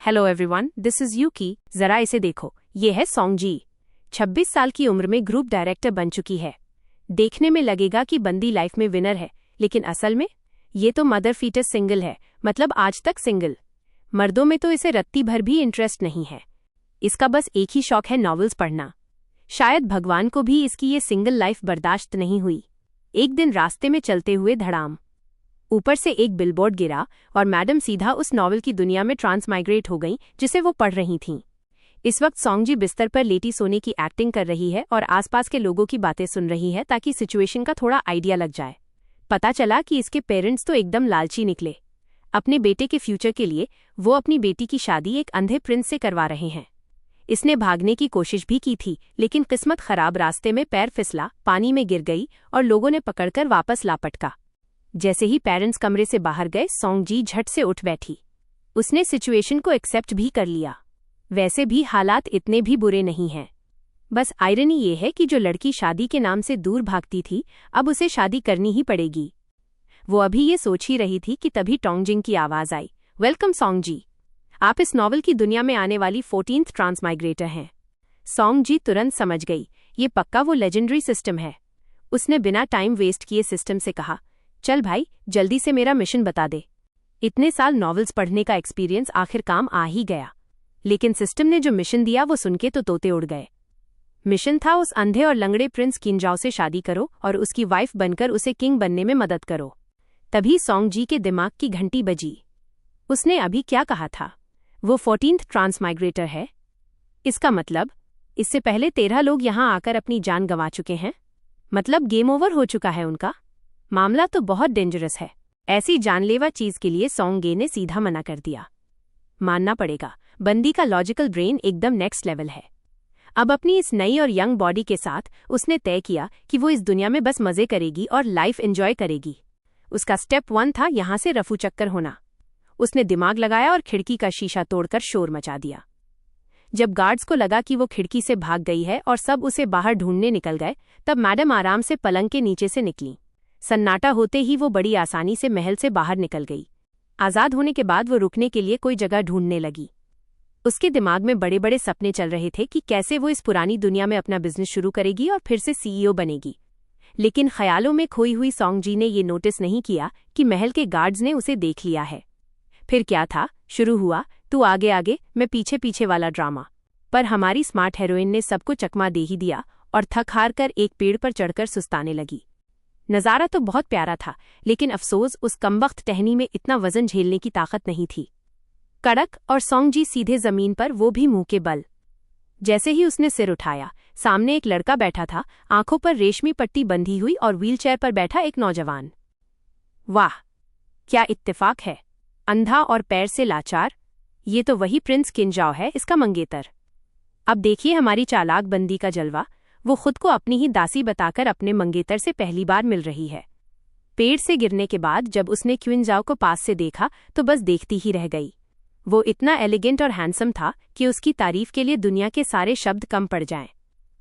Hello everyone, this is Yuki. जरा इसे देखो, ये है सोंगजी। 26 साल की उम्र में ग्रुप डायरेक्टर बन चुकी है। देखने में लगेगा कि बंदी लाइफ में विनर है, लेकिन असल में ये तो मदर फीटस सिंगल है, मतलब आज तक सिंगल। मर्दों में तो इसे रत्ती भर भी इंटरेस्ट नहीं है। इसका बस एक ही शौक है, नॉवेल्स पढ़ना। शायद भगवान को भी इसकी ये सिंगल लाइफ बर्दाश्त नहीं हुई। एक दिन रास्ते में चलते हुए धड़ाम ऊपर से एक बिलबोर्ड गिरा और मैडम सीधा उस नॉवल की दुनिया में ट्रांसमाइग्रेट हो गईं जिसे वो पढ़ रही थीं। इस वक्त सोंगजी बिस्तर पर लेटी सोने की एक्टिंग कर रही है और आसपास के लोगों की बातें सुन रही है ताकि सिचुएशन का थोड़ा आइडिया लग जाए। पता चला कि इसके पेरेंट्स तो एकदम लालची निकले। अपने बेटे के फ्यूचर के लिए वो अपनी बेटी की शादी एक अंधे प्रिंस से करवा रहे हैं। इसने भागने की कोशिश भी की थी, लेकिन किस्मत खराब, रास्ते में पैर फिसला, पानी में गिर गई और लोगों ने पकड़कर वापस ला पटका। जैसे ही पेरेंट्स कमरे से बाहर गए, सोंगजी झट से उठ बैठी। उसने सिचुएशन को एक्सेप्ट भी कर लिया। वैसे भी हालात इतने भी बुरे नहीं हैं। बस आयरनी ये है कि जो लड़की शादी के नाम से दूर भागती थी, अब उसे शादी करनी ही पड़ेगी। वो अभी ये सोच ही रही थी कि तभी टोंगजिंग की आवाज आई, वेलकम सोंगजी, आप इस नॉवल की दुनिया में आने वाली 14th ट्रांसमाइग्रेटर हैं। सोंगजी तुरंत समझ गई, ये पक्का वो लेजेंडरी सिस्टम है। उसने बिना टाइम वेस्ट किए सिस्टम से कहा, चल भाई, जल्दी से मेरा मिशन बता दे। इतने साल नॉवेल्स पढ़ने का एक्सपीरियंस आखिर काम आ ही गया। लेकिन सिस्टम ने जो मिशन दिया वो सुनके तो तोते उड़ गए। मिशन था, उस अंधे और लंगड़े प्रिंस किंजाओ से शादी करो और उसकी वाइफ बनकर उसे किंग बनने में मदद करो। तभी सोंगजी के दिमाग की घंटी बजी। उसने अभी क्या कहा था, वो 14th ट्रांसमाइग्रेटर है। इसका मतलब इससे पहले 13 लोग यहां आकर अपनी जान गंवा चुके हैं। मतलब गेम ओवर हो चुका है उनका। मामला तो बहुत डेंजरस है। ऐसी जानलेवा चीज के लिए सोंगे ने सीधा मना कर दिया। मानना पड़ेगा, बंदी का लॉजिकल ब्रेन एकदम नेक्स्ट लेवल है। अब अपनी इस नई और यंग बॉडी के साथ उसने तय किया कि वो इस दुनिया में बस मजे करेगी और लाइफ एंजॉय करेगी। उसका स्टेप 1 था यहां से रफू चक्कर होना। उसने दिमाग लगाया और खिड़की का शीशा तोड़कर शोर मचा दिया। जब गार्ड्स को लगा कि वो खिड़की से भाग गई है और सब उसे बाहर ढूंढने निकल गए, तब मैडम आराम से पलंग के नीचे से निकली। सन्नाटा होते ही वो बड़ी आसानी से महल से बाहर निकल गई। आजाद होने के बाद वो रुकने के लिए कोई जगह ढूंढने लगी। उसके दिमाग में बड़े बड़े सपने चल रहे थे कि कैसे वो इस पुरानी दुनिया में अपना बिजनेस शुरू करेगी और फिर से सीईओ बनेगी। लेकिन ख्यालों में खोई हुई सोंगजी ने ये नोटिस नहीं किया कि महल के गार्ड्स ने उसे देख लिया है। फिर क्या था, शुरू हुआ तू आगे आगे मैं पीछे पीछे वाला ड्रामा। पर हमारी स्मार्ट हीरोइन ने सबको चकमा दे ही दिया और थक हार कर एक पेड़ पर चढ़कर सुस्ताने लगी। नज़ारा तो बहुत प्यारा था, लेकिन अफसोस उस कमबख्त टहनी में इतना वजन झेलने की ताकत नहीं थी। कड़क और सोंगजी सीधे जमीन पर, वो भी मुंह के बल। जैसे ही उसने सिर उठाया, सामने एक लड़का बैठा था, आंखों पर रेशमी पट्टी बंधी हुई और व्हीलचेयर पर बैठा एक नौजवान। वाह, क्या इत्तेफाक है। अंधा और पैर से लाचार, ये तो वही प्रिंस किंजाओ है, इसका मंगेतर। अब देखिए हमारी चालाक बंदी का जलवा। वो खुद को अपनी ही दासी बताकर अपने मंगेतर से पहली बार मिल रही है। पेड़ से गिरने के बाद जब उसने किंजाओ को पास से देखा तो बस देखती ही रह गई। वो इतना एलिगेंट और हैंडसम था कि उसकी तारीफ के लिए दुनिया के सारे शब्द कम पड़ जाएं।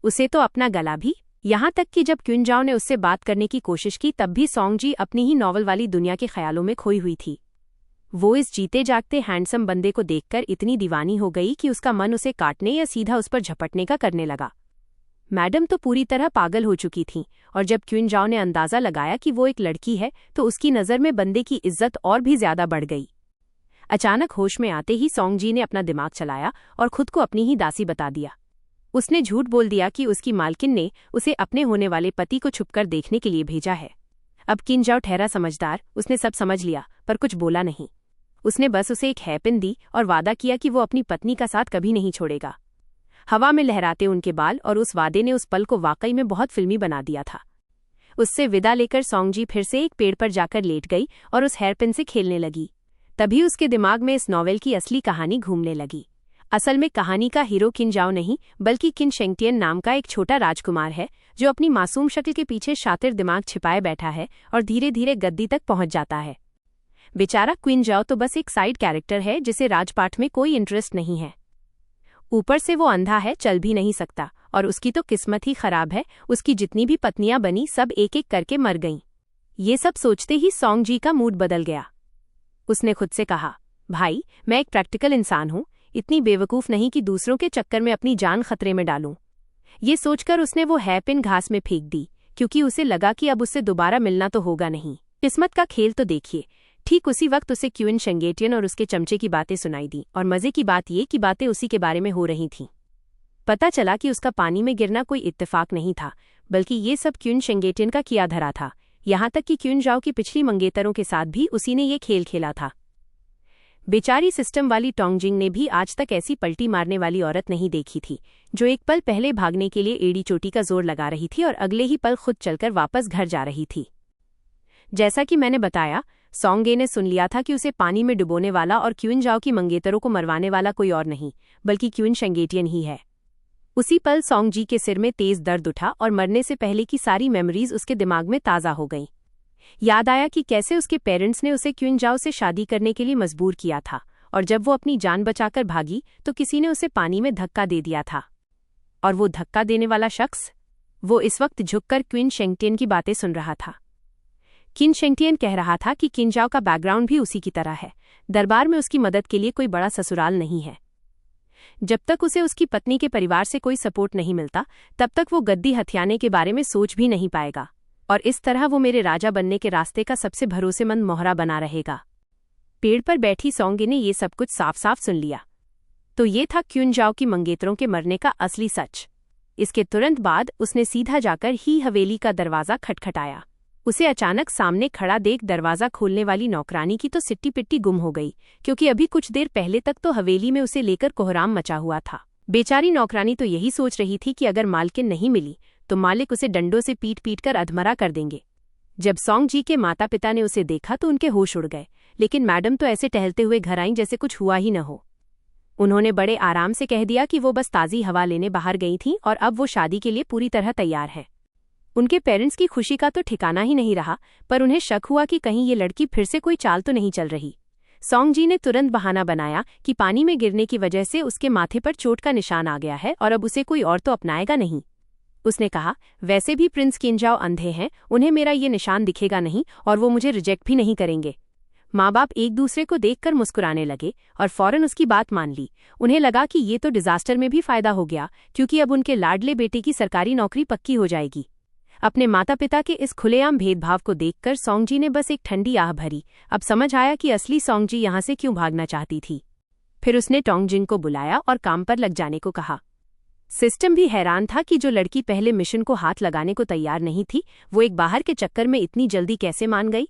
उसे तो अपना गला भी, यहाँ तक कि जब किंजाओ ने उससे बात करने की कोशिश की तब भी सोंगजी अपनी ही नॉवल वाली दुनिया के ख्यालों में खोई हुई थी। वो इस जीते जागते हैंडसम बंदे को देखकर इतनी दीवानी हो गई कि उसका मन उसे काटने या सीधा उस पर झपटने का करने लगा। मैडम तो पूरी तरह पागल हो चुकी थीं, और जब किंजाओ ने अंदाजा लगाया कि वो एक लड़की है तो उसकी नज़र में बंदे की इज्जत और भी ज्यादा बढ़ गई। अचानक होश में आते ही सोंगजी ने अपना दिमाग चलाया और खुद को अपनी ही दासी बता दिया। उसने झूठ बोल दिया कि उसकी मालकिन ने उसे अपने होने वाले पति को छुपकर देखने के लिए भेजा है। अब किंजाओ ठहरा समझदार, उसने सब समझ लिया पर कुछ बोला नहीं। उसने बस उसे एक हैपिन दी और वादा किया कि वो अपनी पत्नी का साथ कभी नहीं छोड़ेगा। हवा में लहराते उनके बाल, और उस वादे ने उस पल को वाकई में बहुत फिल्मी बना दिया था। उससे विदा लेकर सोंगजी फिर से एक पेड़ पर जाकर लेट गई और उस हेयरपिन से खेलने लगी। तभी उसके दिमाग में इस नॉवेल की असली कहानी घूमने लगी। असल में कहानी का हीरो किंजाओ नहीं, बल्कि किन शेंगटियन नाम का एक छोटा राजकुमार है जो अपनी मासूम शक्ल के पीछे शातिर दिमाग छिपाए बैठा है और धीरे धीरे गद्दी तक पहुंच जाता है। बेचारा किंजाओ तो बस एक साइड कैरेक्टर है जिसे राजपाट में कोई इंटरेस्ट नहीं है। ऊपर से वो अंधा है, चल भी नहीं सकता, और उसकी तो किस्मत ही खराब है। उसकी जितनी भी पत्नियां बनी सब एक एक करके मर गईं। ये सब सोचते ही सोंगजी का मूड बदल गया। उसने खुद से कहा, भाई, मैं एक प्रैक्टिकल इंसान हूँ, इतनी बेवकूफ़ नहीं कि दूसरों के चक्कर में अपनी जान खतरे में डालूं। ये सोचकर उसने वो हैपिन घास में फेंक दी, क्योंकि उसे लगा कि अब उससे दोबारा मिलना तो होगा नहीं। किस्मत का खेल तो देखिए। ठीक उसी वक्त उसे क्वीन शेंगेटियन और उसके चमचे की बातें सुनाई दी, और मजे की बात ये कि बातें उसी के बारे में हो रही थीं। पता चला कि उसका पानी में गिरना कोई इत्तेफाक नहीं था, बल्कि ये सब क्वीन शेंगेटियन का किया धरा था। यहाँ तक कि क्वीन जाओ की पिछली मंगेतरों के साथ भी उसी ने ये खेल खेला था। बेचारी सिस्टम वाली टोंगजिंग ने भी आज तक ऐसी पलटी मारने वाली औरत नहीं देखी थी, जो एक पल पहले भागने के लिए एड़ी चोटी का जोर लगा रही थी और अगले ही पल खुद चलकर वापस घर जा रही थी। जैसा कि मैंने बताया, सोंगे ने सुन लिया था कि उसे पानी में डुबोने वाला और क्वीन जाओ की मंगेतरों को मरवाने वाला कोई और नहीं, बल्कि क्वीन शेंगेटियन ही है। उसी पल सोंगजी के सिर में तेज दर्द उठा और मरने से पहले की सारी मेमोरीज उसके दिमाग में ताज़ा हो गईं। याद आया कि कैसे उसके पेरेंट्स ने उसे क्वीन जाओ से शादी करने के लिए मजबूर किया था, और जब वो अपनी जान बचाकर भागी तो किसी ने उसे पानी में धक्का दे दिया था। और वो धक्का देने वाला शख्स, वो इस वक्त झुककर क्वीन शेंगटियन की बातें सुन रहा था। क्वीन शेंगटियन कह रहा था कि क्वीन जाओ का बैकग्राउंड भी उसी की तरह है। दरबार में उसकी मदद के लिए कोई बड़ा ससुराल नहीं है। जब तक उसे उसकी पत्नी के परिवार से कोई सपोर्ट नहीं मिलता, तब तक वो गद्दी हथियाने के बारे में सोच भी नहीं पाएगा, और इस तरह वो मेरे राजा बनने के रास्ते का सबसे भरोसेमंद मोहरा बना रहेगा। पेड़ पर बैठी सोंगे ने ये सब कुछ साफ साफ सुन लिया। तो ये था क्वीन जाओ की मंगेतरों के मरने का असली सच। इसके तुरंत बाद उसने सीधा जाकर ही हवेली का दरवाज़ा खटखटाया। उसे अचानक सामने खड़ा देख दरवाज़ा खोलने वाली नौकरानी की तो सिट्टी पिट्टी गुम हो गई, क्योंकि अभी कुछ देर पहले तक तो हवेली में उसे लेकर कोहराम मचा हुआ था। बेचारी नौकरानी तो यही सोच रही थी कि अगर मालकिन नहीं मिली तो मालिक उसे डंडों से पीट पीट कर अधमरा कर देंगे। जब सोंगजी के माता पिता ने उसे देखा तो उनके होश उड़ गए, लेकिन मैडम तो ऐसे टहलते हुए घर आईं जैसे कुछ हुआ ही न हो। उन्होंने बड़े आराम से कह दिया कि वो बस ताज़ी हवा लेने बाहर गई थीं और अब वो शादी के लिए पूरी तरह तैयार है। उनके पेरेंट्स की खुशी का तो ठिकाना ही नहीं रहा, पर उन्हें शक हुआ कि कहीं ये लड़की फिर से कोई चाल तो नहीं चल रही। सोंगजी ने तुरंत बहाना बनाया कि पानी में गिरने की वजह से उसके माथे पर चोट का निशान आ गया है और अब उसे कोई और तो अपनाएगा नहीं। उसने कहा, वैसे भी प्रिंस क्वीन जाओ अंधे हैं, उन्हें मेरा ये निशान दिखेगा नहीं और वो मुझे रिजेक्ट भी नहीं करेंगे। माँ बाप एक दूसरे को देखकर मुस्कुराने लगे और फौरन उसकी बात मान ली। उन्हें लगा कि ये तो डिजास्टर में भी फायदा हो गया, क्योंकि अब उनके लाडले बेटे की सरकारी नौकरी पक्की हो जाएगी। अपने माता पिता के इस खुलेआम भेदभाव को देखकर सोंगजी ने बस एक ठंडी आह भरी। अब समझ आया कि असली सोंगजी यहाँ से क्यों भागना चाहती थी। फिर उसने टोंगजिंग को बुलाया और काम पर लग जाने को कहा। सिस्टम भी हैरान था कि जो लड़की पहले मिशन को हाथ लगाने को तैयार नहीं थी, वो एक बाहर के चक्कर में इतनी जल्दी कैसे मान गई।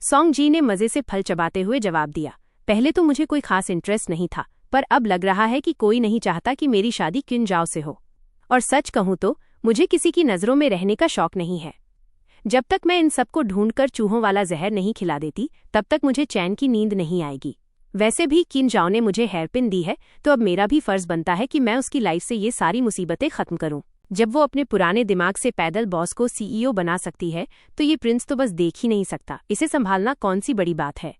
सोंगजी ने मजे से फल चबाते हुए जवाब दिया, पहले तो मुझे कोई खास इंटरेस्ट नहीं था, पर अब लग रहा है कि कोई नहीं चाहता कि मेरी शादी क्वीन जाओ से हो। और सच कहूँ तो मुझे किसी की नज़रों में रहने का शौक नहीं है। जब तक मैं इन सबको ढूंढकर चूहों वाला जहर नहीं खिला देती, तब तक मुझे चैन की नींद नहीं आएगी। वैसे भी क्वीन जाओ ने मुझे हेयरपिन दी है, तो अब मेरा भी फर्ज बनता है कि मैं उसकी लाइफ से ये सारी मुसीबतें खत्म करूं। जब वो अपने पुराने दिमाग से पैदल बॉस को सीईओ बना सकती है, तो ये प्रिंस तो बस देख ही नहीं सकता। इसे संभालना कौन सी बड़ी बात है।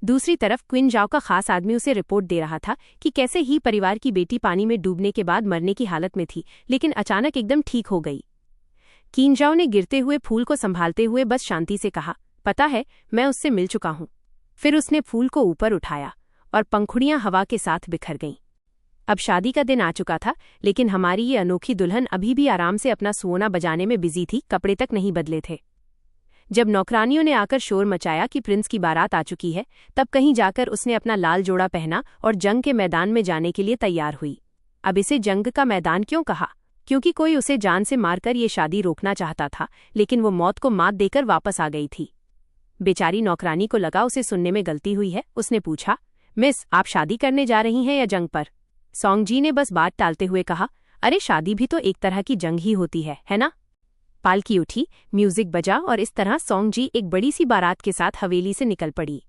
दूसरी तरफ क्वीन जाओ का खास आदमी उसे रिपोर्ट दे रहा था कि कैसे ही परिवार की बेटी पानी में डूबने के बाद मरने की हालत में थी, लेकिन अचानक एकदम ठीक हो गई। क्वीन जाओ ने गिरते हुए फूल को संभालते हुए बस शांति से कहा, पता है, मैं उससे मिल चुका हूं। फिर उसने फूल को ऊपर उठाया और पंखुड़ियां हवा के साथ बिखर गईं। अब शादी का दिन आ चुका था, लेकिन हमारी ये अनोखी दुल्हन अभी भी आराम से अपना सोना बजाने में बिजी थी, कपड़े तक नहीं बदले थे। जब नौकरानियों ने आकर शोर मचाया कि प्रिंस की बारात आ चुकी है, तब कहीं जाकर उसने अपना लाल जोड़ा पहना और जंग के मैदान में जाने के लिए तैयार हुई। अब इसे जंग का मैदान क्यों कहा? क्योंकि कोई उसे जान से मारकर ये शादी रोकना चाहता था, लेकिन वो मौत को मात देकर वापस आ गई थी। बेचारी नौकरानी को लगा उसे सुनने में गलती हुई है। उसने पूछा, मिस, आप शादी करने जा रही हैं या जंग पर? सोंगजी ने बस बात टालते हुए कहा, अरे शादी भी तो एक तरह की जंग ही होती है ना? पालकी उठी, म्यूजिक बजा और इस तरह सोंगजी एक बड़ी सी बारात के साथ हवेली से निकल पड़ी।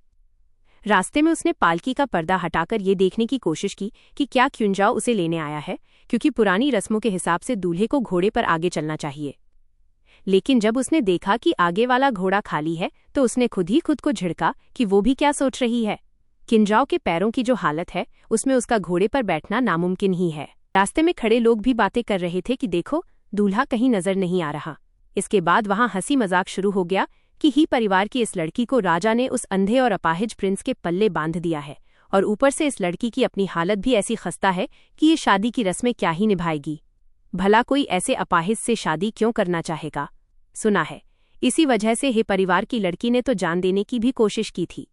रास्ते में उसने पालकी का पर्दा हटाकर ये देखने की कोशिश की कि क्या क्वीन जाओ उसे लेने आया है, क्योंकि पुरानी रस्मों के हिसाब से दूल्हे को घोड़े पर आगे चलना चाहिए। लेकिन जब उसने देखा कि आगे वाला घोड़ा खाली है, तो उसने खुद ही खुद को झिड़का कि वो भी क्या सोच रही है। क्वीन जाओ के पैरों की जो हालत है, उसमें उसका घोड़े पर बैठना नामुमकिन ही है। रास्ते में खड़े लोग भी बातें कर रहे थे कि देखो, दूल्हा कहीं नजर नहीं आ रहा। इसके बाद वहां हंसी मजाक शुरू हो गया। कि ही परिवार की इस लड़की को राजा ने उस अंधे और अपाहिज प्रिंस के पल्ले बांध दिया है, और ऊपर से इस लड़की की अपनी हालत भी ऐसी खस्ता है कि ये शादी की रस्में क्या ही निभाएगी। भला कोई ऐसे अपाहिज से शादी क्यों करना चाहेगा? सुना है इसी वजह से हे परिवार की लड़की ने तो जान देने की भी कोशिश की थी।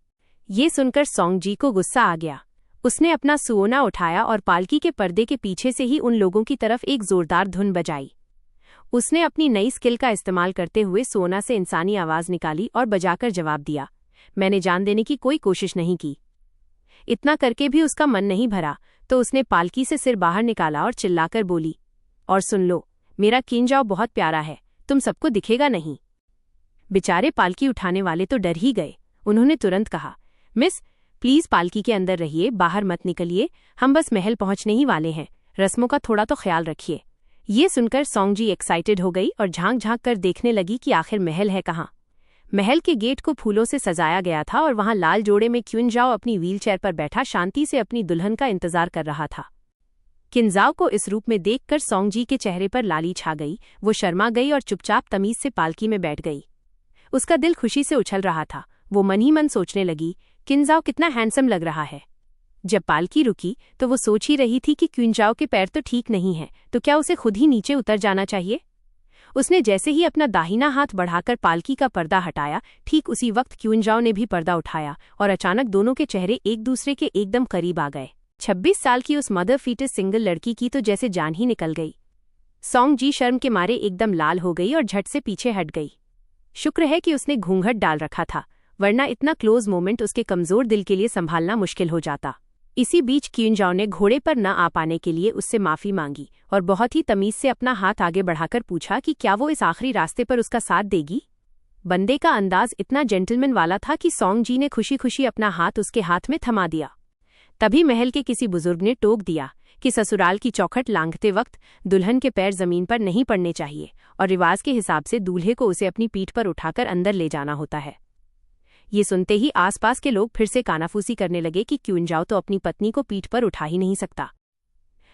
ये सुनकर सोंगजी को गुस्सा आ गया। उसने अपना सुओना उठाया और पालकी के पर्दे के पीछे से ही उन लोगों की तरफ एक जोरदार धुन बजाई। उसने अपनी नई स्किल का इस्तेमाल करते हुए सोना से इंसानी आवाज निकाली और बजाकर जवाब दिया, मैंने जान देने की कोई कोशिश नहीं की। इतना करके भी उसका मन नहीं भरा तो उसने पालकी से सिर बाहर निकाला और चिल्लाकर बोली, और सुन लो, मेरा किंजाओ बहुत प्यारा है, तुम सबको दिखेगा नहीं। बेचारे पालकी उठाने वाले तो डर ही गए। उन्होंने तुरंत कहा, मिस प्लीज पालकी के अंदर रहिए, बाहर मत निकलिए, हम बस महल पहुंचने ही वाले हैं, रस्मों का थोड़ा तो ख्याल रखिए। ये सुनकर सोंगजी एक्साइटेड हो गई और झांक झांक कर देखने लगी कि आखिर महल है कहाँ। महल के गेट को फूलों से सजाया गया था और वहां लाल जोड़े में क्विंजाओ अपनी व्हीलचेयर पर बैठा शांति से अपनी दुल्हन का इंतजार कर रहा था। किंजाओ को इस रूप में देखकर सोंगजी के चेहरे पर लाली छा गई। वो शर्मा गई और चुपचाप तमीज से पालकी में बैठ गई। उसका दिल खुशी से उछल रहा था। वो मन ही मन सोचने लगी, किंजाओ कितना हैंडसम लग रहा है। जब पालकी रुकी तो वो सोच ही रही थी कि क्विंजाओ के पैर तो ठीक नहीं हैं, तो क्या उसे खुद ही नीचे उतर जाना चाहिए। उसने जैसे ही अपना दाहिना हाथ बढ़ाकर पालकी का पर्दा हटाया, ठीक उसी वक्त क्विंजाओ ने भी पर्दा उठाया और अचानक दोनों के चेहरे एक दूसरे के एकदम करीब आ गए। 26 साल की उस मदर फीटस सिंगल लड़की की तो जैसे जान ही निकल गई। सोंगजी शर्म के मारे एकदम लाल हो गई और झट से पीछे हट गई। शुक्र है कि उसने घूंघट डाल रखा था, वरना इतना क्लोज मोमेंट उसके कमजोर दिल के लिए संभालना मुश्किल हो जाता। इसी बीच क्विंजाओ ने घोड़े पर न आ पाने के लिए उससे माफी मांगी और बहुत ही तमीज से अपना हाथ आगे बढ़ाकर पूछा कि क्या वो इस आखिरी रास्ते पर उसका साथ देगी। बंदे का अंदाज इतना जेंटलमैन वाला था कि सोंगजी ने खुशी खुशी अपना हाथ उसके हाथ में थमा दिया। तभी महल के किसी बुजुर्ग ने टोक दिया कि ससुराल की चौखट लांघते वक्त दुल्हन के पैर जमीन पर नहीं पड़ने चाहिए और रिवाज के हिसाब से दूल्हे को उसे अपनी पीठ पर उठाकर अंदर ले जाना होता है। ये सुनते ही आसपास के लोग फिर से कानाफूसी करने लगे कि क्विंजाओ तो अपनी पत्नी को पीठ पर उठा ही नहीं सकता।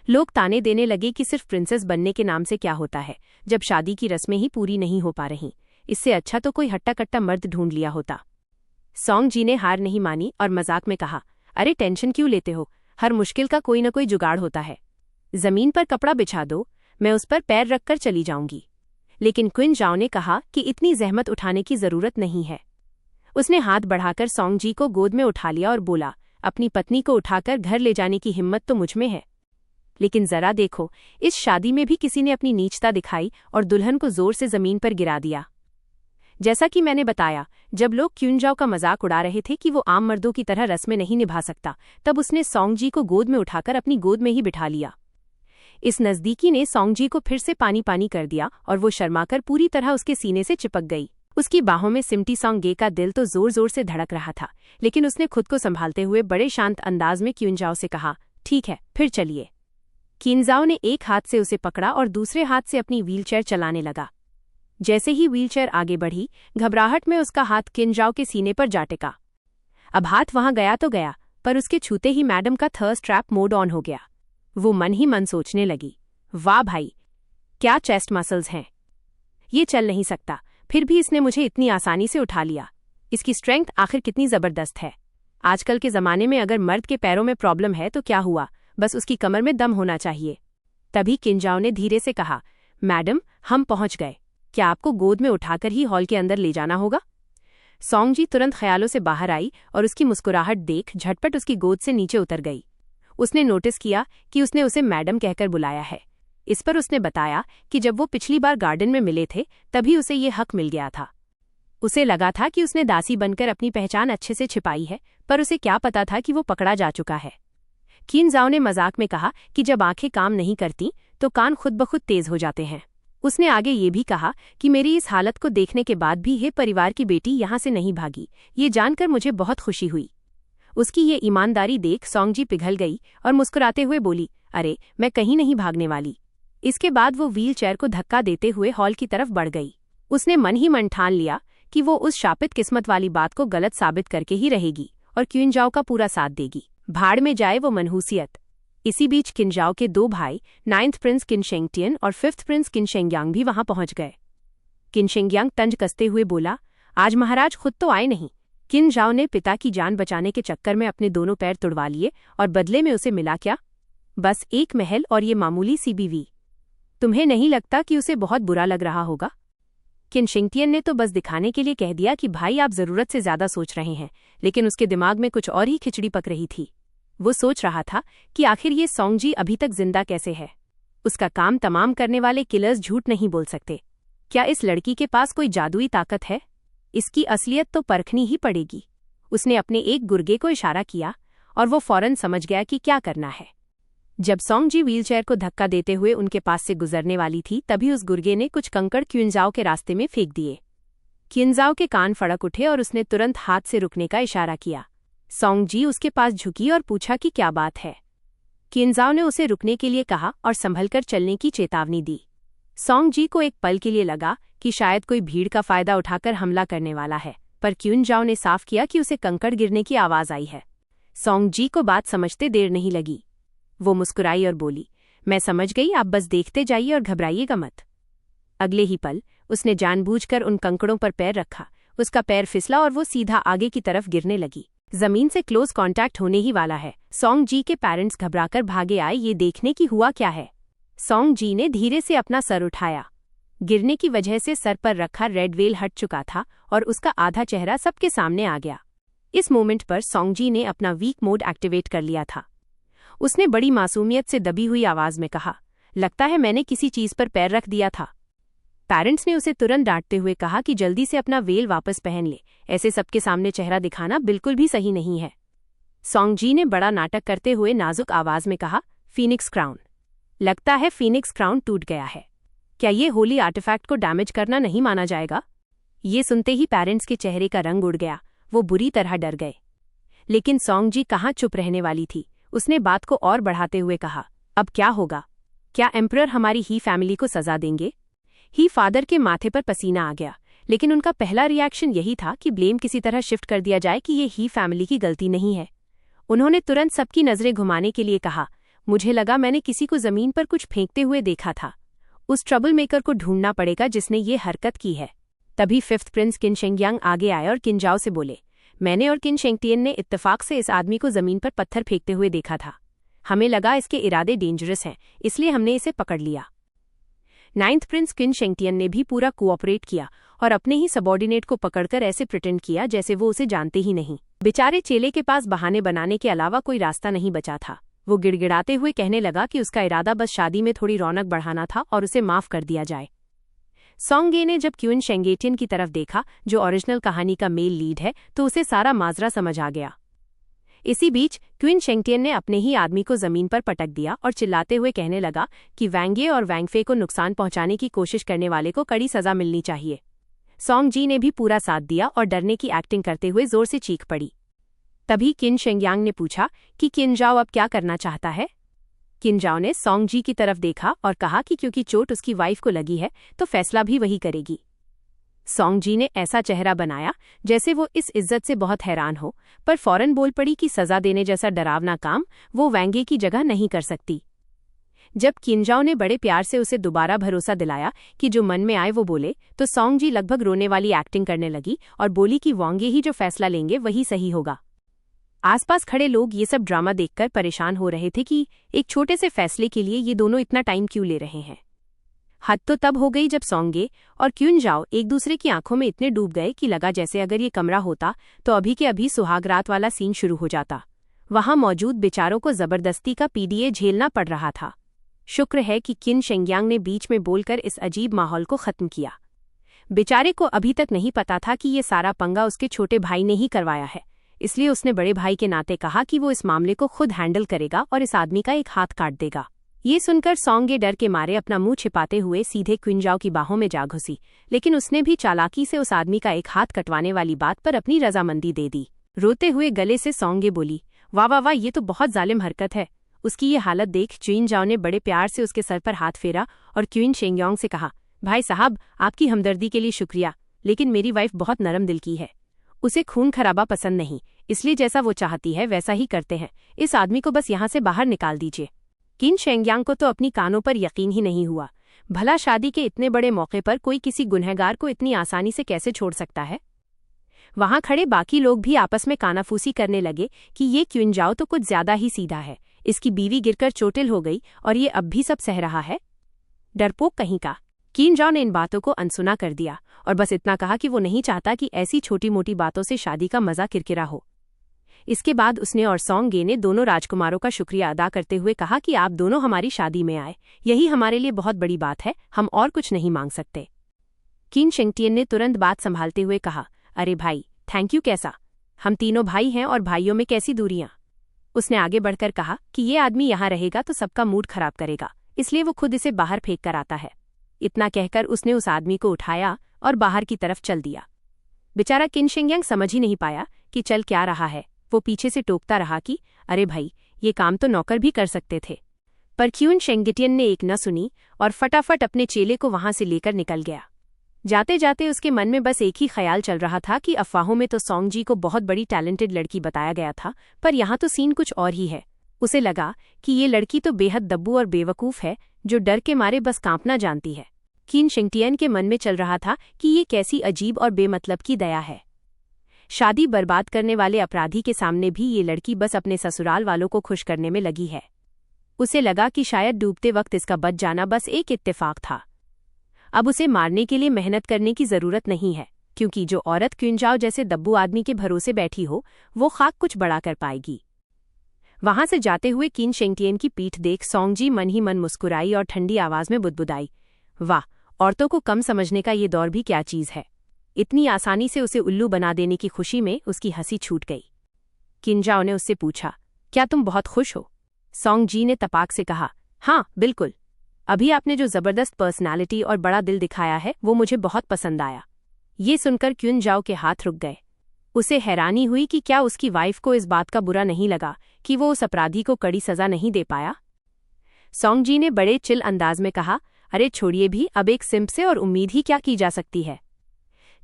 लोग ताने देने लगे कि सिर्फ प्रिंसेस बनने के नाम से क्या होता है, जब शादी की रस्में ही पूरी नहीं हो पा रहीं। इससे अच्छा तो कोई हट्टा कट्टा मर्द ढूंढ लिया होता। सोंगजी ने हार नहीं मानी और मजाक में कहा, अरे टेंशन क्यों लेते हो, हर मुश्किल का कोई न कोई जुगाड़ होता है। जमीन पर कपड़ा बिछा दो, मैं उस पर पैर रखकर चली जाऊंगी। लेकिन क्विंजाओ ने कहा कि इतनी जहमत उठाने की जरूरत नहीं है। उसने हाथ बढ़ाकर सोंगजी को गोद में उठा लिया और बोला, अपनी पत्नी को उठाकर घर ले जाने की हिम्मत तो मुझमें है, लेकिन जरा देखो, इस शादी में भी किसी ने अपनी नीचता दिखाई और दुल्हन को जोर से जमीन पर गिरा दिया। जैसा कि मैंने बताया, जब लोग क्विंजाओ का मजाक उड़ा रहे थे कि वो आम मर्दों की तरह रस्में नहीं निभा सकता, तब उसने सोंगजी को गोद में उठाकर अपनी गोद में ही बिठा लिया। इस नजदीकी ने सोंगजी को फिर से पानी पानी कर दिया और वो शर्माकर पूरी तरह उसके सीने से चिपक गई। उसकी बाहों में सिमटी सोंगे का दिल तो जोर जोर से धड़क रहा था, लेकिन उसने खुद को संभालते हुए बड़े शांत अंदाज में क्विंजाओ से कहा, ठीक है, फिर चलिए। क्विंजाओ ने एक हाथ से उसे पकड़ा और दूसरे हाथ से अपनी व्हीलचेयर चलाने लगा। जैसे ही व्हीलचेयर आगे बढ़ी, घबराहट में उसका हाथ क्विंजाओ के सीने पर जा टिका। अब हाथ वहां गया तो गया, पर उसके छूते ही मैडम का थर्स्ट ट्रैप मोड ऑन हो गया। वो मन ही मन सोचने लगी, वाह भाई, क्या चेस्ट मसल्स हैं, ये चल नहीं सकता, फिर भी इसने मुझे इतनी आसानी से उठा लिया। इसकी स्ट्रेंथ आखिर कितनी जबरदस्त है। आजकल के जमाने में अगर मर्द के पैरों में प्रॉब्लम है तो क्या हुआ, बस उसकी कमर में दम होना चाहिए। तभी क्विंजाओ ने धीरे से कहा, मैडम, हम पहुंच गए, क्या आपको गोद में उठाकर ही हॉल के अंदर ले जाना होगा? सोंगजी तुरंत ख्यालों से बाहर आई और उसकी मुस्कुराहट देख झटपट उसकी गोद से नीचे उतर गई। उसने नोटिस किया कि उसने उसे मैडम कहकर बुलाया है। इस पर उसने बताया कि जब वो पिछली बार गार्डन में मिले थे तभी उसे ये हक मिल गया था। उसे लगा था कि उसने दासी बनकर अपनी पहचान अच्छे से छिपाई है, पर उसे क्या पता था कि वो पकड़ा जा चुका है। क्विंजाओ ने मजाक में कहा कि जब आंखें काम नहीं करती तो कान खुद ब खुद तेज हो जाते हैं। उसने आगे ये भी कहा कि मेरी इस हालत को देखने के बाद भी ये परिवार की बेटी यहाँ से नहीं भागी, ये जानकर मुझे बहुत खुशी हुई। उसकी ये ईमानदारी देख सोंगजी पिघल गई और मुस्कुराते हुए बोली, अरे, मैं कहीं नहीं भागने वाली। इसके बाद वो व्हीलचेयर को धक्का देते हुए हॉल की तरफ बढ़ गई। उसने मन ही मन ठान लिया कि वो उस शापित किस्मत वाली बात को गलत साबित करके ही रहेगी और क्विंजाओ का पूरा साथ देगी। भाड़ में जाए वो मनहूसियत। इसी बीच क्विंजाओ के 2 भाई 9th प्रिंस किनशेंगटियन और 5th प्रिंस किनशेंगयांग भी वहां पहुंच गए। किनशेंगयांग तंज कसते हुए बोला, आज महाराज खुद तो आए नहीं। किन जाओ ने पिता की जान बचाने के चक्कर में अपने दोनों पैर तुड़वा लिए और बदले में उसे मिला क्या? बस एक महल और ये मामूली सी बीवी। तुम्हें नहीं लगता कि उसे बहुत बुरा लग रहा होगा? किन शिंगटियन ने तो बस दिखाने के लिए कह दिया कि भाई आप जरूरत से ज्यादा सोच रहे हैं, लेकिन उसके दिमाग में कुछ और ही खिचड़ी पक रही थी। वो सोच रहा था कि आखिर ये सोंगजी अभी तक जिंदा कैसे है। उसका काम तमाम करने वाले किलर्स झूठ नहीं बोल सकते। क्या इस लड़की के पास कोई जादुई ताकत है? इसकी असलियत तो परखनी ही पड़ेगी। उसने अपने एक गुर्गे को इशारा किया और वो फौरन समझ गया कि क्या करना है। जब सोंगजी व्हीलचेयर को धक्का देते हुए उनके पास से गुजरने वाली थी, तभी उस गुर्गे ने कुछ कंकड़ क्यूंजाओ के रास्ते में फेंक दिए। क्यूंजाओ के कान फड़क उठे और उसने तुरंत हाथ से रुकने का इशारा किया। सोंगजी उसके पास झुकी और पूछा कि क्या बात है। क्यूंजाओ ने उसे रुकने के लिए कहा और संभलकर चलने की चेतावनी दी। सोंगजी को एक पल के लिए लगा कि शायद कोई भीड़ का फायदा उठाकर हमला करने वाला है, पर क्यूंजाओ ने साफ किया कि उसे कंकड़ गिरने की आवाज आई है। सोंगजी को बात समझते देर नहीं लगी। वो मुस्कुराई और बोली, मैं समझ गई, आप बस देखते जाइए और घबराइएगा मत। अगले ही पल उसने जानबूझकर उन कंकड़ों पर पैर रखा। उसका पैर फिसला और वो सीधा आगे की तरफ गिरने लगी। जमीन से क्लोज कांटेक्ट होने ही वाला है। सोंगजी के पेरेंट्स घबराकर भागे आए ये देखने की हुआ क्या है। सोंगजी ने धीरे से अपना सर उठाया। गिरने की वजह से सर पर रखा रेड वेल हट चुका था और उसका आधा चेहरा सबके सामने आ गया। इस मोमेंट पर सोंगजी ने अपना वीक मोड एक्टिवेट कर लिया था। उसने बड़ी मासूमियत से दबी हुई आवाज में कहा, लगता है मैंने किसी चीज पर पैर रख दिया था। पेरेंट्स ने उसे तुरंत डांटते हुए कहा कि जल्दी से अपना वेल वापस पहन ले, ऐसे सबके सामने चेहरा दिखाना बिल्कुल भी सही नहीं है। सोंगजी ने बड़ा नाटक करते हुए नाजुक आवाज में कहा, फीनिक्स क्राउन। लगता है फीनिक्स क्राउन टूट गया है। क्या ये होली आर्टिफैक्ट को डैमेज करना नहीं माना जाएगा? ये सुनते ही पेरेंट्स के चेहरे का रंग उड़ गया। वो बुरी तरह डर गए। लेकिन सोंगजी कहाँ चुप रहने वाली थी। उसने बात को और बढ़ाते हुए कहा, अब क्या होगा? क्या एम्परर हमारी ही फैमिली को सजा देंगे? ही फादर के माथे पर पसीना आ गया, लेकिन उनका पहला रिएक्शन यही था कि ब्लेम किसी तरह शिफ्ट कर दिया जाए कि ये ही फैमिली की गलती नहीं है। उन्होंने तुरंत सबकी नजरें घुमाने के लिए कहा, मुझे लगा मैंने किसी को जमीन पर कुछ फेंकते हुए देखा था। उस ट्रबल मेकर को ढूंढना पड़ेगा जिसने ये हरकत की है। तभी फिफ्थ प्रिंस किन शेंगयांग आगे आए और किनजाओ से बोले, मैंने और किन शेंगटियन ने इत्तेफाक से इस आदमी को जमीन पर पत्थर फेंकते हुए देखा था। हमें लगा इसके इरादे डेंजरस हैं, इसलिए हमने इसे पकड़ लिया। नाइन्थ प्रिंस किन शेंगटियन ने भी पूरा कोऑपरेट किया और अपने ही सबॉर्डिनेट को पकड़कर ऐसे प्रिटेंड किया जैसे वो उसे जानते ही नहीं। बेचारे चेले के पास बहाने बनाने के अलावा कोई रास्ता नहीं बचा था। वो गिड़गिड़ाते हुए कहने लगा कि उसका इरादा बस शादी में थोड़ी रौनक बढ़ाना था और उसे माफ कर दिया जाए। सोंगे ने जब क्वीन शेंगेटियन की तरफ देखा, जो ओरिजिनल कहानी का मेल लीड है, तो उसे सारा माजरा समझ आ गया। इसी बीच क्वीन शेंगटियन ने अपने ही आदमी को जमीन पर पटक दिया और चिल्लाते हुए कहने लगा कि वैंगे और वैंगफे को नुकसान पहुंचाने की कोशिश करने वाले को कड़ी सजा मिलनी चाहिए। सोंगजी ने भी पूरा साथ दिया और डरने की एक्टिंग करते हुए जोर से चीख पड़ी। तभी किन शेंगयांग ने पूछा कि किनजाओ अब क्या करना चाहता है। किनजाओ ने सोंगजी की तरफ देखा और कहा कि क्योंकि चोट उसकी वाइफ को लगी है तो फैसला भी वही करेगी। सोंगजी ने ऐसा चेहरा बनाया जैसे वो इस इज्जत से बहुत हैरान हो, पर फौरन बोल पड़ी कि सजा देने जैसा डरावना काम वो वैंगे की जगह नहीं कर सकती। जब किनजाओ ने बड़े प्यार से उसे दोबारा भरोसा दिलाया कि जो मन में आए वो बोले, तो सोंगजी लगभग रोने वाली एक्टिंग करने लगी और बोली कि वांगे ही जो फैसला लेंगे वही सही होगा। आसपास खड़े लोग ये सब ड्रामा देखकर परेशान हो रहे थे कि एक छोटे से फैसले के लिए ये दोनों इतना टाइम क्यों ले रहे हैं। हद तो तब हो गई जब सोंगे और क्यूंजाओ एक दूसरे की आंखों में इतने डूब गए कि लगा जैसे अगर ये कमरा होता तो अभी के अभी सुहागरात वाला सीन शुरू हो जाता। वहां मौजूद बेचारों को जबरदस्ती का पीडीए झेलना पड़ रहा था। शुक्र है कि किन शेंगयांग ने बीच में बोलकर इस अजीब माहौल को खत्म किया। बेचारे को अभी तक नहीं पता था कि ये सारा पंगा उसके छोटे भाई ने ही करवाया है, इसलिए उसने बड़े भाई के नाते कहा कि वो इस मामले को खुद हैंडल करेगा और इस आदमी का एक हाथ काट देगा। ये सुनकर सोंगे डर के मारे अपना मुंह छिपाते हुए सीधे क्विंजाओ की बाहों में जा घुसी, लेकिन उसने भी चालाकी से उस आदमी का एक हाथ कटवाने वाली बात पर अपनी रजामंदी दे दी। रोते हुए गले से सोंगे बोली, वाह वाह वाह, ये तो बहुत जालिम हरकत है। उसकी ये हालत देख क्विंजाओ ने बड़े प्यार से उसके सर पर हाथ फेरा और क्वीन शेंगयांग से कहा, भाई साहब, आपकी हमदर्दी के लिए शुक्रिया, लेकिन मेरी वाइफ बहुत नरम दिल की है। उसे खून खराबा पसंद नहीं, इसलिए जैसा वो चाहती है वैसा ही करते हैं। इस आदमी को बस यहाँ से बाहर निकाल दीजिए। किन शेंगयांग को तो अपनी कानों पर यकीन ही नहीं हुआ। भला शादी के इतने बड़े मौके पर कोई किसी गुनहगार को इतनी आसानी से कैसे छोड़ सकता है। वहां खड़े बाकी लोग भी आपस में कानाफूसी करने लगे कि ये क्विंजाओ तो कुछ ज्यादा ही सीधा है, इसकी बीवी गिरकर चोटिल हो गई और ये अब भी सब सह रहा है। डरपोक कहीं का। क्विंजाओ ने इन बातों को अनसुना कर दिया और बस इतना कहा कि वो नहीं चाहता कि ऐसी छोटी मोटी बातों से शादी का मजा किरकिरा हो। इसके बाद उसने और सॉन्ग गे ने दोनों राजकुमारों का शुक्रिया अदा करते हुए कहा कि आप दोनों हमारी शादी में आए, यही हमारे लिए बहुत बड़ी बात है, हम और कुछ नहीं मांग सकते। किन शेंगटियन ने तुरंत बात संभालते हुए कहा, अरे भाई, थैंक यू कैसा, हम तीनों भाई हैं और भाइयों में कैसी दूरियां। उसने आगे बढ़कर कहा कि ये आदमी यहाँ रहेगा तो सबका मूड खराब करेगा, इसलिए वो खुद इसे बाहर फेंक कर आता है। इतना कहकर उसने उस आदमी को उठाया और बाहर की तरफ चल दिया। बेचारा किन शेंगयांग समझ ही नहीं पाया कि चल क्या रहा है। वो पीछे से टोकता रहा कि अरे भाई, ये काम तो नौकर भी कर सकते थे। पर क्यून शेंगटियन ने एक न सुनी और फटाफट अपने चेले को वहां से लेकर निकल गया। जाते जाते उसके मन में बस एक ही ख्याल चल रहा था कि अफवाहों में तो सॉन्ग जी को बहुत बड़ी टैलेंटेड लड़की बताया गया था, पर यहाँ तो सीन कुछ और ही है। उसे लगा कि ये लड़की तो बेहद दब्बू और बेवकूफ़ है, जो डर के मारे बस कांपना जानती है। किन शेंगटियन के मन में चल रहा था कि ये कैसी अजीब और बेमतलब की दया है। शादी बर्बाद करने वाले अपराधी के सामने भी ये लड़की बस अपने ससुराल वालों को खुश करने में लगी है। उसे लगा कि शायद डूबते वक्त इसका बच जाना बस एक इत्तेफाक था। अब उसे मारने के लिए मेहनत करने की जरूरत नहीं है, क्योंकि जो औरत क्विंजाओ जैसे दब्बू आदमी के भरोसे बैठी हो, वो खाक कुछ बड़ा कर पाएगी। वहां से जाते हुए किन शेंगटियन की पीठ देख सॉन्ग जी मन ही मन मुस्कुराई और ठंडी आवाज में बुदबुदाई, वाह, औरतों को कम समझने का ये दौर भी क्या चीज है। इतनी आसानी से उसे उल्लू बना देने की खुशी में उसकी हंसी छूट गई। क्विंजाओ ने उससे पूछा, क्या तुम बहुत खुश हो? सॉन्ग जी ने तपाक से कहा, हाँ बिल्कुल, अभी आपने जो जबरदस्त पर्सनालिटी और बड़ा दिल दिखाया है वो मुझे बहुत पसंद आया। ये सुनकर क्विंजाओ के हाथ रुक गए। उसे हैरानी हुई कि क्या उसकी वाइफ को इस बात का बुरा नहीं लगा कि वो उस अपराधी को कड़ी सजा नहीं दे पाया। सॉन्ग जी ने बड़े चिल अंदाज में कहा, अरे छोड़िए भी, अब एक सिंप से और उम्मीद ही क्या की जा सकती है।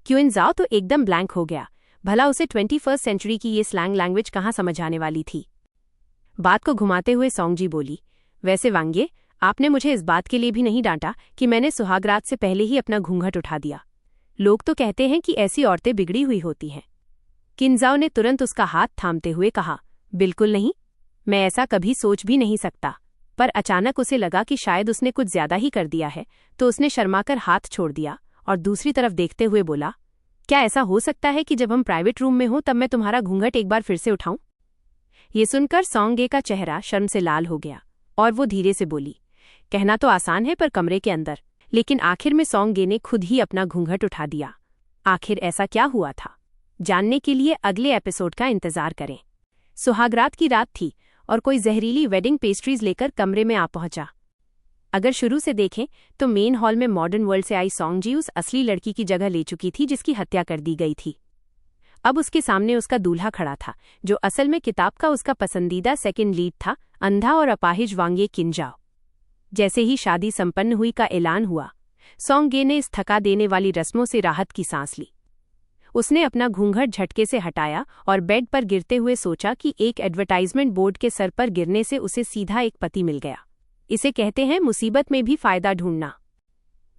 क्विंजाओ तो एकदम ब्लैंक हो गया। भला उसे 21वीं सेंचुरी की ये स्लैंग लैंग्वेज कहाँ समझ आने वाली थी। बात को घुमाते हुए सॉन्ग जी बोली, वैसे वांगे, आपने मुझे इस बात के लिए भी नहीं डांटा कि मैंने सुहागरात से पहले ही अपना घूंघट उठा दिया। लोग तो कहते हैं कि ऐसी औरतें बिगड़ी हुई होती हैं। क्विंजाओ ने तुरंत उसका हाथ थामते हुए कहा, बिल्कुल नहीं, मैं ऐसा कभी सोच भी नहीं सकता। पर अचानक उसे लगा कि शायद उसने कुछ ज्यादा ही कर दिया है, तो उसने शर्माकर हाथ छोड़ दिया और दूसरी तरफ देखते हुए बोला, क्या ऐसा हो सकता है कि जब हम प्राइवेट रूम में हों तब मैं तुम्हारा घूंघट एक बार फिर से उठाऊं? ये सुनकर सॉन्ग गे का चेहरा शर्म से लाल हो गया और वो धीरे से बोली, कहना तो आसान है पर कमरे के अंदर। लेकिन आखिर में सॉन्ग गे ने खुद ही अपना घूंघट उठा दिया। आखिर ऐसा क्या हुआ था, जानने के लिए अगले एपिसोड का इंतजार करें। सुहागरात की रात थी और कोई जहरीली वेडिंग पेस्ट्रीज लेकर कमरे में आ पहुंचा। अगर शुरू से देखें तो मेन हॉल में मॉडर्न वर्ल्ड से आई सॉन्ग जी उस असली लड़की की जगह ले चुकी थी जिसकी हत्या कर दी गई थी। अब उसके सामने उसका दूल्हा खड़ा था, जो असल में किताब का उसका पसंदीदा सेकंड लीड था, अंधा और अपाहिज वांगे क्विंजाओ। जैसे ही शादी संपन्न हुई का ऐलान हुआ, सॉन्ग गे ने इस थका देने वाली रस्मों से राहत की सांस ली। उसने अपना घूंघट झटके से हटाया और बेड पर गिरते हुए सोचा कि एक एडवर्टाइजमेंट बोर्ड के सर पर गिरने से उसे सीधा एक पति मिल गया। इसे कहते हैं मुसीबत में भी फायदा ढूंढना।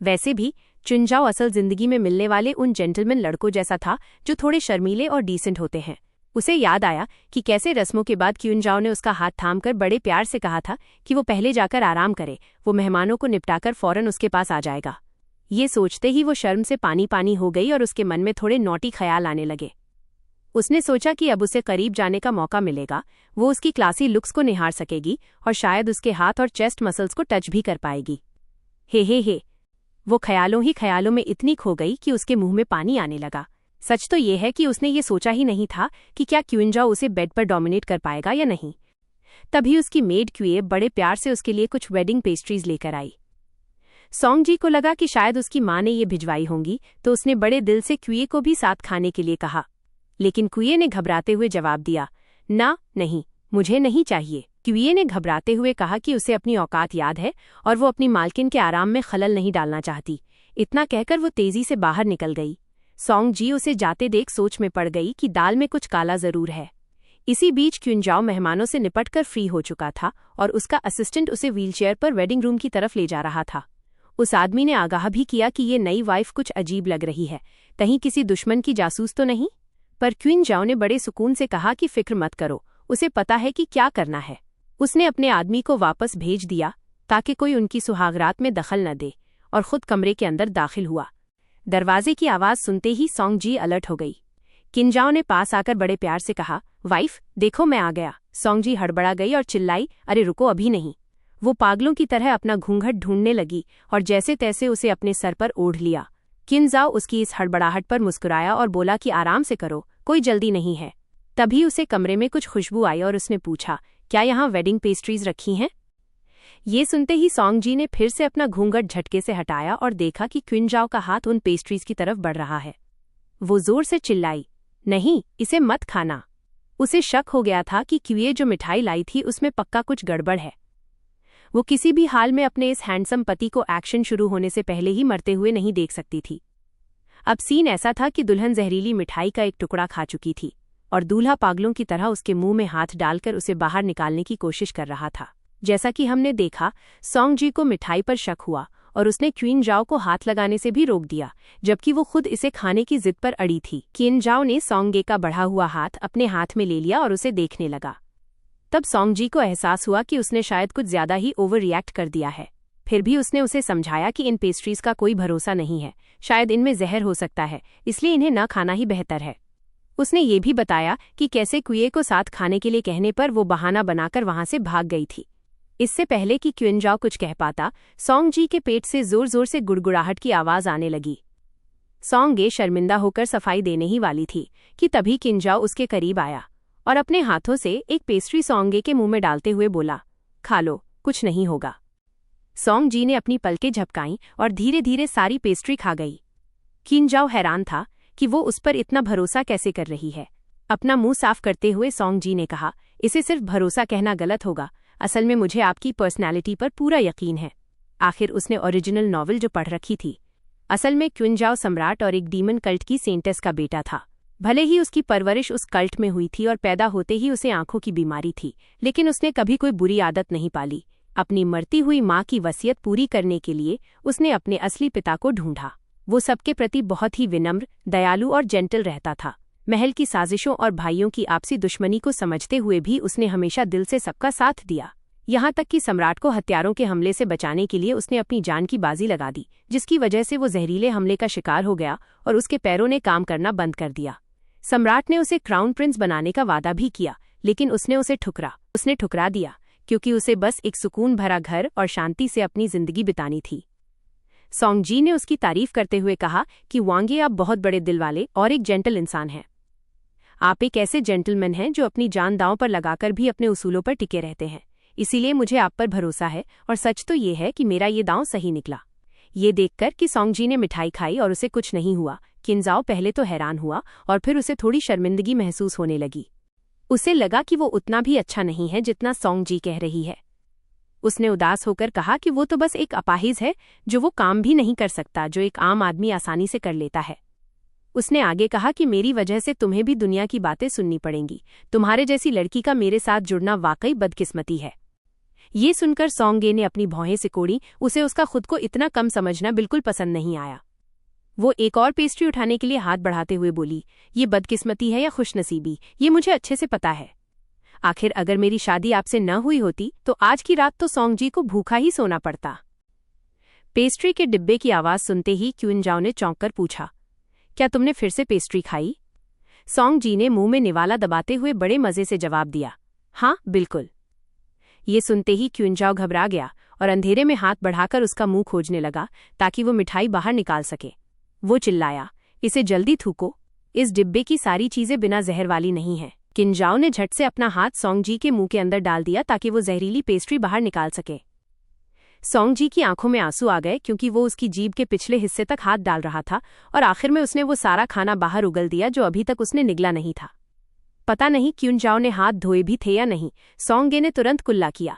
वैसे भी क्विंजाओ असल जिंदगी में मिलने वाले उन जेंटलमैन लड़कों जैसा था जो थोड़े शर्मीले और डिसेंट होते हैं। उसे याद आया कि कैसे रस्मों के बाद क्विंजाओ ने उसका हाथ थामकर बड़े प्यार से कहा था कि वो पहले जाकर आराम करे, वो मेहमानों को निपटाकर फौरन उसके पास आ जाएगा। ये सोचते ही वो शर्म से पानी पानी हो गई और उसके मन में थोड़े नॉटी ख्याल आने लगे। उसने सोचा कि अब उसे करीब जाने का मौका मिलेगा, वो उसकी क्लासी लुक्स को निहार सकेगी और शायद उसके हाथ और चेस्ट मसल्स को टच भी कर पाएगी। हे, वो ख्यालों ही ख्यालों में इतनी खो गई कि उसके मुंह में पानी आने लगा। सच तो ये है कि उसने ये सोचा ही नहीं था कि क्या क्विंजाओ उसे बेड पर डोमिनेट कर पाएगा या नहीं। तभी उसकी मेड क्यूए बड़े प्यार से उसके लिए कुछ वेडिंग पेस्ट्रीज लेकर आई। सॉन्ग जी को लगा कि शायद उसकी माँ ने ये भिजवाई होंगी, तो उसने बड़े दिल से क्यूए को भी साथ खाने के लिए कहा। लेकिन क्यूए ने घबराते हुए जवाब दिया, ना नहीं, मुझे नहीं चाहिए। क्यूए ने घबराते हुए कहा कि उसे अपनी औकात याद है और वो अपनी मालकिन के आराम में खलल नहीं डालना चाहती। इतना कहकर वो तेजी से बाहर निकल गई। सॉन्ग जी उसे जाते देख सोच में पड़ गई कि दाल में कुछ काला जरूर है। इसी बीच क्विंजाओ मेहमानों से निपटकर फ्री हो चुका था और उसका असिस्टेंट उसे व्हीलचेयर पर वेडिंग रूम की तरफ ले जा रहा था। उस आदमी ने आगाह भी किया कि ये नई वाइफ कुछ अजीब लग रही है, कहीं किसी दुश्मन की जासूस तो नहीं। पर क्वीन जाओ ने बड़े सुकून से कहा कि फिक्र मत करो, उसे पता है कि क्या करना है। उसने अपने आदमी को वापस भेज दिया ताकि कोई उनकी सुहागरात में दखल न दे और खुद कमरे के अंदर दाखिल हुआ। दरवाजे की आवाज़ सुनते ही सोंग जी अलर्ट हो गई। किनजाओ ने पास आकर बड़े प्यार से कहा, वाइफ देखो मैं आ गया। सोंग जी हड़बड़ा गई और चिल्लाई, अरे रुको अभी नहीं। वो पागलों की तरह अपना घूंघट ढूंढने लगी और जैसे तैसे उसे अपने सर पर ओढ़ लिया। किनजाओ उसकी इस हड़बड़ाहट पर मुस्कुराया और बोला कि आराम से करो, कोई जल्दी नहीं है। तभी उसे कमरे में कुछ खुशबू आई और उसने पूछा, क्या यहाँ वेडिंग पेस्ट्रीज रखी हैं? ये सुनते ही सोंग जी ने फिर से अपना घूंघट झटके से हटाया और देखा कि क्विनजाओ का हाथ उन पेस्ट्रीज की तरफ बढ़ रहा है। वो जोर से चिल्लाई, नहीं, इसे मत खाना। उसे शक हो गया था कि क्विए जो मिठाई लाई थी उसमें पक्का कुछ गड़बड़ है। वो किसी भी हाल में अपने इस हैंडसम पति को एक्शन शुरू होने से पहले ही मरते हुए नहीं देख सकती थी। अब सीन ऐसा था कि दुल्हन जहरीली मिठाई का एक टुकड़ा खा चुकी थी और दूल्हा पागलों की तरह उसके मुंह में हाथ डालकर उसे बाहर निकालने की कोशिश कर रहा था। जैसा कि हमने देखा, सोंग जी को मिठाई पर शक हुआ और उसने क्विनजाओ को हाथ लगाने से भी रोक दिया, जबकि वो खुद इसे खाने की जिद पर अड़ी थी। क्विनजाओ ने सोंगे का बढ़ा हुआ हाथ अपने हाथ में ले लिया और उसे देखने लगा। तब सोंग जी को एहसास हुआ कि उसने शायद कुछ ज्यादा ही ओवर रिएक्ट कर दिया है। फिर भी उसने उसे समझाया कि इन पेस्ट्रीज का कोई भरोसा नहीं है, शायद इनमें जहर हो सकता है, इसलिए इन्हें न खाना ही बेहतर है। उसने ये भी बताया कि कैसे क्विए को साथ खाने के लिए कहने पर वो बहाना बनाकर वहां से भाग गई थी। इससे पहले कि क्विनजाओ कुछ कह पाता, सोंग जी के पेट से जोर जोर से गुड़गुड़ाहट की आवाज आने लगी। सोंगे शर्मिंदा होकर सफाई देने ही वाली थी कि तभी क्विनजाओ उसके करीब आया और अपने हाथों से एक पेस्ट्री सोंगे के मुंह में डालते हुए बोला, खा लो, कुछ नहीं होगा। सोंग जी ने अपनी पलकें झपकाईं और धीरे धीरे सारी पेस्ट्री खा गई। क्विनजाओ हैरान था कि वो उस पर इतना भरोसा कैसे कर रही है। अपना मुंह साफ करते हुए सोंग जी ने कहा, इसे सिर्फ भरोसा कहना गलत होगा, असल में मुझे आपकी पर्सनैलिटी पर पूरा यकीन है। आखिर उसने ओरिजिनल नॉवेल जो पढ़ रखी थी। असल में क्विनजाओ सम्राट और एक डीमन कल्ट की सेंटेस का बेटा था। भले ही उसकी परवरिश उस कल्ट में हुई थी और पैदा होते ही उसे आंखों की बीमारी थी, लेकिन उसने कभी कोई बुरी आदत नहीं पाली। अपनी मरती हुई माँ की वसीयत पूरी करने के लिए उसने अपने असली पिता को ढूंढा। वो सबके प्रति बहुत ही विनम्र, दयालु और जेंटल रहता था। महल की साजिशों और भाइयों की आपसी दुश्मनी को समझते हुए भी उसने हमेशा दिल से सबका साथ दिया। यहाँ तक कि सम्राट को हत्यारों के हमले से बचाने के लिए उसने अपनी जान की बाजी लगा दी, जिसकी वजह से वो जहरीले हमले का शिकार हो गया और उसके पैरों ने काम करना बंद कर दिया। सम्राट ने उसे क्राउन प्रिंस बनाने का वादा भी किया, लेकिन उसने उसे ठुकरा दिया क्योंकि उसे बस एक सुकून भरा घर और शांति से अपनी जिंदगी बितानी थी। सोंग जी ने उसकी तारीफ करते हुए कहा कि वांगे आप बहुत बड़े दिल वाले और एक जेंटल इंसान हैं। आप एक ऐसे जेंटलमैन हैं जो अपनी जान दांव पर लगाकर भी अपने उसूलों पर टिके रहते हैं, इसीलिए मुझे आप पर भरोसा है और सच तो ये है कि मेरा ये दांव सही निकला। ये देखकर कि सोंग जी ने मिठाई खाई और उसे कुछ नहीं हुआ, किनजाओ पहले तो हैरान हुआ और फिर उसे थोड़ी शर्मिंदगी महसूस होने लगी। उसे लगा कि वो उतना भी अच्छा नहीं है जितना सोंग जी कह रही है। उसने उदास होकर कहा कि वो तो बस एक अपाहिज है जो वो काम भी नहीं कर सकता जो एक आम आदमी आसानी से कर लेता है। उसने आगे कहा कि मेरी वजह से तुम्हें भी दुनिया की बातें सुननी पड़ेंगी। तुम्हारे जैसी लड़की का मेरे साथ जुड़ना वाकई बदकिस्मती है। ये सुनकर सोंगे ने अपनी भौहें सिकोड़ी। उसे उसका खुद को इतना कम समझना बिल्कुल पसंद नहीं आया। वो एक और पेस्ट्री उठाने के लिए हाथ बढ़ाते हुए बोली, ये बदकिस्मती है या खुशनसीबी, ये मुझे अच्छे से पता है। आखिर अगर मेरी शादी आपसे न हुई होती तो आज की रात तो सोंग जी को भूखा ही सोना पड़ता। पेस्ट्री के डिब्बे की आवाज सुनते ही क्विनजाओ ने चौंक कर पूछा, क्या तुमने फिर से पेस्ट्री खाई? सोंग जी ने मुंह में निवाला दबाते हुए बड़े मजे से जवाब दिया, हाँ बिल्कुल। ये सुनते ही क्विनजाओ घबरा गया और अंधेरे में हाथ बढ़ाकर उसका मुंह खोजने लगा ताकि वो मिठाई बाहर निकाल सके। वो चिल्लाया, इसे जल्दी थूको, इस डिब्बे की सारी चीजें बिना जहर वाली नहीं हैं। क्विनजाओ ने झट से अपना हाथ सोंग जी के मुंह के अंदर डाल दिया ताकि वो जहरीली पेस्ट्री बाहर निकाल सके। सोंग जी की आंखों में आंसू आ गए क्योंकि वो उसकी जीभ के पिछले हिस्से तक हाथ डाल रहा था और आखिर में उसने वो सारा खाना बाहर उगल दिया जो अभी तक उसने निगला नहीं था। पता नहीं क्विनजाओ ने हाथ धोए भी थे या नहीं, सोंगे ने तुरंत कुल्ला किया।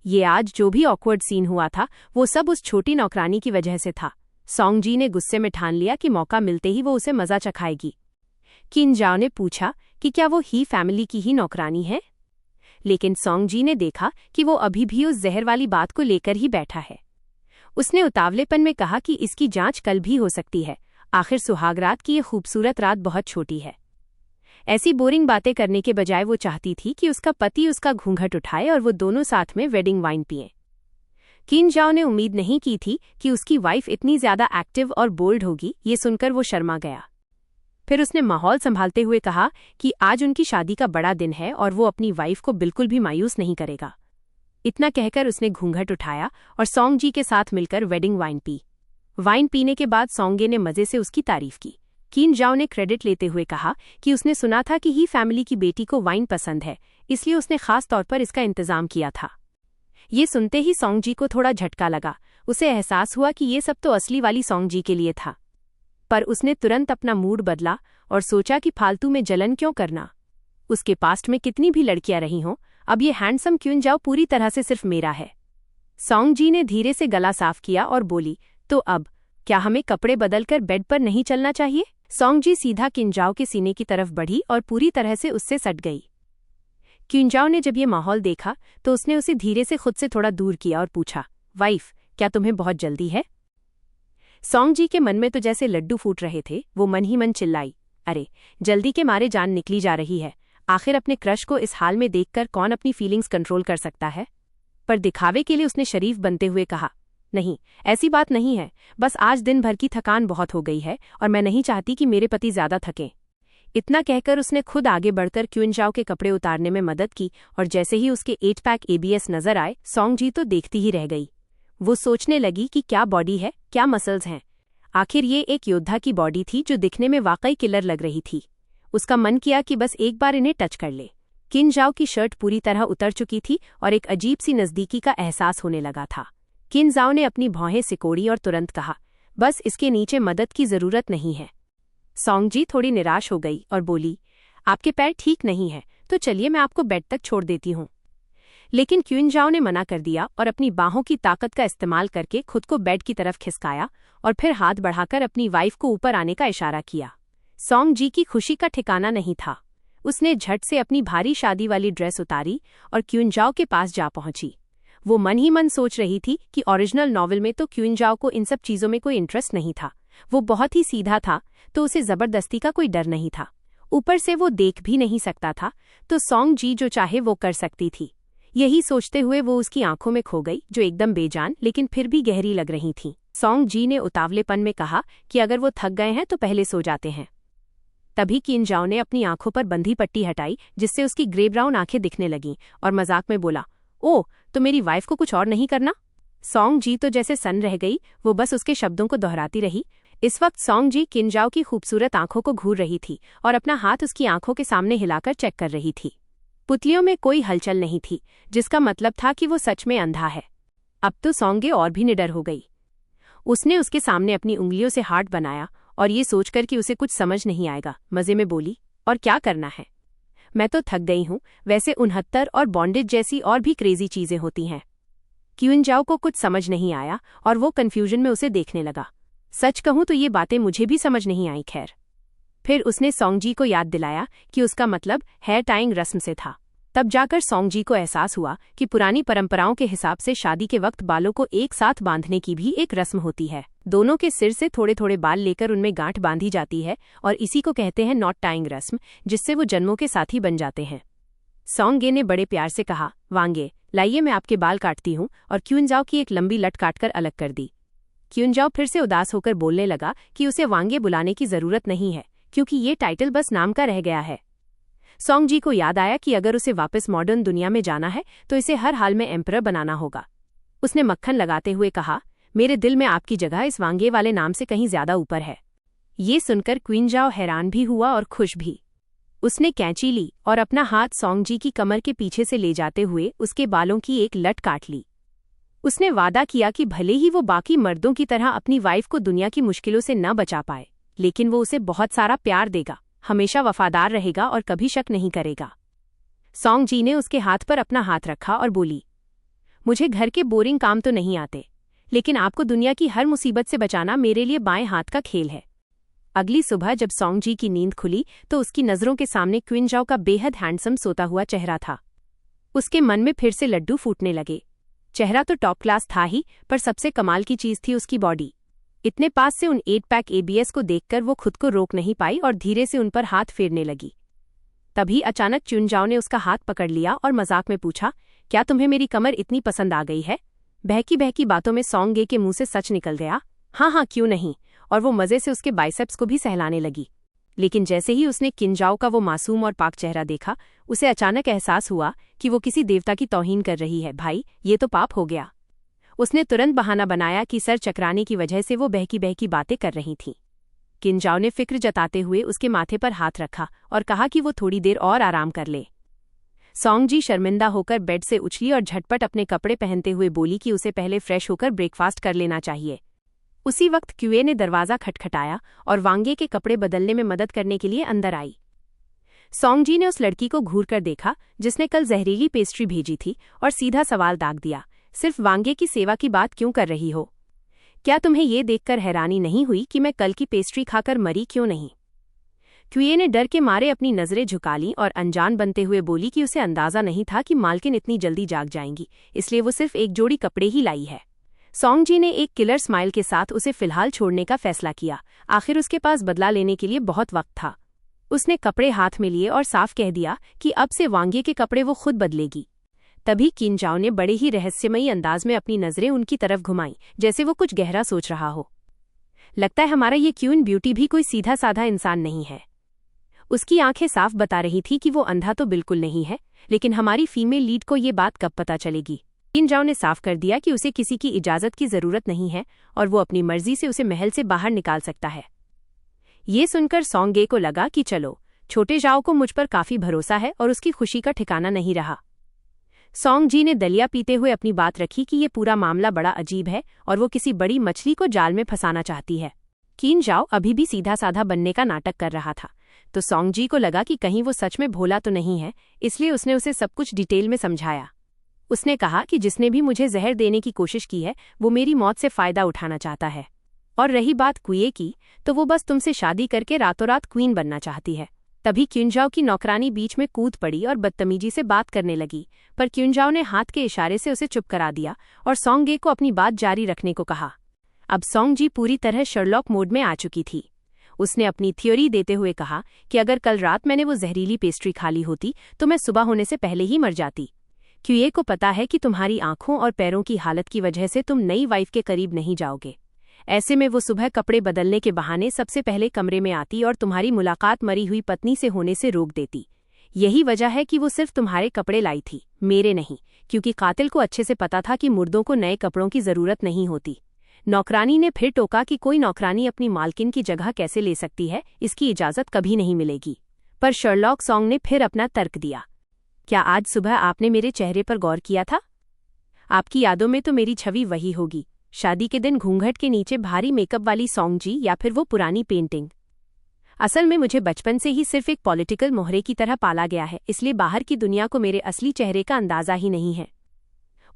ये आज जो भी ऑकवर्ड सीन हुआ था वो सब उस छोटी नौकरानी की वजह से था। सोंग जी ने गुस्से में ठान लिया कि मौका मिलते ही वो उसे मजा चखाएगी। क्विनजाओ ने पूछा कि क्या वो ही फैमिली की ही नौकरानी है, लेकिन सोंग जी ने देखा कि वो अभी भी उस जहर वाली बात को लेकर ही बैठा है। उसने उतावलेपन में कहा कि इसकी जांच कल भी हो सकती है, आखिर सुहागरात की ये खूबसूरत रात बहुत छोटी है। ऐसी बोरिंग बातें करने के बजाय वो चाहती थी कि उसका पति उसका घूंघट उठाए और वो दोनों साथ में वेडिंग वाइन पिएं। किन जाओ ने उम्मीद नहीं की थी कि उसकी वाइफ इतनी ज्यादा एक्टिव और बोल्ड होगी। ये सुनकर वो शर्मा गया। फिर उसने माहौल संभालते हुए कहा कि आज उनकी शादी का बड़ा दिन है और वो अपनी वाइफ को बिल्कुल भी मायूस नहीं करेगा। इतना कहकर उसने घूंघट उठाया और सोंग जी के साथ मिलकर वेडिंग वाइन पी। वाइन पीने के बाद सोंगे ने मजे से उसकी तारीफ की। किन जाओ ने क्रेडिट लेते हुए कहा कि उसने सुना था कि ही फैमिली की बेटी को वाइन पसंद है, इसलिए उसने खास तौर पर इसका इंतजाम किया था। ये सुनते ही सोंग जी को थोड़ा झटका लगा। उसे एहसास हुआ कि ये सब तो असली वाली सोंग जी के लिए था। पर उसने तुरंत अपना मूड बदला और सोचा कि फालतू में जलन क्यों करना। उसके पास्ट में कितनी भी लड़कियां रही हों, अब ये हैंडसम क्यून जाओ पूरी तरह से सिर्फ मेरा है। सोंग जी ने धीरे से गला साफ किया और बोली, तो अब क्या हमें कपड़े बदलकर बेड पर नहीं चलना चाहिए? सोंग जी सीधा किंजाओ के सीने की तरफ बढ़ी और पूरी तरह से उससे सट गई। किंजाओ ने जब ये माहौल देखा तो उसने उसे धीरे से खुद से थोड़ा दूर किया और पूछा, वाइफ, क्या तुम्हें बहुत जल्दी है? सोंग जी के मन में तो जैसे लड्डू फूट रहे थे। वो मन ही मन चिल्लाई, अरे जल्दी के मारे जान निकली जा रही है। आखिर अपने क्रश को इस हाल में देखकर कौन अपनी फीलिंग्स कंट्रोल कर सकता है? पर दिखावे के लिए उसने शरीफ बनते हुए कहा, नहीं, ऐसी बात नहीं है। बस आज दिन भर की थकान बहुत हो गई है और मैं नहीं चाहती कि मेरे पति ज्यादा थकें। इतना कहकर उसने खुद आगे बढ़कर क्यूनजाओ के कपड़े उतारने में मदद की और जैसे ही उसके 8 पैक ABS नजर आए, सोंग जी तो देखती ही रह गई। वो सोचने लगी कि क्या बॉडी है, क्या मसल्स हैं। आखिर ये एक योद्धा की बॉडी थी जो दिखने में वाकई किलर लग रही थी। उसका मन किया कि बस एक बार इन्हें टच कर ले। किंजाओ की शर्ट पूरी तरह उतर चुकी थी और एक अजीब सी नजदीकी का एहसास होने लगा था। किंजाओ ने अपनी भौहें सिकोड़ी और तुरंत कहा, बस इसके नीचे मदद की जरूरत नहीं है। सोंग जी थोड़ी निराश हो गई और बोली, आपके पैर ठीक नहीं है तो चलिए मैं आपको बेड तक छोड़ देती हूँ। लेकिन क्यूनजाओ ने मना कर दिया और अपनी बाहों की ताकत का इस्तेमाल करके खुद को बेड की तरफ खिसकाया और फिर हाथ बढ़ाकर अपनी वाइफ को ऊपर आने का इशारा किया। सोंग जी की खुशी का ठिकाना नहीं था। उसने झट से अपनी भारी शादी वाली ड्रेस उतारी और क्यूनजाओ के पास जा पहुंची। वो मन ही मन सोच रही थी कि ओरिजिनल नॉवेल में तो क्यूनजाओ को इन सब चीजों में कोई इंटरेस्ट नहीं था। वो बहुत ही सीधा था, तो उसे जबरदस्ती का कोई डर नहीं था। ऊपर से वो देख भी नहीं सकता था, तो सोंग जी जो चाहे वो कर सकती थी। यही सोचते हुए वो उसकी आंखों में खो गई, जो एकदम बेजान लेकिन फिर भी गहरी लग रही थीं। सोंग जी ने उतावलेपन में कहा कि अगर वो थक गए हैं तो पहले सो जाते हैं। तभी किंजाओ ने अपनी आंखों पर बंधी पट्टी हटाई, जिससे उसकी ग्रे ब्राउन आंखें दिखने लगीं, और मजाक में बोला, ओह, तो मेरी वाइफ को कुछ और नहीं करना? सोंग जी तो जैसे सन रह गई, वो बस उसके शब्दों को दोहराती रही। इस वक्त सोंग जी किंजाओ की खूबसूरत आंखों को घूर रही थी और अपना हाथ उसकी आंखों के सामने हिलाकर चेक कर रही थी। पुतलियों में कोई हलचल नहीं थी, जिसका मतलब था कि वो सच में अंधा है। अब तो सोंगे और भी निडर हो गई। उसने उसके सामने अपनी उंगलियों से हार्ट बनाया और ये सोचकर कि उसे कुछ समझ नहीं आएगा, मजे में बोली, और क्या करना है? मैं तो थक गई हूँ। वैसे 69 और बॉन्डेज जैसी और भी क्रेजी चीजें होती हैं। क्यूनजाओ को कुछ समझ नहीं आया और वो कन्फ्यूजन में उसे देखने लगा। सच कहूँ तो ये बातें मुझे भी समझ नहीं आई। खैर, फिर उसने सोंग जी को याद दिलाया कि उसका मतलब हेयर टाइंग रस्म से था। तब जाकर सोंग जी को एहसास हुआ कि पुरानी परंपराओं के हिसाब से शादी के वक्त बालों को एक साथ बांधने की भी एक रस्म होती है। दोनों के सिर से थोड़े थोड़े बाल लेकर उनमें गांठ बांधी जाती है और इसी को कहते हैं नॉट टाइंग रस्म, जिससे वो जन्मों के साथी बन जाते हैं। सोंगे ने बड़े प्यार से कहा, वांगे, लाइए मैं आपके बाल काटती हूँ, और क्यूनजाओ की एक लंबी लट काटकर अलग कर दी। क्यूनजाओ फिर से उदास होकर बोलने लगा कि उसे वांगे बुलाने की जरूरत नहीं है, क्योंकि ये टाइटल बस नाम का रह गया है। सोंग जी को याद आया कि अगर उसे वापस मॉडर्न दुनिया में जाना है तो इसे हर हाल में एम्परर बनाना होगा। उसने मक्खन लगाते हुए कहा, मेरे दिल में आपकी जगह इस वांगे वाले नाम से कहीं ज्यादा ऊपर है। ये सुनकर क्वीनजाओ हैरान भी हुआ और खुश भी। उसने कैंची ली और अपना हाथ सोंग जी की कमर के पीछे से ले जाते हुए उसके बालों की एक लट काट ली। उसने वादा किया कि भले ही वो बाकी मर्दों की तरह अपनी वाइफ को दुनिया की मुश्किलों से न बचा पाए, लेकिन वो उसे बहुत सारा प्यार देगा, हमेशा वफादार रहेगा और कभी शक नहीं करेगा। सोंग जी ने उसके हाथ पर अपना हाथ रखा और बोली, मुझे घर के बोरिंग काम तो नहीं आते, लेकिन आपको दुनिया की हर मुसीबत से बचाना मेरे लिए बाएं हाथ का खेल है। अगली सुबह जब सोंग जी की नींद खुली तो उसकी नजरों के सामने क्वीनजाओ का बेहद हैंडसम सोता हुआ चेहरा था। उसके मन में फिर से लड्डू फूटने लगे। चेहरा तो टॉप क्लास था ही, पर सबसे कमाल की चीज थी उसकी बॉडी। इतने पास से उन 8 पैक ABS को देखकर वो खुद को रोक नहीं पाई और धीरे से उन पर हाथ फेरने लगी। तभी अचानक चुनजाओ ने उसका हाथ पकड़ लिया और मजाक में पूछा, क्या तुम्हें मेरी कमर इतनी पसंद आ गई है? बहकी बहकी बातों में सोंगे के मुंह से सच निकल गया, हाँ हाँ क्यों नहीं, और वो मजे से उसके बाइसेप्स को भी सहलाने लगी। लेकिन जैसे ही उसने किंजाओ का वो मासूम और पाक चेहरा देखा, उसे अचानक एहसास हुआ कि वो किसी देवता की तौहीन कर रही है। भाई, ये तो पाप हो गया। उसने तुरंत बहाना बनाया कि सर चकराने की वजह से वो बहकी बहकी बातें कर रही थीं। किंजाओ ने फिक्र जताते हुए उसके माथे पर हाथ रखा और कहा कि वो थोड़ी देर और आराम कर ले। सोंगजी शर्मिंदा होकर बेड से उछली और झटपट अपने कपड़े पहनते हुए बोली कि उसे पहले फ्रेश होकर ब्रेकफास्ट कर लेना चाहिए। उसी वक्त क्यूए ने दरवाज़ा खटखटाया और वांगे के कपड़े बदलने में मदद करने के लिए अंदर आई। सोंगजी ने उस लड़की को घूर कर देखा जिसने कल जहरीली पेस्ट्री भेजी थी और सीधा सवाल दाग दिया, सिर्फ वांगे की सेवा की बात क्यों कर रही हो? क्या तुम्हें ये देखकर हैरानी नहीं हुई कि मैं कल की पेस्ट्री खाकर मरी क्यों नहीं? क्यूए ने डर के मारे अपनी नजरें झुका लीं और अनजान बनते हुए बोली कि उसे अंदाजा नहीं था कि मालकिन इतनी जल्दी जाग जाएंगी, इसलिए वो सिर्फ एक जोड़ी कपड़े ही लाई है। सोंगजी ने एक किलर स्माइल के साथ उसे फिलहाल छोड़ने का फैसला किया। आखिर उसके पास बदला लेने के लिए बहुत वक्त था। उसने कपड़े हाथ में लिए और साफ कह दिया कि अब से वांगे के कपड़े वो खुद बदलेगी। तभी किंजाओ ने बड़े ही रहस्यमयी अंदाज में अपनी नजरें उनकी तरफ घुमाईं, जैसे वो कुछ गहरा सोच रहा हो। लगता है हमारा ये क्यून ब्यूटी भी कोई सीधा साधा इंसान नहीं है। उसकी आंखें साफ बता रही थी कि वो अंधा तो बिल्कुल नहीं है, लेकिन हमारी फीमेल लीड को ये बात कब पता चलेगी? किंजाओ ने साफ कर दिया कि उसे किसी की इजाजत की जरूरत नहीं है और वो अपनी मर्जी से उसे महल से बाहर निकाल सकता है। ये सुनकर सोंगे को लगा कि चलो, छोटे जाओ को मुझ पर काफी भरोसा है और उसकी खुशी का ठिकाना नहीं रहा। सोंगजी ने दलिया पीते हुए अपनी बात रखी कि ये पूरा मामला बड़ा अजीब है और वो किसी बड़ी मछली को जाल में फंसाना चाहती है। किंजाओ अभी भी सीधा साधा बनने का नाटक कर रहा था, तो सोंगजी को लगा कि कहीं वो सच में भोला तो नहीं है, इसलिए उसने उसे सब कुछ डिटेल में समझाया। उसने कहा कि जिसने भी मुझे जहर देने की कोशिश की है वो मेरी मौत से फायदा उठाना चाहता है, और रही बात क्यूए की, तो वो बस तुमसे शादी करके रातों रात क्वीन बनना चाहती है। तभी किंजाओ की नौकरानी बीच में कूद पड़ी और बदतमीजी से बात करने लगी, पर किंजाओ ने हाथ के इशारे से उसे चुप करा दिया और सोंगे को अपनी बात जारी रखने को कहा। अब सोंगजी पूरी तरह शर्लॉक मोड में आ चुकी थी। उसने अपनी थ्योरी देते हुए कहा कि अगर कल रात मैंने वो जहरीली पेस्ट्री खा ली होती तो मैं सुबह होने से पहले ही मर जाती। क्यूए को पता है कि तुम्हारी आंखों और पैरों की हालत की वजह से तुम नई वाइफ के करीब नहीं जाओगे। ऐसे में वो सुबह कपड़े बदलने के बहाने सबसे पहले कमरे में आती और तुम्हारी मुलाकात मरी हुई पत्नी से होने से रोक देती। यही वजह है कि वो सिर्फ तुम्हारे कपड़े लाई थी, मेरे नहीं, क्योंकि कातिल को अच्छे से पता था कि मुर्दों को नए कपड़ों की जरूरत नहीं होती। नौकरानी ने फिर टोका कि कोई नौकरानी अपनी मालकिन की जगह कैसे ले सकती है, इसकी इजाजत कभी नहीं मिलेगी। पर शर्लॉक सोंग ने फिर अपना तर्क दिया, क्या आज सुबह आपने मेरे चेहरे पर गौर किया था? आपकी यादों में तो मेरी छवि वही होगी, शादी के दिन घूंघट के नीचे भारी मेकअप वाली सोंगजी, या फिर वो पुरानी पेंटिंग। असल में मुझे बचपन से ही सिर्फ एक पॉलिटिकल मोहरे की तरह पाला गया है, इसलिए बाहर की दुनिया को मेरे असली चेहरे का अंदाजा ही नहीं है।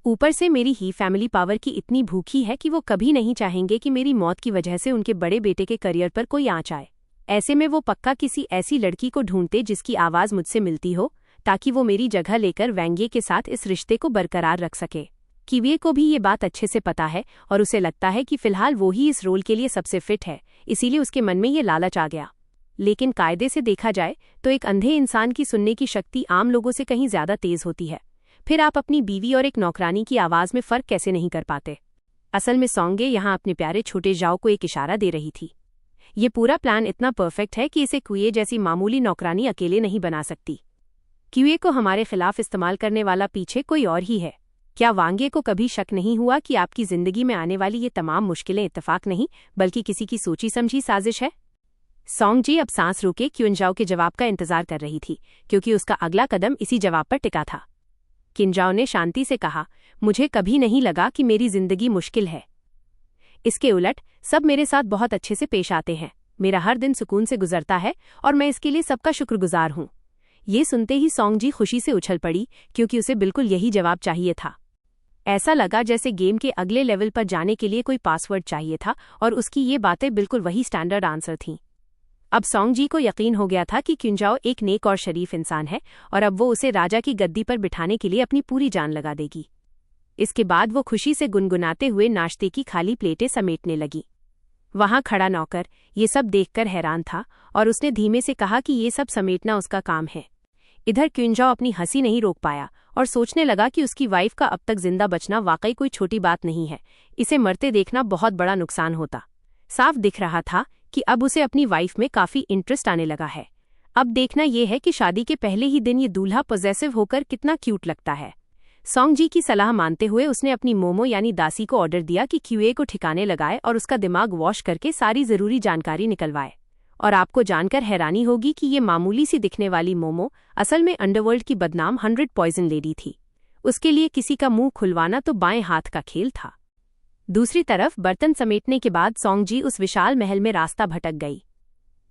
ऊपर से मेरी ही फैमिली पावर की इतनी भूखी है कि वो कभी नहीं चाहेंगे कि मेरी मौत की वजह से उनके बड़े बेटे के करियर पर कोई आंच आए। ऐसे में वो पक्का किसी ऐसी लड़की को ढूंढते जिसकी आवाज मुझसे मिलती हो, ताकि वो मेरी जगह लेकर वांगे के साथ इस रिश्ते को बरकरार रख सके। किवे को भी ये बात अच्छे से पता है और उसे लगता है कि फिलहाल वो ही इस रोल के लिए सबसे फिट है, इसीलिए उसके मन में ये लालच आ गया। लेकिन कायदे से देखा जाए तो एक अंधे इंसान की सुनने की शक्ति आम लोगों से कहीं ज्यादा तेज होती है। फिर आप अपनी बीवी और एक नौकरानी की आवाज में फर्क कैसे नहीं कर पाते? असल में सोंगे यहाँ अपने प्यारे छोटे जाओ को एक इशारा दे रही थी। ये पूरा प्लान इतना परफेक्ट है कि इसे क्यूए जैसी मामूली नौकरानी अकेले नहीं बना सकती। क्यूए को हमारे खिलाफ इस्तेमाल करने वाला पीछे कोई और ही है। क्या वांगे को कभी शक नहीं हुआ कि आपकी जिंदगी में आने वाली ये तमाम मुश्किलें इत्तेफाक नहीं बल्कि किसी की सोची समझी साजिश है? सोंगजी अब सांस रोके किंजाओ के जवाब का इंतजार कर रही थी, क्योंकि उसका अगला कदम इसी जवाब पर टिका था। किंजाओ ने शांति से कहा, मुझे कभी नहीं लगा कि मेरी जिंदगी मुश्किल है। इसके उलट सब मेरे साथ बहुत अच्छे से पेश आते हैं। मेरा हर दिन सुकून से गुजरता है और मैं इसके लिए सबका शुक्रगुजार हूँ। ये सुनते ही सोंगजी खुशी से उछल पड़ी, क्योंकि उसे बिल्कुल यही जवाब चाहिए था। ऐसा लगा जैसे गेम के अगले लेवल पर जाने के लिए कोई पासवर्ड चाहिए था और उसकी ये बातें बिल्कुल वही स्टैंडर्ड आंसर थीं। अब सोंगजी को यकीन हो गया था कि किंजाओ एक नेक और शरीफ इंसान है और अब वो उसे राजा की गद्दी पर बिठाने के लिए अपनी पूरी जान लगा देगी। इसके बाद वो खुशी से गुनगुनाते हुए नाश्ते की खाली प्लेटें समेटने लगी। वहां खड़ा नौकर ये सब देखकर हैरान था और उसने धीमे से कहा कि ये सब समेटना उसका काम है। इधर क्युनजाओ अपनी हंसी नहीं रोक पाया और सोचने लगा कि उसकी वाइफ का अब तक जिंदा बचना वाकई कोई छोटी बात नहीं है। इसे मरते देखना बहुत बड़ा नुकसान होता। साफ दिख रहा था कि अब उसे अपनी वाइफ में काफी इंटरेस्ट आने लगा है। अब देखना यह है कि शादी के पहले ही दिन ये दूल्हा पॉजेसिव होकर कितना क्यूट लगता है। सॉन्ग जी की सलाह मानते हुए उसने अपनी मोमो यानी दासी को ऑर्डर दिया कि क्यूए को ठिकाने लगाए और उसका दिमाग वॉश करके सारी जरूरी जानकारी निकलवाए। और आपको जानकर हैरानी होगी कि ये मामूली सी दिखने वाली मोमो असल में अंडरवर्ल्ड की बदनाम 100 पॉइजन लेडी थी। उसके लिए किसी का मुंह खुलवाना तो बाएं हाथ का खेल था। दूसरी तरफ बर्तन समेटने के बाद सॉन्ग जी उस विशाल महल में रास्ता भटक गई।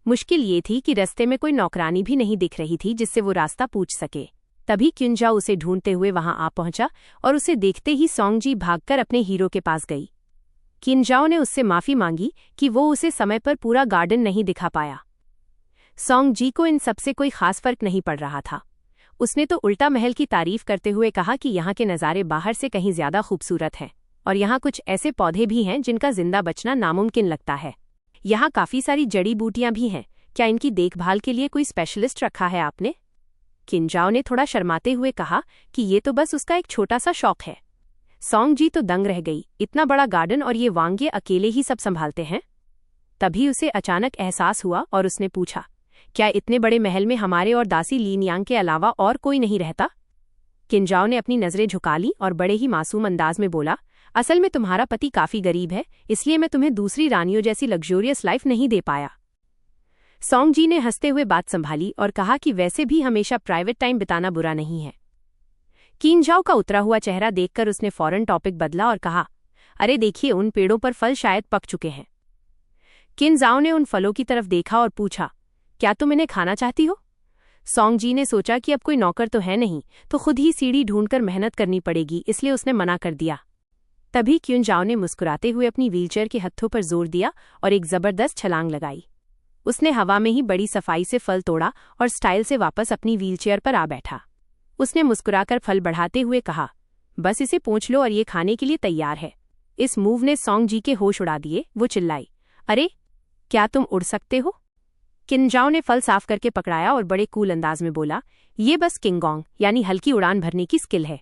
मुश्किल ये थी कि रास्ते में कोई नौकरानी भी नहीं दिख रही थी जिससे वो रास्ता पूछ सके। तभी क्युनजाओ उसे ढूंढते हुए वहां आ पहुंचा और उसे देखते ही सॉन्ग जी भागकर अपने हीरो के पास गई। क्युनजाओ ने उससे माफी मांगी कि वो उसे समय पर पूरा गार्डन नहीं दिखा पाया। सॉन्ग जी को इन सबसे कोई खास फर्क नहीं पड़ रहा था। उसने तो उल्टा महल की तारीफ करते हुए कहा कि यहाँ के नज़ारे बाहर से कहीं ज्यादा खूबसूरत हैं और यहाँ कुछ ऐसे पौधे भी हैं जिनका जिंदा बचना नामुमकिन लगता है। यहाँ काफी सारी जड़ी बूटियां भी हैं, क्या इनकी देखभाल के लिए कोई स्पेशलिस्ट रखा है आपने? क्युनजाओ ने थोड़ा शर्माते हुए कहा कि ये तो बस उसका एक छोटा सा शौक है। सॉन्ग जी तो दंग रह गई, इतना बड़ा गार्डन और ये वांगे अकेले ही सब संभालते हैं? तभी उसे अचानक एहसास हुआ और उसने पूछा, क्या इतने बड़े महल में हमारे और दासी लीन यांग के अलावा और कोई नहीं रहता? क्युनजाओ ने अपनी नजरें झुका ली और बड़े ही मासूम अंदाज में बोला, असल में तुम्हारा पति काफी गरीब है, इसलिए मैं तुम्हें दूसरी रानियों जैसी लग्जूरियस लाइफ नहीं दे पाया। सॉन्ग जी ने हंसते हुए बात संभाली और कहा कि वैसे भी हमेशा प्राइवेट टाइम बिताना बुरा नहीं है। क्युनजाओ का उतरा हुआ चेहरा देखकर उसने फौरन टॉपिक बदला और कहा, अरे देखिए, उन पेड़ों पर फल शायद पक चुके हैं। क्युनजाओ ने उन फलों की तरफ देखा और पूछा, क्या तुम इन्हें खाना चाहती हो? सॉन्ग जी ने सोचा कि अब कोई नौकर तो है नहीं, तो खुद ही सीढ़ी ढूंढकर मेहनत करनी पड़ेगी, इसलिए उसने मना कर दिया। तभी क्युनजाओ ने मुस्कुराते हुए अपनी व्हीलचेयर के हत्थों पर जोर दिया और एक जबरदस्त छलांग लगाई। उसने हवा में ही बड़ी सफाई से फल तोड़ा और स्टाइल से वापस अपनी व्हीलचेयर पर आ बैठा। उसने मुस्कुराकर फल बढ़ाते हुए कहा, बस इसे पोंछ लो और ये खाने के लिए तैयार है। इस मूव ने सॉन्ग जी के होश उड़ा दिए। वो चिल्लाई, अरे क्या तुम उड़ सकते हो? क्युनजाओ ने फल साफ करके पकड़ाया और बड़े कूल अंदाज में बोला, ये बस किंगोंग यानी हल्की उड़ान भरने की स्किल है।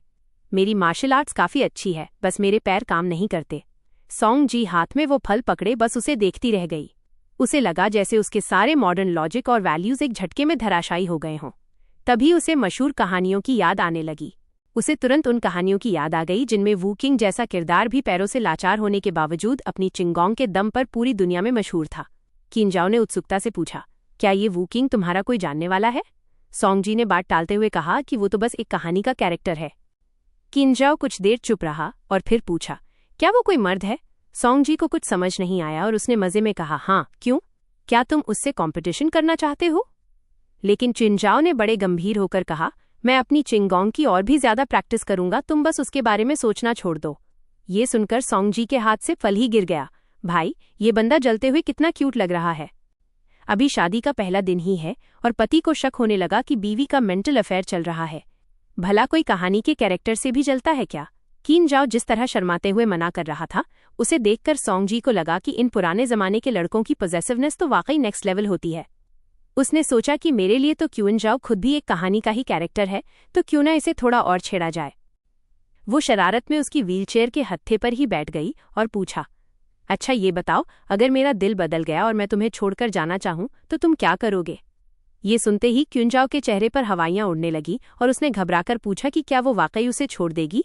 मेरी मार्शल आर्ट्स काफी अच्छी है, बस मेरे पैर काम नहीं करते। सॉन्ग जी हाथ में वो फल पकड़े बस उसे देखती रह गई। उसे लगा जैसे उसके सारे मॉडर्न लॉजिक और वैल्यूज एक झटके में धराशायी हो गए हों। तभी उसे मशहूर कहानियों की याद आने लगी। उसे तुरंत उन कहानियों की याद आ गई जिनमें वू किंग जैसा किरदार भी पैरों से लाचार होने के बावजूद अपनी चिंगोंग के दम पर पूरी दुनिया में मशहूर था। क्युनजाओ ने उत्सुकता से पूछा, क्या ये वू किंग तुम्हारा कोई जानने वाला है? सॉन्ग जी ने बात टालते हुए कहा कि वो तो बस एक कहानी का कैरेक्टर है। क्युनजाओ कुछ देर चुप रहा और फिर पूछा, क्या वो कोई मर्द है? सॉन्ग जी को कुछ समझ नहीं आया और उसने मजे में कहा, हाँ, क्यों? क्या तुम उससे कंपटीशन करना चाहते हो? लेकिन क्युनजाओ ने बड़े गंभीर होकर कहा, मैं अपनी चिंगोंग की और भी ज्यादा प्रैक्टिस करूंगा, तुम बस उसके बारे में सोचना छोड़ दो। ये सुनकर सॉन्ग जी के हाथ से फल ही गिर गया। भाई, ये बंदा जलते हुए कितना क्यूट लग रहा है। अभी शादी का पहला दिन ही है और पति को शक होने लगा कि बीवी का मेंटल अफेयर चल रहा है। भला कोई कहानी के कैरेक्टर से भी जलता है क्या? क्युनजाओ जिस तरह शर्माते हुए मना कर रहा था, उसे देखकर सॉन्ग जी को लगा कि इन पुराने जमाने के लड़कों की पॉजेसिवनेस तो वाकई नेक्स्ट लेवल होती है। उसने सोचा कि मेरे लिए तो क्युनजाओ खुद भी एक कहानी का ही कैरेक्टर है, तो क्यों ना इसे थोड़ा और छेड़ा जाए। वो शरारत में उसकी व्हीलचेयर के हत्थे पर ही बैठ गई और पूछा, अच्छा ये बताओ, अगर मेरा दिल बदल गया और मैं तुम्हें छोड़कर जाना चाहूं तो तुम क्या करोगे? ये सुनते ही क्युनजाओ के चेहरे पर हवाइयां उड़ने लगी और उसने घबराकर पूछा कि क्या वो वाकई उसे छोड़ देगी।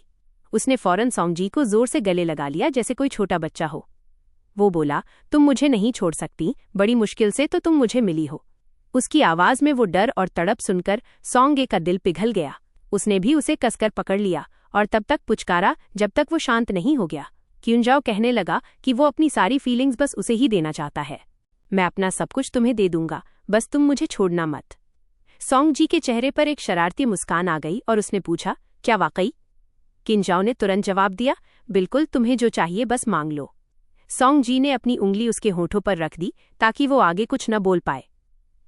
उसने फौरन सॉन्ग जी को जोर से गले लगा लिया जैसे कोई छोटा बच्चा हो। वो बोला, तुम मुझे नहीं छोड़ सकती, बड़ी मुश्किल से तो तुम मुझे मिली हो। उसकी आवाज में वो डर और तड़प सुनकर सॉन्ग का दिल पिघल गया। उसने भी उसे कसकर पकड़ लिया और तब तक पुचकारा जब तक वो शांत नहीं हो गया। क्युनजाओ कहने लगा कि वो अपनी सारी फीलिंग्स बस उसे ही देना चाहता है। मैं अपना सब कुछ तुम्हें दे दूंगा, बस तुम मुझे छोड़ना मत। सॉन्ग जी के चेहरे पर एक शरारती मुस्कान आ गई और उसने पूछा, क्या वाकई? क्युनजाओ ने तुरंत जवाब दिया, बिल्कुल, तुम्हें जो चाहिए बस मांग लो। सॉन्ग जी ने अपनी उंगली उसके होठों पर रख दी ताकि वो आगे कुछ न बोल पाए।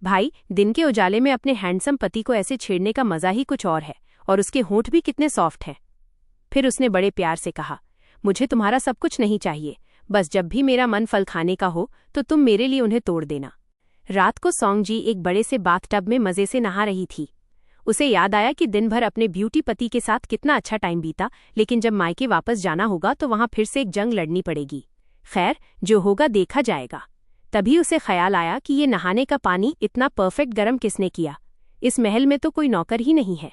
भाई, दिन के उजाले में अपने हैंडसम पति को ऐसे छेड़ने का मजा ही कुछ और है, और उसके होंठ भी कितने सॉफ्ट हैं। फिर उसने बड़े प्यार से कहा, मुझे तुम्हारा सब कुछ नहीं चाहिए, बस जब भी मेरा मन फल खाने का हो तो तुम मेरे लिए उन्हें तोड़ देना। रात को सॉन्ग जी एक बड़े से बाथटब में मजे से नहा रही थी। उसे याद आया कि दिन भर अपने ब्यूटी पति के साथ कितना अच्छा टाइम बीता, लेकिन जब मायके वापस जाना होगा तो वहां फिर से एक जंग लड़नी पड़ेगी। खैर, जो होगा देखा जाएगा। तभी उसे ख्याल आया कि ये नहाने का पानी इतना परफेक्ट गर्म किसने किया। इस महल में तो कोई नौकर ही नहीं है।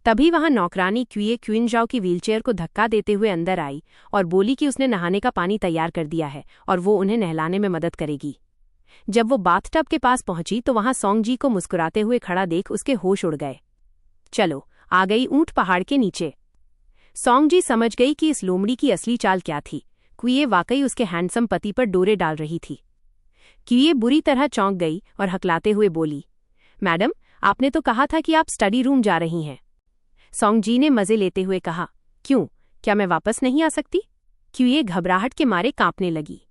तभी वहां नौकरानी क्विंजाओ की व्हीलचेयर को धक्का देते हुए अंदर आई और बोली कि उसने नहाने का पानी तैयार कर दिया है और वो उन्हें नहलाने में मदद करेगी। जब वो बाथटब के पास पहुंची तो वहां सोंगजी को मुस्कुराते हुए खड़ा देख उसके होश उड़ गए। चलो, आ गई ऊंट पहाड़ के नीचे। सोंगजी समझ गई कि इस लोमड़ी की असली चाल क्या थी। क्विए वाकई उसके हैंडसम पति पर डोरे डाल रही थी। क्विए बुरी तरह चौंक गई और हकलाते हुए बोली, मैडम, आपने तो कहा था कि आप स्टडी रूम जा रही हैं। सोंगजी ने मजे लेते हुए कहा, क्यों, क्या मैं वापस नहीं आ सकती? क्विए घबराहट के मारे कांपने लगी।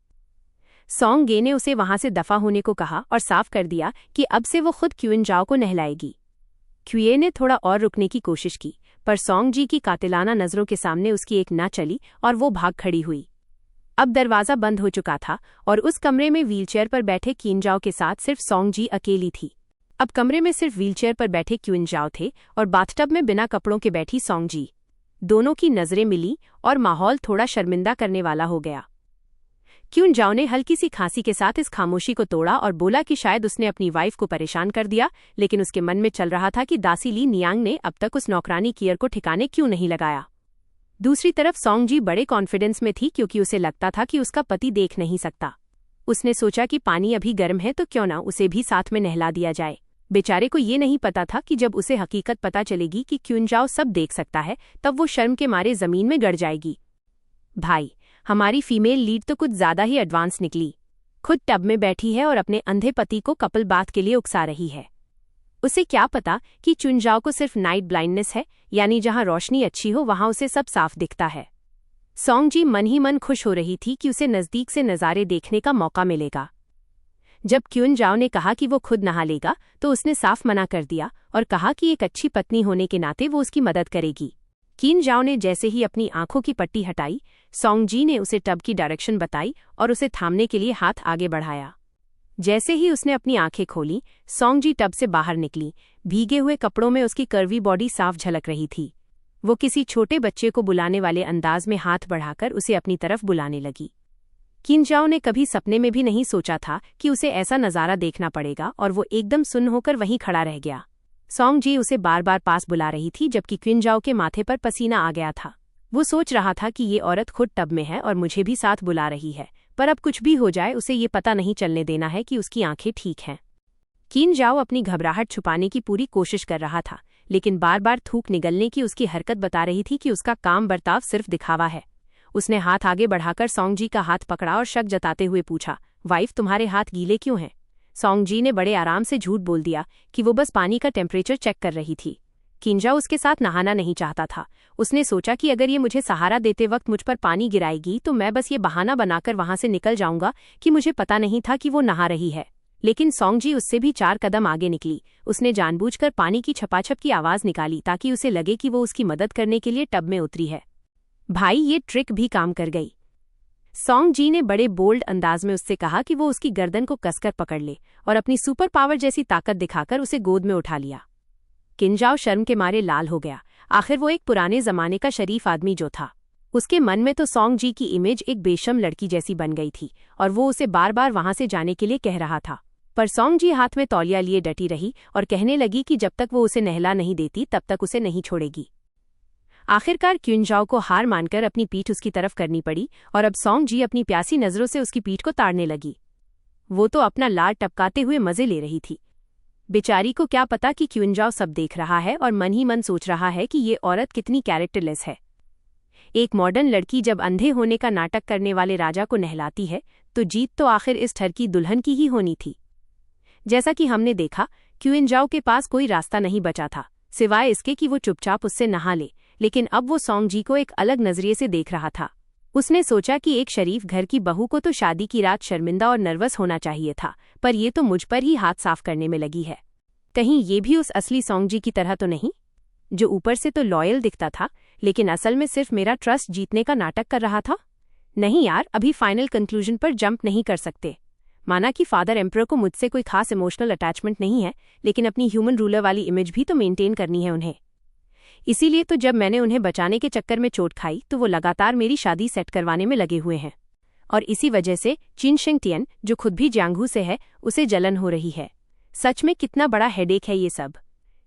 सोंगे ने उसे वहां से दफा होने को कहा और साफ कर दिया कि अब से वो खुद क्विंजाओ को नहलाएगी। क्विए ने थोड़ा और रुकने की कोशिश की, पर सोंगजी की कातिलाना नजरों के सामने उसकी एक ना चली और वो भाग खड़ी हुई। अब दरवाजा बंद हो चुका था और उस कमरे में व्हीलचेयर पर बैठे क्विंजाओ के साथ सिर्फ सोंगजी अकेली थी। अब कमरे में सिर्फ व्हीलचेयर पर बैठे क्विंजाओ थे और बाथटब में बिना कपड़ों के बैठी सोंगजी। दोनों की नजरें मिली और माहौल थोड़ा शर्मिंदा करने वाला हो गया। क्विंजाओ ने हल्की सी खांसी के साथ इस खामोशी को तोड़ा और बोला कि शायद उसने अपनी वाइफ को परेशान कर दिया, लेकिन उसके मन में चल रहा था कि दासी ली नियांग ने अब तक उस नौकरानी कियर को ठिकाने क्यों नहीं लगाया। दूसरी तरफ सोंगजी बड़े कॉन्फिडेंस में थी क्योंकि उसे लगता था कि उसका पति देख नहीं सकता। उसने सोचा कि पानी अभी गर्म है तो क्यों ना उसे भी साथ में नहला दिया जाए। बेचारे को ये नहीं पता था कि जब उसे हकीकत पता चलेगी कि क्विंजाओ सब देख सकता है तब वो शर्म के मारे जमीन में गड़ जाएगी। भाई, हमारी फीमेल लीड तो कुछ ज्यादा ही एडवांस निकली। खुद टब में बैठी है और अपने अंधे पति को कपल बाथ के लिए उकसा रही है। उसे क्या पता कि क्विंजाओ को सिर्फ नाइट ब्लाइंडनेस है, यानी जहां रोशनी अच्छी हो वहां उसे सब साफ दिखता है। सोंगजी मन ही मन खुश हो रही थी कि उसे नजदीक से नज़ारे देखने का मौका मिलेगा। जब क्विंजाओ ने कहा कि वो खुद नहा लेगा तो उसने साफ मना कर दिया और कहा कि एक अच्छी पत्नी होने के नाते वो उसकी मदद करेगी। क्विंजाओ ने जैसे ही अपनी आंखों की पट्टी हटाई, सोंगजी ने उसे टब की डायरेक्शन बताई और उसे थामने के लिए हाथ आगे बढ़ाया। जैसे ही उसने अपनी आंखें खोली, सोंगजी टब से बाहर निकली। भीगे हुए कपड़ों में उसकी कर्वी बॉडी साफ झलक रही थी। वो किसी छोटे बच्चे को बुलाने वाले अंदाज में हाथ बढ़ाकर उसे अपनी तरफ बुलाने लगी। क्विंजाओ ने कभी सपने में भी नहीं सोचा था कि उसे ऐसा नज़ारा देखना पड़ेगा और वो एकदम सुन्न होकर वहीं खड़ा रह गया। सोंगजी उसे बार बार पास बुला रही थी जबकि क्विंजाओ के माथे पर पसीना आ गया था। वो सोच रहा था कि ये औरत खुद टब में है और मुझे भी साथ बुला रही है, पर अब कुछ भी हो जाए उसे ये पता नहीं चलने देना है कि उसकी आंखें ठीक हैं। क्विंजाओ अपनी घबराहट छुपाने की पूरी कोशिश कर रहा था, लेकिन बार बार थूक निगलने की उसकी हरकत बता रही थी कि उसका काम बर्ताव सिर्फ दिखावा है। उसने हाथ आगे बढ़ाकर सोंगजी का हाथ पकड़ा और शक जताते हुए पूछा, वाइफ, तुम्हारे हाथ गीले क्यों हैं? सोंगजी ने बड़े आराम से झूठ बोल दिया कि वो बस पानी का टेम्परेचर चेक कर रही थी। क्विंजाओ उसके साथ नहाना नहीं चाहता था। उसने सोचा कि अगर ये मुझे सहारा देते वक्त मुझ पर पानी गिराएगी तो मैं बस ये बहाना बनाकर वहां से निकल जाऊंगा कि मुझे पता नहीं था कि वो नहा रही है। लेकिन सोंगजी उससे भी 4 कदम आगे निकली। उसने जानबूझकर पानी की छपाछप की आवाज निकाली ताकि उसे लगे कि वो उसकी मदद करने के लिए टब में उतरी है। भाई, ये ट्रिक भी काम कर गई। सोंगजी ने बड़े बोल्ड अंदाज में उससे कहा कि वो उसकी गर्दन को कसकर पकड़ ले और अपनी सुपर पावर जैसी ताकत दिखाकर उसे गोद में उठा लिया। क्विंजाओ शर्म के मारे लाल हो गया। आखिर वो एक पुराने जमाने का शरीफ आदमी जो था। उसके मन में तो सोंगजी की इमेज एक बेशर्म लड़की जैसी बन गई थी और वो उसे बार बार वहां से जाने के लिए कह रहा था। पर सोंगजी हाथ में तौलिया लिए डटी रही और कहने लगी कि जब तक वो उसे नहला नहीं देती तब तक उसे नहीं छोड़ेगी। आखिरकार क्विंजाओ को हार मानकर अपनी पीठ उसकी तरफ करनी पड़ी और अब सोंगजी अपनी प्यासी नजरों से उसकी पीठ को ताड़ने लगी। वो तो अपना लार टपकाते हुए मजे ले रही थी। बेचारी को क्या पता कि क्विंजाओ सब देख रहा है और मन ही मन सोच रहा है कि ये औरत कितनी कैरेक्टरलेस है। एक मॉडर्न लड़की जब अंधे होने का नाटक करने वाले राजा को नहलाती है तो जीत तो आखिर इस ठर की दुल्हन की ही होनी थी। जैसा कि हमने देखा, क्विंजाओ के पास कोई रास्ता नहीं बचा था सिवाय इसके कि वो चुपचाप उससे नहा ले, लेकिन अब वो सोंगजी को एक अलग नजरिए से देख रहा था। उसने सोचा कि एक शरीफ घर की बहू को तो शादी की रात शर्मिंदा और नर्वस होना चाहिए था, पर ये तो मुझ पर ही हाथ साफ करने में लगी है। कहीं ये भी उस असली सोंगजी की तरह तो नहीं, जो ऊपर से तो लॉयल दिखता था लेकिन असल में सिर्फ मेरा ट्रस्ट जीतने का नाटक कर रहा था? नहीं यार, अभी फाइनल कंक्लूजन पर जंप नहीं कर सकते। माना कि फादर एम्परर को मुझसे कोई खास इमोशनल अटैचमेंट नहीं है, लेकिन अपनी ह्यूमन रूलर वाली इमेज भी तो मेंटेन करनी है उन्हें। इसीलिए तो जब मैंने उन्हें बचाने के चक्कर में चोट खाई तो वो लगातार मेरी शादी सेट करवाने में लगे हुए हैं। और इसी वजह से चिन शेंगटियन, जो खुद भी जियांगहू से है, उसे जलन हो रही है। सच में कितना बड़ा हेडेक है ये सब।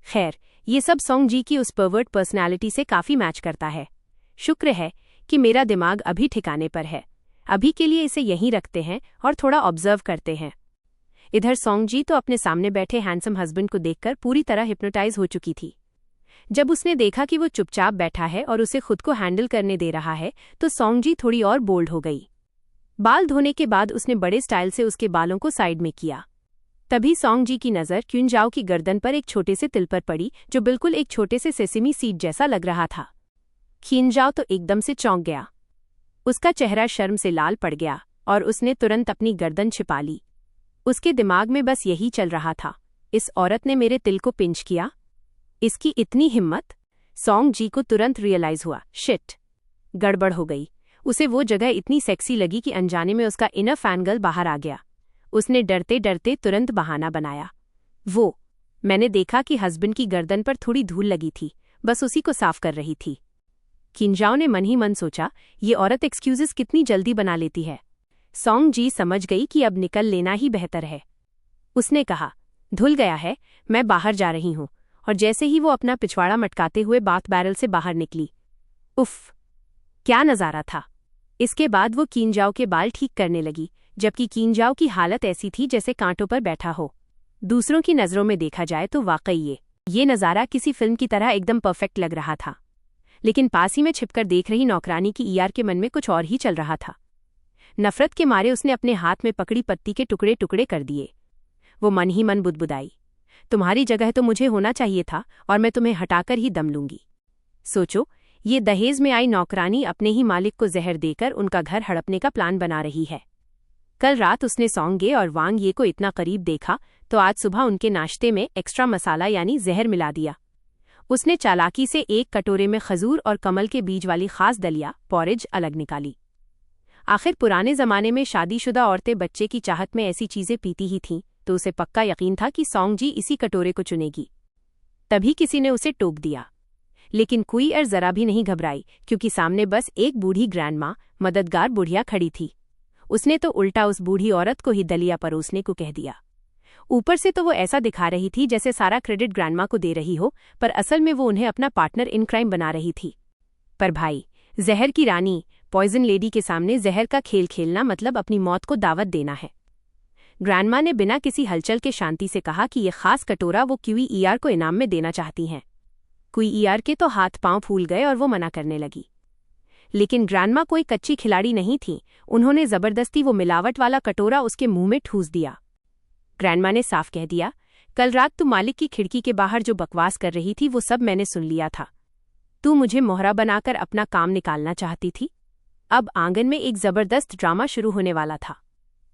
खैर, ये सब सोंग जी की उस परवर्ट पर्सनैलिटी से काफी मैच करता है। शुक्र है कि मेरा दिमाग अभी ठिकाने पर है। अभी के लिए इसे यहीं रखते हैं और थोड़ा ऑब्जर्व करते हैं। इधर सोंग जी तो अपने सामने बैठे हैंडसम हस्बैंड को देखकर पूरी तरह हिप्नोटाइज हो चुकी थी। जब उसने देखा कि वो चुपचाप बैठा है और उसे खुद को हैंडल करने दे रहा है, तो सोंग जी थोड़ी और बोल्ड हो गई। बाल धोने के बाद उसने बड़े स्टाइल से उसके बालों को साइड में किया। तभी सोंग जी की नज़र क्युनजाओ की गर्दन पर एक छोटे से तिल पर पड़ी, जो बिल्कुल एक छोटे से सेसिमी सीड जैसा लग रहा था। क्युनजाओ तो एकदम से चौंक गया। उसका चेहरा शर्म से लाल पड़ गया और उसने तुरंत अपनी गर्दन छिपा ली। उसके दिमाग में बस यही चल रहा था, इस औरत ने मेरे तिल को पिंच किया। इसकी इतनी हिम्मत। सोंग जी को तुरंत रियलाइज हुआ, शिट, गड़बड़ हो गई। उसे वो जगह इतनी सेक्सी लगी कि अनजाने में उसका इनर फैनगर्ल बाहर आ गया। उसने डरते डरते तुरंत बहाना बनाया, मैंने देखा कि हस्बैंड की गर्दन पर थोड़ी धूल लगी थी, बस उसी को साफ कर रही थी। किंजाओ ने मन ही मन सोचा, ये औरत एक्सक्यूजेस कितनी जल्दी बना लेती है। सोंग जी समझ गई कि अब निकल लेना ही बेहतर है। उसने कहा, धुल गया है, मैं बाहर जा रही हूं। और जैसे ही वो अपना पिछवाड़ा मटकाते हुए बाथ बैरल से बाहर निकली, उफ, क्या नजारा था। इसके बाद वो किंजाओ के बाल ठीक करने लगी, जबकि किंजाओ की हालत ऐसी थी जैसे कांटों पर बैठा हो। दूसरों की नज़रों में देखा जाए तो वाकई ये नज़ारा किसी फिल्म की तरह एकदम परफेक्ट लग रहा था। लेकिन पास ही में छिपकर देख रही नौकरानी की ईआर के मन में कुछ और ही चल रहा था। नफरत के मारे उसने अपने हाथ में पकड़ी पत्ती के टुकड़े टुकड़े कर दिए। वो मन ही मन बुदबुदाई, तुम्हारी जगह तो मुझे होना चाहिए था और मैं तुम्हें हटाकर ही दम लूंगी। सोचो, ये दहेज में आई नौकरानी अपने ही मालिक को जहर देकर उनका घर हड़पने का प्लान बना रही है। कल रात उसने सोंगे और वांग ये को इतना करीब देखा तो आज सुबह उनके नाश्ते में एक्स्ट्रा मसाला यानी जहर मिला दिया। उसने चालाकी से एक कटोरे में खजूर और कमल के बीज वाली खास दलिया पॉरेज अलग निकाली। आखिर पुराने जमाने में शादीशुदा औरतें बच्चे की चाहत में ऐसी चीजें पीती ही थीं, तो उसे पक्का यकीन था कि सोंग जी इसी कटोरे को चुनेगी। तभी किसी ने उसे टोक दिया, लेकिन कुई जरा भी नहीं घबराई, क्योंकि सामने बस एक बूढ़ी ग्रैंडमा, मददगार बुढ़िया खड़ी थी। उसने तो उल्टा उस बूढ़ी औरत को ही दलिया परोसने को कह दिया। ऊपर से तो वो ऐसा दिखा रही थी जैसे सारा क्रेडिट ग्रैंडमा को दे रही हो, पर असल में वो उन्हें अपना पार्टनर इन क्राइम बना रही थी। पर भाई, जहर की रानी, पॉइजन लेडी के सामने जहर का खेल खेलना मतलब अपनी मौत को दावत देना है। ग्रैंडमा ने बिना किसी हलचल के शांति से कहा कि ये खास कटोरा वो क्यूईआर को इनाम में देना चाहती हैं। क्यूईआर के तो हाथ पांव फूल गए और वो मना करने लगी। लेकिन ग्रैंडमा कोई कच्ची खिलाड़ी नहीं थी। उन्होंने जबरदस्ती वो मिलावट वाला कटोरा उसके मुंह में ठूस दिया। ग्रैंडमा ने साफ कह दिया, कल रात तू मालिक की खिड़की के बाहर जो बकवास कर रही थी वो सब मैंने सुन लिया था। तू मुझे मोहरा बनाकर अपना काम निकालना चाहती थी। अब आंगन में एक जबरदस्त ड्रामा शुरू होने वाला था।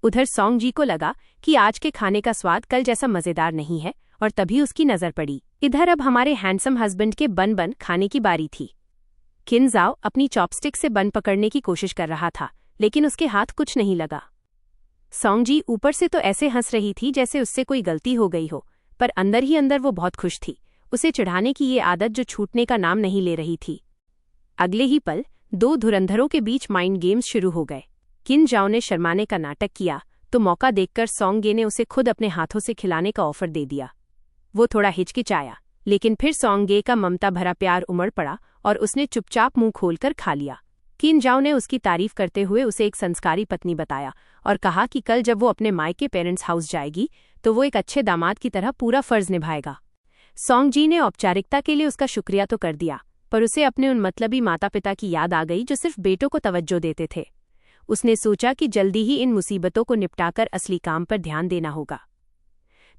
उधर सोंग जी को लगा कि आज के खाने का स्वाद कल जैसा मजेदार नहीं है, और तभी उसकी नजर पड़ी। इधर अब हमारे हैंडसम हस्बैंड के बन खाने की बारी थी। किंजाओ अपनी चॉपस्टिक से बन पकड़ने की कोशिश कर रहा था, लेकिन उसके हाथ कुछ नहीं लगा। सोंग जी ऊपर से तो ऐसे हंस रही थी जैसे उससे कोई गलती हो गई हो, पर अंदर ही अंदर वो बहुत खुश थी। उसे चिढ़ाने की ये आदत जो छूटने का नाम नहीं ले रही थी। अगले ही पल दो धुरंधरों के बीच माइंड गेम्स शुरू हो गए। किंजाओ ने शर्माने का नाटक किया तो मौका देखकर सोंगे ने उसे खुद अपने हाथों से खिलाने का ऑफर दे दिया। वो थोड़ा हिचकिचाया, लेकिन फिर सोंगे का ममता भरा प्यार उमड़ पड़ा और उसने चुपचाप मुंह खोलकर खा लिया। किंजाओ ने उसकी तारीफ करते हुए उसे एक संस्कारी पत्नी बताया और कहा कि कल जब वो अपने मायके पेरेंट्स हाउस जाएगी तो वो एक अच्छे दामाद की तरह पूरा फर्ज निभाएगा। सोंग जी ने औपचारिकता के लिए उसका शुक्रिया तो कर दिया, पर उसे अपने उन मतलबी माता पिता की याद आ गई जो सिर्फ बेटों को तवज्जो देते थे। उसने सोचा कि जल्दी ही इन मुसीबतों को निपटाकर असली काम पर ध्यान देना होगा।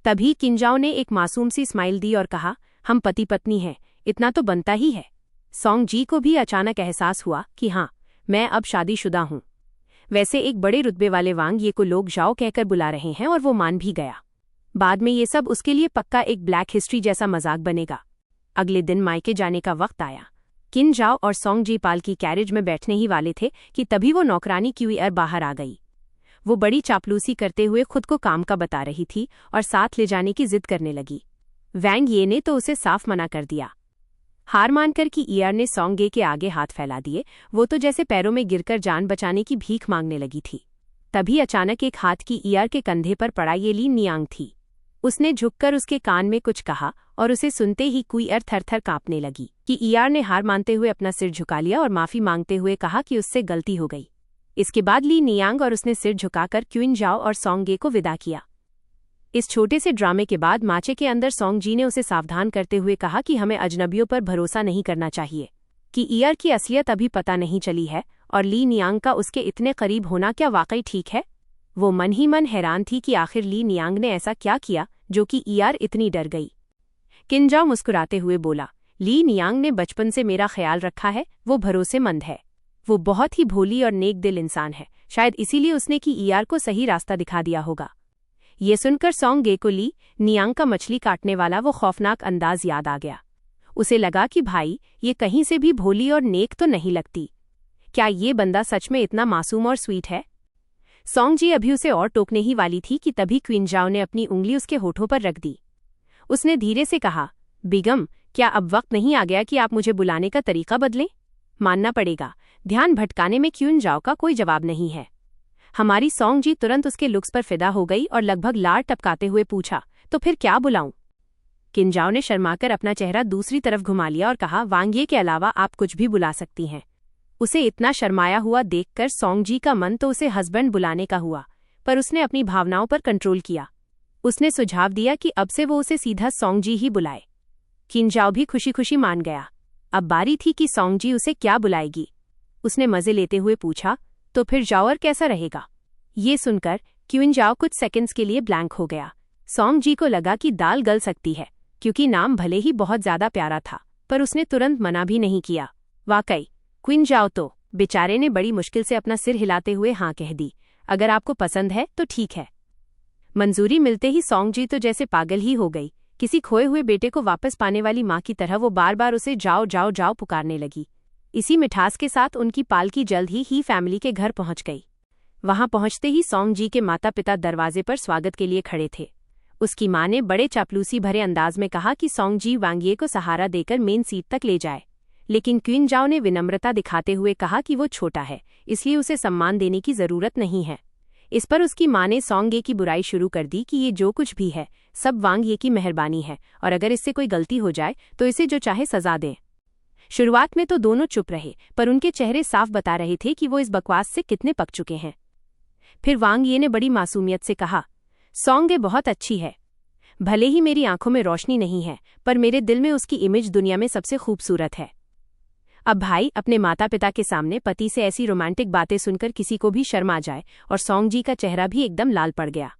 तभी किंजाओ ने एक मासूम सी स्माइल दी और कहा, हम पति पत्नी हैं, इतना तो बनता ही है। सोंग जी को भी अचानक एहसास हुआ कि हाँ, मैं अब शादीशुदा हूँ। वैसे एक बड़े रुतबे वाले वांग ये को लोग जाओ कहकर बुला रहे हैं, और वो मान भी गया। बाद में ये सब उसके लिए पक्का एक ब्लैक हिस्ट्री जैसा मजाक बनेगा। अगले दिन मायके जाने का वक्त आया। किंजाओ और सोंग जी पाल की कैरेज में बैठने ही वाले थे कि तभी वो नौकरानी क्यूईआर बाहर आ गई। वो बड़ी चापलूसी करते हुए खुद को काम का बता रही थी और साथ ले जाने की जिद करने लगी। वैंग ये ने तो उसे साफ मना कर दिया। हार मानकर कि ईआर ने सॉन्ग गे के आगे हाथ फैला दिए, वो तो जैसे पैरों में गिरकर जान बचाने की भीख मांगने लगी थी। तभी अचानक एक हाथ की ईआर के कंधे पर पड़ा ये ली नियांग थी। उसने झुककर उसके कान में कुछ कहा और उसे सुनते ही कुईर थरथर कांपने लगी कि ईआर ने हार मानते हुए अपना सिर झुका लिया और माफी मांगते हुए कहा कि उससे गलती हो गई। इसके बाद ली नियांग और उसने सिर झुकाकर क्वीन जाओ और सॉन्ग गे को विदा किया। इस छोटे से ड्रामे के बाद माचे के अंदर सॉन्ग जी ने उसे सावधान करते हुए कहा कि हमें अजनबियों पर भरोसा नहीं करना चाहिए, कि ईआर की असलियत अभी पता नहीं चली है और ली नियांग का उसके इतने करीब होना क्या वाकई ठीक है। वो मन ही मन हैरान थी कि आखिर ली नियांग ने ऐसा क्या किया जो कि ईआर इतनी डर गई। किंजाओ मुस्कुराते हुए बोला, ली नियांग ने बचपन से मेरा ख्याल रखा है, वो भरोसेमंद है, वो बहुत ही भोली और नेक दिल इंसान है, शायद इसीलिए उसने कि ईआर को सही रास्ता दिखा दिया होगा। ये सुनकर सॉन्ग गे को ली नियांग का मछली काटने वाला वो खौफनाक अंदाज याद आ गया। उसे लगा कि भाई ये कहीं से भी भोली और नेक तो नहीं लगती, क्या ये बंदा सच में इतना मासूम और स्वीट है। सॉन्ग जी अभी उसे और टोकने ही वाली थी कि तभी क्वीन जाओ ने अपनी उंगली उसके होठों पर रख दी। उसने धीरे से कहा, बेगम, क्या अब वक्त नहीं आ गया कि आप मुझे बुलाने का तरीका बदलें? मानना पड़ेगा, ध्यान भटकाने में क्वीन जाओ का कोई जवाब नहीं है। हमारी सॉन्ग जी तुरंत उसके लुक्स पर फिदा हो गई और लगभग लार टपकाते हुए पूछा, तो फिर क्या बुलाऊं? किंजाओ ने शर्माकर अपना चेहरा दूसरी तरफ घुमा लिया और कहा, वांगिए के अलावा आप कुछ भी बुला सकती हैं। उसे इतना शर्माया हुआ देखकर सॉन्ग जी का मन तो उसे हस्बैंड बुलाने का हुआ, पर उसने अपनी भावनाओं पर कंट्रोल किया। उसने सुझाव दिया कि अब से वो उसे सीधा सॉन्ग जी ही बुलाए। किंजाओ भी खुशी खुशी मान गया। अब बारी थी कि सॉन्ग जी उसे क्या बुलाएगी। उसने मजे लेते हुए पूछा, तो फिर जाओर कैसा रहेगा? ये सुनकर क्वीन जाओ कुछ सेकंड्स के लिए ब्लैंक हो गया। सॉन्ग जी को लगा कि दाल गल सकती है, क्योंकि नाम भले ही बहुत ज्यादा प्यारा था, पर उसने तुरंत मना भी नहीं किया। वाकई क्वीन जाओ तो बेचारे ने बड़ी मुश्किल से अपना सिर हिलाते हुए हाँ कह दी, अगर आपको पसंद है तो ठीक है। मंजूरी मिलते ही सॉन्ग जी तो जैसे पागल ही हो गई। किसी खोए हुए बेटे को वापस पाने वाली माँ की तरह वो बार बार उसे जाओ जाओ जाओ पुकारने लगी। इसी मिठास के साथ उनकी पालकी जल्द ही फैमिली के घर पहुंच गई। वहां पहुंचते ही सॉन्ग जी के माता पिता दरवाजे पर स्वागत के लिए खड़े थे। उसकी मां ने बड़े चापलूसी भरे अंदाज में कहा कि सॉन्ग जी वांगिए को सहारा देकर मेन सीट तक ले जाए, लेकिन क्वीन जाओ ने विनम्रता दिखाते हुए कहा कि वो छोटा है, इसलिए उसे सम्मान देने की जरूरत नहीं है। इस पर उसकी मां ने सॉन्ग गे की बुराई शुरू कर दी कि ये जो कुछ भी है सब वांगिए की मेहरबानी है, और अगर इससे कोई गलती हो जाए तो इसे जो चाहे सजा दें। शुरुआत में तो दोनों चुप रहे, पर उनके चेहरे साफ बता रहे थे कि वो इस बकवास से कितने पक चुके हैं। फिर वांगिए ने बड़ी मासूमियत से कहा, सॉन्ग गे बहुत अच्छी है, भले ही मेरी आंखों में रोशनी नहीं है, पर मेरे दिल में उसकी इमेज दुनिया में सबसे खूबसूरत है। अब भाई अपने माता पिता के सामने पति से ऐसी रोमांटिक बातें सुनकर किसी को भी शर्म आ जाए, और सॉन्ग जी का चेहरा भी एकदम लाल पड़ गया।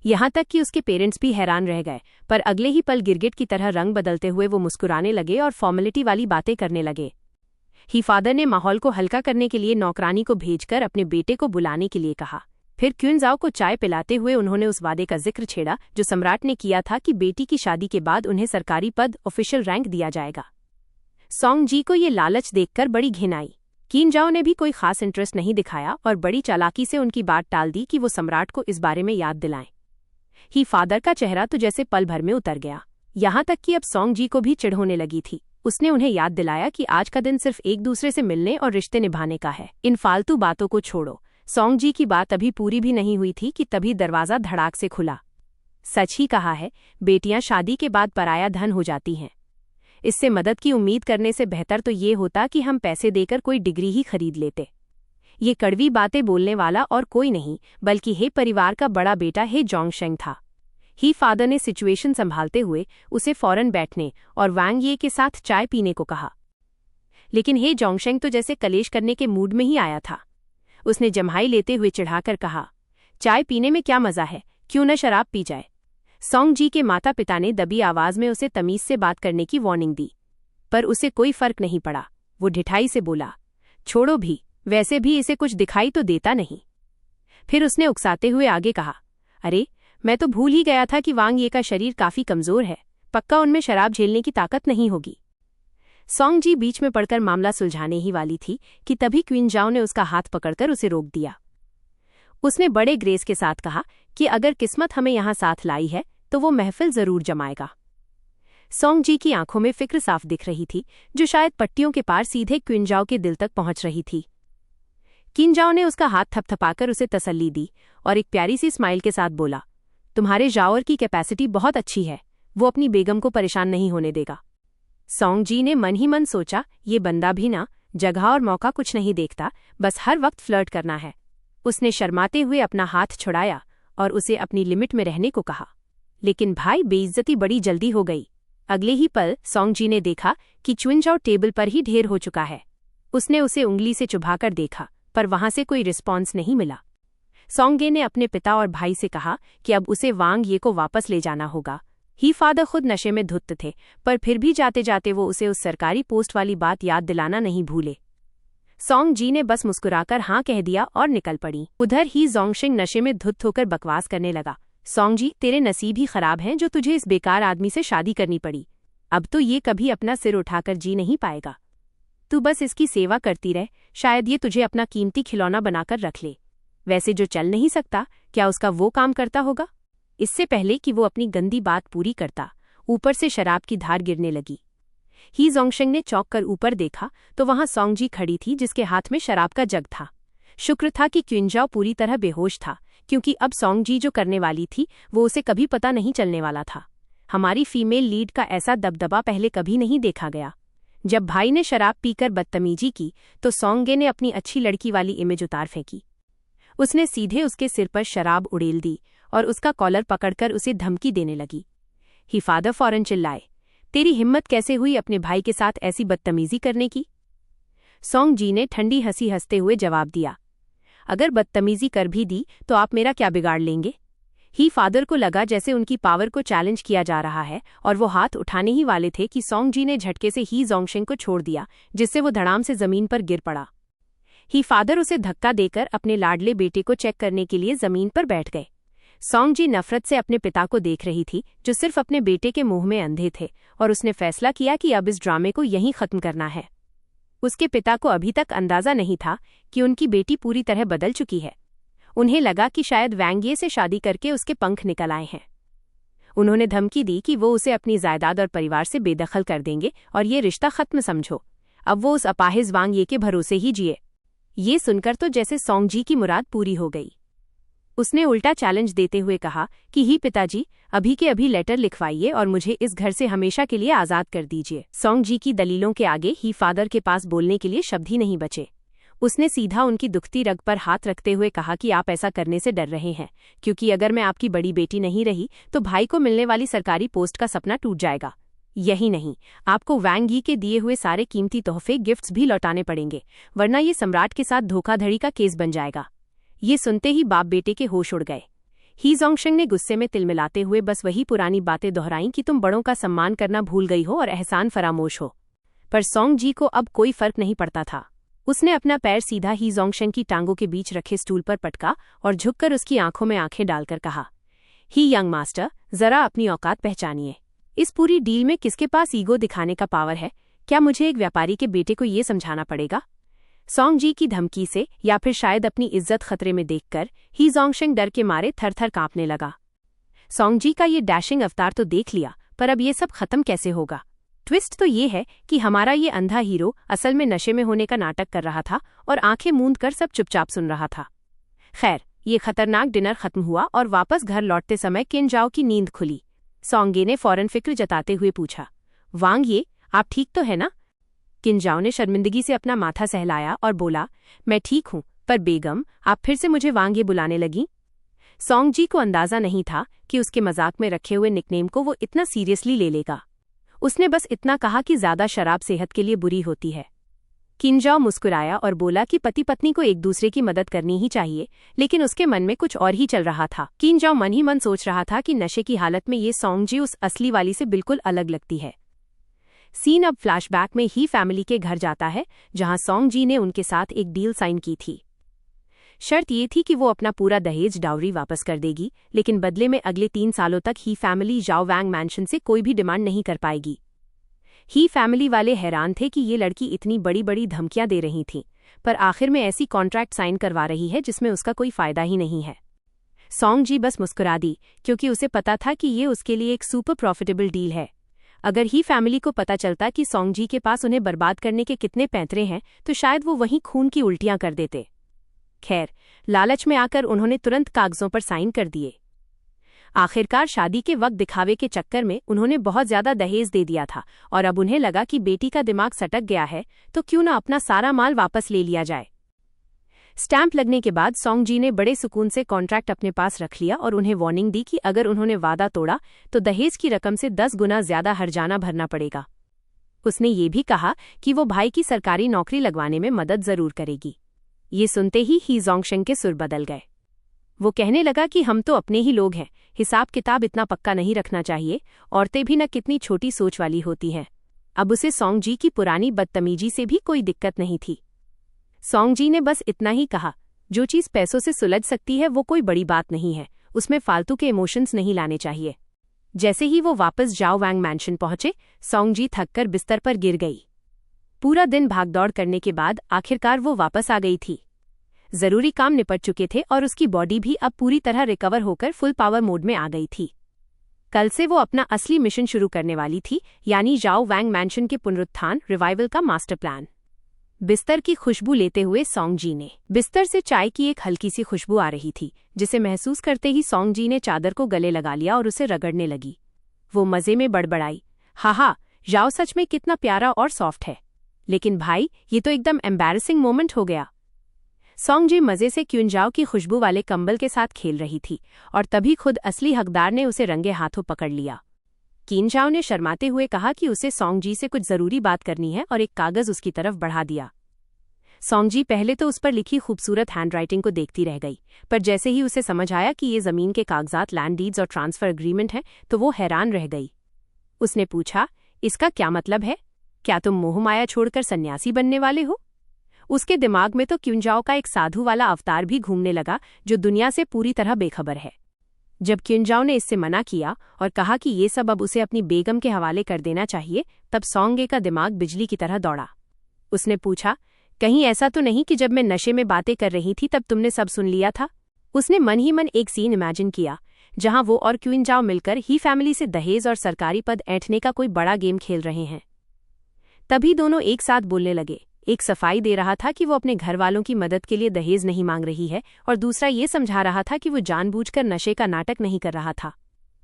यहाँ तक कि उसके पेरेंट्स भी हैरान रह गए, पर अगले ही पल गिरगिट की तरह रंग बदलते हुए वो मुस्कुराने लगे और फॉर्मेलिटी वाली बातें करने लगे। ही फादर ने माहौल को हल्का करने के लिए नौकरानी को भेजकर अपने बेटे को बुलाने के लिए कहा। फिर क्वीन जाओ को चाय पिलाते हुए उन्होंने उस वादे का जिक्र छेड़ा जो सम्राट ने किया था कि बेटी की शादी के बाद उन्हें सरकारी पद, ऑफिशियल रैंक दिया जाएगा। सॉन्ग जी को ये लालच देखकर बड़ी घिन आई। क्वीन जाओ ने भी कोई खास इंटरेस्ट नहीं दिखाया और बड़ी चालाकी से उनकी बात टाल दी कि वो सम्राट को इस बारे में याद दिलाएं। ही फादर का चेहरा तो जैसे पल भर में उतर गया, यहाँ तक कि अब सॉन्ग जी को भी चिढ़ होने लगी थी। उसने उन्हें याद दिलाया कि आज का दिन सिर्फ एक दूसरे से मिलने और रिश्ते निभाने का है, इन फालतू बातों को छोड़ो। सॉन्ग जी की बात अभी पूरी भी नहीं हुई थी कि तभी दरवाजा धड़ाक से खुला। सच ही कहा है, बेटियां शादी के बाद पराया धन हो जाती हैं। इससे मदद की उम्मीद करने से बेहतर तो ये होता कि हम पैसे देकर कोई डिग्री ही खरीद लेते। ये कड़वी बातें बोलने वाला और कोई नहीं बल्कि हे परिवार का बड़ा बेटा हे जोंगशेंग था। ही फादर ने सिचुएशन संभालते हुए उसे फौरन बैठने और वांग ये के साथ चाय पीने को कहा, लेकिन हे जोंगशेंग तो जैसे कलेश करने के मूड में ही आया था। उसने जम्हाई लेते हुए चिढ़ाकर कहा, चाय पीने में क्या मजा है, क्यों न शराब पी जाए। सॉन्ग जी के माता पिता ने दबी आवाज में उसे तमीज से बात करने की वार्निंग दी, पर उसे कोई फर्क नहीं पड़ा। वो ढिठाई से बोला, छोड़ो भी, वैसे भी इसे कुछ दिखाई तो देता नहीं। फिर उसने उकसाते हुए आगे कहा, अरे मैं तो भूल ही गया था कि वांग ये का शरीर काफी कमजोर है, पक्का उनमें शराब झेलने की ताकत नहीं होगी। सॉन्ग जी बीच में पड़कर मामला सुलझाने ही वाली थी कि तभी क्वीन जाओ ने उसका हाथ पकड़कर उसे रोक दिया। उसने बड़े ग्रेस के साथ कहा कि अगर किस्मत हमें यहाँ साथ लाई है तो वो महफिल जरूर जमाएगा। सोंग जी की आंखों में फिक्र साफ दिख रही थी, जो शायद पट्टियों के पार सीधे क्विंजाओ के दिल तक पहुंच रही थी। किंजाओ ने उसका हाथ थपथपाकर उसे तसल्ली दी और एक प्यारी सी स्माइल के साथ बोला, तुम्हारे जाओर की कैपेसिटी बहुत अच्छी है, वो अपनी बेगम को परेशान नहीं होने देगा। सोंग जी ने मन ही मन सोचा, ये बंदा भी ना जगह और मौका कुछ नहीं देखता, बस हर वक्त फ्लर्ट करना है। उसने शर्माते हुए अपना हाथ छुड़ाया और उसे अपनी लिमिट में रहने को कहा। लेकिन भाई, बेइज्जती बड़ी जल्दी हो गई। अगले ही पल सोंग जी ने देखा कि क्विंजाओ टेबल पर ही ढेर हो चुका है। उसने उसे उंगली से चुभाकर देखा, पर वहां से कोई रिस्पॉन्स नहीं मिला। सोंगे ने अपने पिता और भाई से कहा कि अब उसे वांग ये को वापस ले जाना होगा। ही फादर खुद नशे में धुत थे, पर फिर भी जाते जाते वो उसे उस सरकारी पोस्ट वाली बात याद दिलाना नहीं भूले। सोंग जी ने बस मुस्कुराकर हाँ कह दिया और निकल पड़ी। उधर ही जोंगशिंग नशे में धुत होकर बकवास करने लगा, सोंग जी, तेरे नसीब ही खराब हैं जो तुझे इस बेकार आदमी से शादी करनी पड़ी। अब तो ये कभी अपना सिर उठाकर जी नहीं पाएगा। तू बस इसकी सेवा करती रह, शायद ये तुझे अपना कीमती खिलौना बनाकर रख ले। वैसे जो चल नहीं सकता, क्या उसका वो काम करता होगा? इससे पहले कि वो अपनी गंदी बात पूरी करता, ऊपर से शराब की धार गिरने लगी। ही जोंगशिंग ने चौंक कर ऊपर देखा तो वहां सोंग जी खड़ी थी, जिसके हाथ में शराब का जग था। शुक्र था कि क्विंजाओ पूरी तरह बेहोश था, क्योंकि अब सोंग जी जो करने वाली थी वो उसे कभी पता नहीं चलने वाला था। हमारी फीमेल लीड का ऐसा दबदबा पहले कभी नहीं देखा गया। जब भाई ने शराब पीकर बदतमीजी की तो सोंगे ने अपनी अच्छी लड़की वाली इमेज उतार फेंकी। उसने सीधे उसके सिर पर शराब उड़ेल दी और उसका कॉलर पकड़कर उसे धमकी देने लगी। ही फादर फौरन चिल्लाए, तेरी हिम्मत कैसे हुई अपने भाई के साथ ऐसी बदतमीजी करने की? सोंग जी ने ठंडी हंसी हंसते हुए जवाब दिया, अगर बदतमीजी कर भी दी तो आप मेरा क्या बिगाड़ लेंगे? ही फादर को लगा जैसे उनकी पावर को चैलेंज किया जा रहा है और वो हाथ उठाने ही वाले थे कि सोंग जी ने झटके से ही जोंगशिंग को छोड़ दिया, जिससे वो धड़ाम से जमीन पर गिर पड़ा। ही फादर उसे धक्का देकर अपने लाडले बेटे को चेक करने के लिए जमीन पर बैठ गए। सोंग जी नफरत से अपने पिता को देख रही थी, जो सिर्फ अपने बेटे के मुंह में अंधे थे, और उसने फैसला किया कि अब इस ड्रामे को यहीं खत्म करना है। उसके पिता को अभी तक अंदाजा नहीं था कि उनकी बेटी पूरी तरह बदल चुकी है। उन्हें लगा कि शायद वांग से शादी करके उसके पंख निकल आए हैं। उन्होंने धमकी दी कि वो उसे अपनी जायदाद और परिवार से बेदखल कर देंगे और ये रिश्ता खत्म समझो। अब वो उस अपाहिज वांग के भरोसे ही जिए। ये सुनकर तो जैसे सोंग जी की मुराद पूरी हो गई। उसने उल्टा चैलेंज देते हुए कहा कि ही पिताजी, अभी के अभी लेटर लिखवाइए और मुझे इस घर से हमेशा के लिए आज़ाद कर दीजिए। सोंग जी की दलीलों के आगे ही फादर के पास बोलने के लिए शब्द ही नहीं बचे। उसने सीधा उनकी दुखती रग पर हाथ रखते हुए कहा कि आप ऐसा करने से डर रहे हैं, क्योंकि अगर मैं आपकी बड़ी बेटी नहीं रही तो भाई को मिलने वाली सरकारी पोस्ट का सपना टूट जाएगा। यही नहीं, आपको वांग यी के दिए हुए सारे कीमती तोहफे गिफ्ट्स भी लौटाने पड़ेंगे, वरना ये सम्राट के साथ धोखाधड़ी का केस बन जाएगा। ये सुनते ही बाप बेटे के होश उड़ गए। ही जोंगशिंग ने गुस्से में तिलमिलाते हुए बस वही पुरानी बातें दोहराईं कि तुम बड़ों का सम्मान करना भूल गई हो और एहसान फरामोश हो। पर सोंग जी को अब कोई फर्क नहीं पड़ता था। उसने अपना पैर सीधा ही जोंगशिंग की टांगों के बीच रखे स्टूल पर पटका और झुककर उसकी आंखों में आंखें डालकर कहा, ही यंग मास्टर, जरा अपनी औकात पहचानिए। इस पूरी डील में किसके पास ईगो दिखाने का पावर है? क्या मुझे एक व्यापारी के बेटे को ये समझाना पड़ेगा? सोंग जी की धमकी से या फिर शायद अपनी इज्जत खतरे में देखकर ही जोंगशिंग डर के मारे थर-थर कांपने लगा। सोंग जी का ये डैशिंग अवतार तो देख लिया, पर अब ये सब खत्म कैसे होगा? ट्विस्ट तो ये है कि हमारा ये अंधा हीरो असल में नशे में होने का नाटक कर रहा था और आंखें मूंद कर सब चुपचाप सुन रहा था। खैर, ये खतरनाक डिनर खत्म हुआ और वापस घर लौटते समय किंजाओ की नींद खुली। सोंगे ने फौरन फिक्र जताते हुए पूछा, वांग ये, आप ठीक तो है ना? किंजाओ ने शर्मिंदगी से अपना माथा सहलाया और बोला, मैं ठीक हूँ, पर बेगम, आप फिर से मुझे वांग ये बुलाने लगी? सोंग जी को अंदाजा नहीं था कि उसके मजाक में रखे हुए निकनेम को वो इतना सीरियसली ले लेगा। उसने बस इतना कहा कि ज्यादा शराब सेहत के लिए बुरी होती है। किंजाओ मुस्कुराया और बोला कि पति पत्नी को एक दूसरे की मदद करनी ही चाहिए, लेकिन उसके मन में कुछ और ही चल रहा था। किंजाओ मन ही मन सोच रहा था कि नशे की हालत में ये सोंग जी उस असली वाली से बिल्कुल अलग लगती है। सीन अब फ्लैशबैक में ही फैमिली के घर जाता है, जहां सोंग जी ने उनके साथ एक डील साइन की थी। शर्त ये थी कि वो अपना पूरा दहेज डाउरी वापस कर देगी, लेकिन बदले में अगले 3 सालों तक ही फैमिली जाओ वांग मैंशन से कोई भी डिमांड नहीं कर पाएगी। ही फैमिली वाले हैरान थे कि ये लड़की इतनी बड़ी बड़ी धमकियां दे रही थी, पर आखिर में ऐसी कॉन्ट्रैक्ट साइन करवा रही है जिसमें उसका कोई फायदा ही नहीं है। सॉन्ग जी बस मुस्कुरा दी, क्योंकि उसे पता था कि ये उसके लिए एक सुपर प्रॉफिटेबल डील है। अगर ही फैमिली को पता चलता कि सॉन्ग जी के पास उन्हें बर्बाद करने के कितने पैंतरे हैं तो शायद वो वहीं खून की उल्टियां कर देते। खैर, लालच में आकर उन्होंने तुरंत कागजों पर साइन कर दिए। आखिरकार शादी के वक्त दिखावे के चक्कर में उन्होंने बहुत ज्यादा दहेज दे दिया था और अब उन्हें लगा कि बेटी का दिमाग सटक गया है तो क्यों ना अपना सारा माल वापस ले लिया जाए। स्टैंप लगने के बाद सॉन्ग जी ने बड़े सुकून से कॉन्ट्रैक्ट अपने पास रख लिया और उन्हें वार्निंग दी कि अगर उन्होंने वादा तोड़ा तो दहेज की रकम से 10 गुना ज्यादा हर्जाना भरना पड़ेगा। उसने ये भी कहा कि वो भाई की सरकारी नौकरी लगवाने में मदद जरूर करेगी। ये सुनते ही जोंगशेंग के सुर बदल गए। वो कहने लगा कि हम तो अपने ही लोग हैं, हिसाब किताब इतना पक्का नहीं रखना चाहिए, औरतें भी न कितनी छोटी सोच वाली होती हैं। अब उसे सॉन्ग जी की पुरानी बदतमीजी से भी कोई दिक्कत नहीं थी। सॉन्ग जी ने बस इतना ही कहा, जो चीज़ पैसों से सुलझ सकती है वो कोई बड़ी बात नहीं है, उसमें फालतू के इमोशंस नहीं लाने चाहिए। जैसे ही वो वापस जाओ वैंग मैंशन पहुंचे, सॉन्ग जी थककर बिस्तर पर गिर गई। पूरा दिन भागदौड़ करने के बाद आखिरकार वो वापस आ गई थी। जरूरी काम निपट चुके थे और उसकी बॉडी भी अब पूरी तरह रिकवर होकर फुल पावर मोड में आ गई थी। कल से वो अपना असली मिशन शुरू करने वाली थी, यानी जाओ वैंग मैंशन के पुनरुत्थान रिवाइवल का मास्टर प्लान। बिस्तर की खुशबू लेते हुए सॉन्ग जी ने बिस्तर से चाय की एक हल्की सी खुशबू आ रही थी, जिसे महसूस करते ही सॉन्ग जी ने चादर को गले लगा लिया और उसे रगड़ने लगी। वो मजे में बड़बड़ाई, हा जाओ सच में कितना प्यारा और सॉफ्ट है, लेकिन भाई ये तो एकदम एम्बैरेसिंग मोमेंट हो गया। सॉन्ग जी मजे से क्यूंजाओ की खुशबू वाले कंबल के साथ खेल रही थी और तभी खुद असली हकदार ने उसे रंगे हाथों पकड़ लिया। क्यूंजाओ ने शर्माते हुए कहा कि उसे सॉन्ग जी से कुछ जरूरी बात करनी है और एक कागज उसकी तरफ बढ़ा दिया। सॉन्ग जी पहले तो उस पर लिखी खूबसूरत हैंडराइटिंग को देखती रह गई, पर जैसे ही उसे समझ आया कि ये जमीन के कागजात, लैंड डीड्स और ट्रांसफर एग्रीमेंट हैं तो वो हैरान रह गई। उसने पूछा, इसका क्या मतलब है? क्या तुम मोहमाया छोड़कर सन्यासी बनने वाले हो? उसके दिमाग में तो क्यूंजाओ का एक साधु वाला अवतार भी घूमने लगा जो दुनिया से पूरी तरह बेखबर है। जब क्यूंजाओ ने इससे मना किया और कहा कि ये सब अब उसे अपनी बेगम के हवाले कर देना चाहिए, तब सॉन्गे का दिमाग बिजली की तरह दौड़ा। उसने पूछा, कहीं ऐसा तो नहीं कि जब मैं नशे में बातें कर रही थी तब तुमने सब सुन लिया था? उसने मन ही मन एक सीन इमेजिन किया जहां वो और क्यूंजाओ मिलकर ही फैमिली से दहेज और सरकारी पद ऐंठने का कोई बड़ा गेम खेल रहे हैं। तभी दोनों एक साथ बोलने लगे। एक सफाई दे रहा था कि वो अपने घर वालों की मदद के लिए दहेज नहीं मांग रही है और दूसरा ये समझा रहा था कि वो जानबूझकर नशे का नाटक नहीं कर रहा था।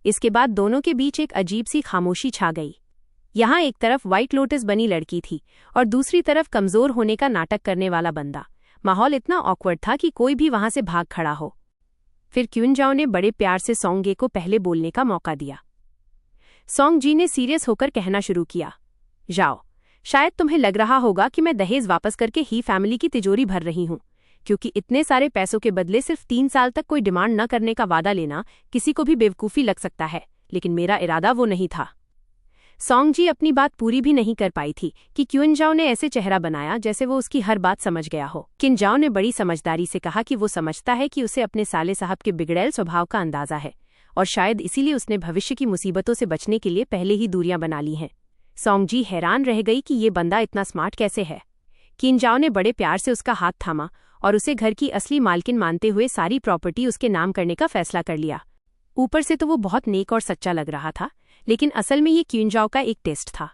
इसके बाद दोनों के बीच एक अजीब सी खामोशी छा गई। यहाँ एक तरफ व्हाइट लोटस बनी लड़की थी और दूसरी तरफ कमजोर होने का नाटक करने वाला बंदा। माहौल इतना ऑकवर्ड था कि कोई भी वहां से भाग खड़ा हो। फिर क्यूंजाओ ने बड़े प्यार से सॉन्गे को पहले बोलने का मौका दिया। सॉन्ग जी ने सीरियस होकर कहना शुरू किया, जाओ, शायद तुम्हें लग रहा होगा कि मैं दहेज वापस करके ही फैमिली की तिजोरी भर रही हूं, क्योंकि इतने सारे पैसों के बदले सिर्फ 3 साल तक कोई डिमांड न करने का वादा लेना किसी को भी बेवकूफ़ी लग सकता है, लेकिन मेरा इरादा वो नहीं था। सॉन्ग जी अपनी बात पूरी भी नहीं कर पाई थी कि क्यूंजाओ ने ऐसे चेहरा बनाया जैसे वो उसकी हर बात समझ गया हो। क्यूंजाओ ने बड़ी समझदारी से कहा कि वो समझता है कि उसे अपने साले साहब के बिगड़ैल स्वभाव का अंदाजा है और शायद इसीलिए उसने भविष्य की मुसीबतों से बचने के लिए पहले ही दूरियां बना ली हैं। सॉन्ग जी हैरान रह गई कि ये बंदा इतना स्मार्ट कैसे है। क्यूंजाओ ने बड़े प्यार से उसका हाथ थामा और उसे घर की असली मालकिन मानते हुए सारी प्रॉपर्टी उसके नाम करने का फैसला कर लिया। ऊपर से तो वो बहुत नेक और सच्चा लग रहा था, लेकिन असल में ये क्यूंजाओ का एक टेस्ट था।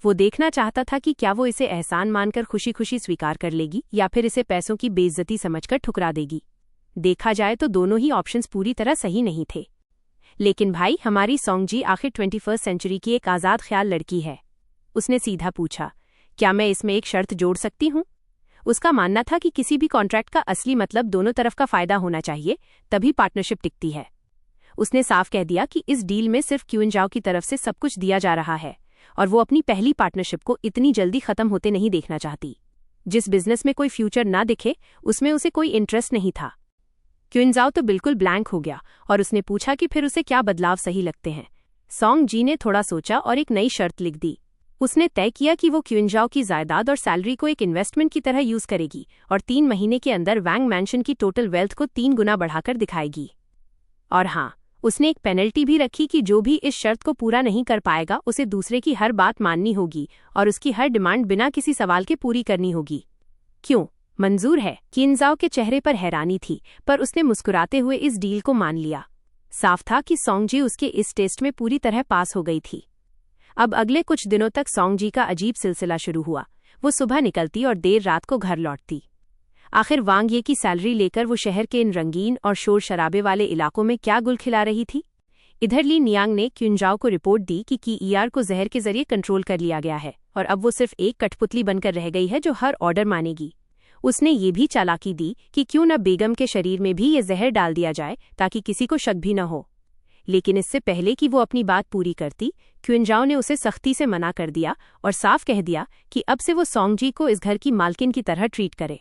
वो देखना चाहता था कि क्या वो इसे एहसान मानकर खुशी खुशी स्वीकार कर लेगी या फिर इसे पैसों की बेइज्जती समझकर ठुकरा देगी। देखा जाए तो दोनों ही ऑप्शंस पूरी तरह सही नहीं थे। लेकिन भाई, हमारी सॉन्ग जी आखिर 21वीं सेंचुरी की एक आज़ाद ख्याल लड़की है। उसने सीधा पूछा, क्या मैं इसमें एक शर्त जोड़ सकती हूँ? उसका मानना था कि किसी भी कॉन्ट्रैक्ट का असली मतलब दोनों तरफ का फायदा होना चाहिए, तभी पार्टनरशिप टिकती है। उसने साफ कह दिया कि इस डील में सिर्फ क्यूंजाओ की तरफ से सब कुछ दिया जा रहा है और वो अपनी पहली पार्टनरशिप को इतनी जल्दी खत्म होते नहीं देखना चाहती। जिस बिजनेस में कोई फ्यूचर ना दिखे उसमें उसे कोई इंटरेस्ट नहीं था। क्यूंजाओ तो बिल्कुल ब्लैंक हो गया और उसने पूछा कि फिर उसे क्या बदलाव सही लगते हैं। सॉन्ग जी ने थोड़ा सोचा और एक नई शर्त लिख दी। उसने तय किया कि वो क्यूंजाओ की जायदाद और सैलरी को एक इन्वेस्टमेंट की तरह यूज करेगी और 3 महीने के अंदर वैंग मैंशन की टोटल वेल्थ को 3 गुना बढ़ाकर दिखाएगी। और हाँ, उसने एक पेनल्टी भी रखी कि जो भी इस शर्त को पूरा नहीं कर पाएगा उसे दूसरे की हर बात माननी होगी और उसकी हर डिमांड बिना किसी सवाल के पूरी करनी होगी। क्यों? मंजूर है। किनजाओ के चेहरे पर हैरानी थी, पर उसने मुस्कुराते हुए इस डील को मान लिया। साफ था कि सोंगजी उसके इस टेस्ट में पूरी तरह पास हो गई थी। अब अगले कुछ दिनों तक सोंगजी का अजीब सिलसिला शुरू हुआ। वो सुबह निकलती और देर रात को घर लौटती। आखिर वांग ये की सैलरी लेकर वो शहर के इन रंगीन और शोर शराबे वाले इलाकों में क्या गुल खिला रही थी। इधर ली नियांग ने क्युनजाओ को रिपोर्ट दी कि कीईआर को जहर के जरिए कंट्रोल कर लिया गया है और अब वो सिर्फ एक कठपुतली बनकर रह गई है जो हर ऑर्डर मानेगी। उसने ये भी चालाकी दी कि क्यों न बेगम के शरीर में भी ये जहर डाल दिया जाए ताकि किसी को शक भी न हो। लेकिन इससे पहले कि वो अपनी बात पूरी करती, क्युनजाओ ने उसे सख्ती से मना कर दिया और साफ कह दिया कि अब से वो सोंगजी को इस घर की मालकिन की तरह ट्रीट करे।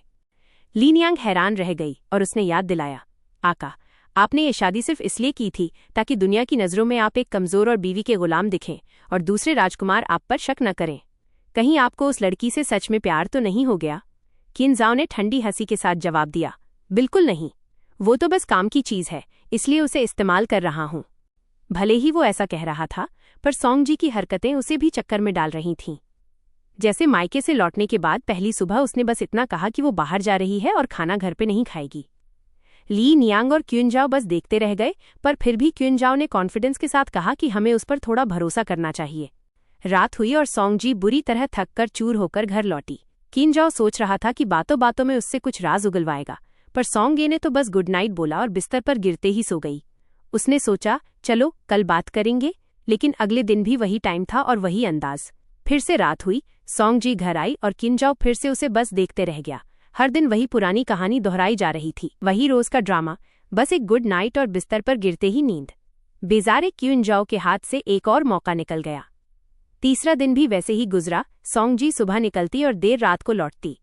ली नियांग हैरान रह गई और उसने याद दिलाया, आका, आपने ये शादी सिर्फ इसलिए की थी ताकि दुनिया की नज़रों में आप एक कमज़ोर और बीवी के गुलाम दिखें और दूसरे राजकुमार आप पर शक न करें। कहीं आपको उस लड़की से सच में प्यार तो नहीं हो गया? किनजाओ ने ठंडी हंसी के साथ जवाब दिया, बिल्कुल नहीं। वो तो बस काम की चीज़ है, इसलिए उसे इस्तेमाल कर रहा हूँ। भले ही वो ऐसा कह रहा था, पर सोंगजी की हरकतें उसे भी चक्कर में डाल रही थीं। जैसे मायके से लौटने के बाद पहली सुबह उसने बस इतना कहा कि वो बाहर जा रही है और खाना घर पे नहीं खाएगी। ली नियांग और क्युनजाओ बस देखते रह गए, पर फिर भी क्युनजाओ ने कॉन्फिडेंस के साथ कहा कि हमें उस पर थोड़ा भरोसा करना चाहिए। रात हुई और सोंगजी बुरी तरह थक कर चूर होकर घर लौटी। क्युनजाओ सोच रहा था कि बातों बातों में उससे कुछ राज उगलवाएगा, पर सोंगे ने तो बस गुड नाइट बोला और बिस्तर पर गिरते ही सो गई। उसने सोचा, चलो कल बात करेंगे, लेकिन अगले दिन भी वही टाइम था और वही अंदाज। फिर से रात हुई, सोंगजी घर आई और क्युनजाओ फिर से उसे बस देखते रह गया। हर दिन वही पुरानी कहानी दोहराई जा रही थी, वही रोज का ड्रामा, बस एक गुड नाइट और बिस्तर पर गिरते ही नींद। बेजारे क्युनजाओ के हाथ से एक और मौका निकल गया। तीसरा दिन भी वैसे ही गुजरा। सोंगजी सुबह निकलती और देर रात को लौटती।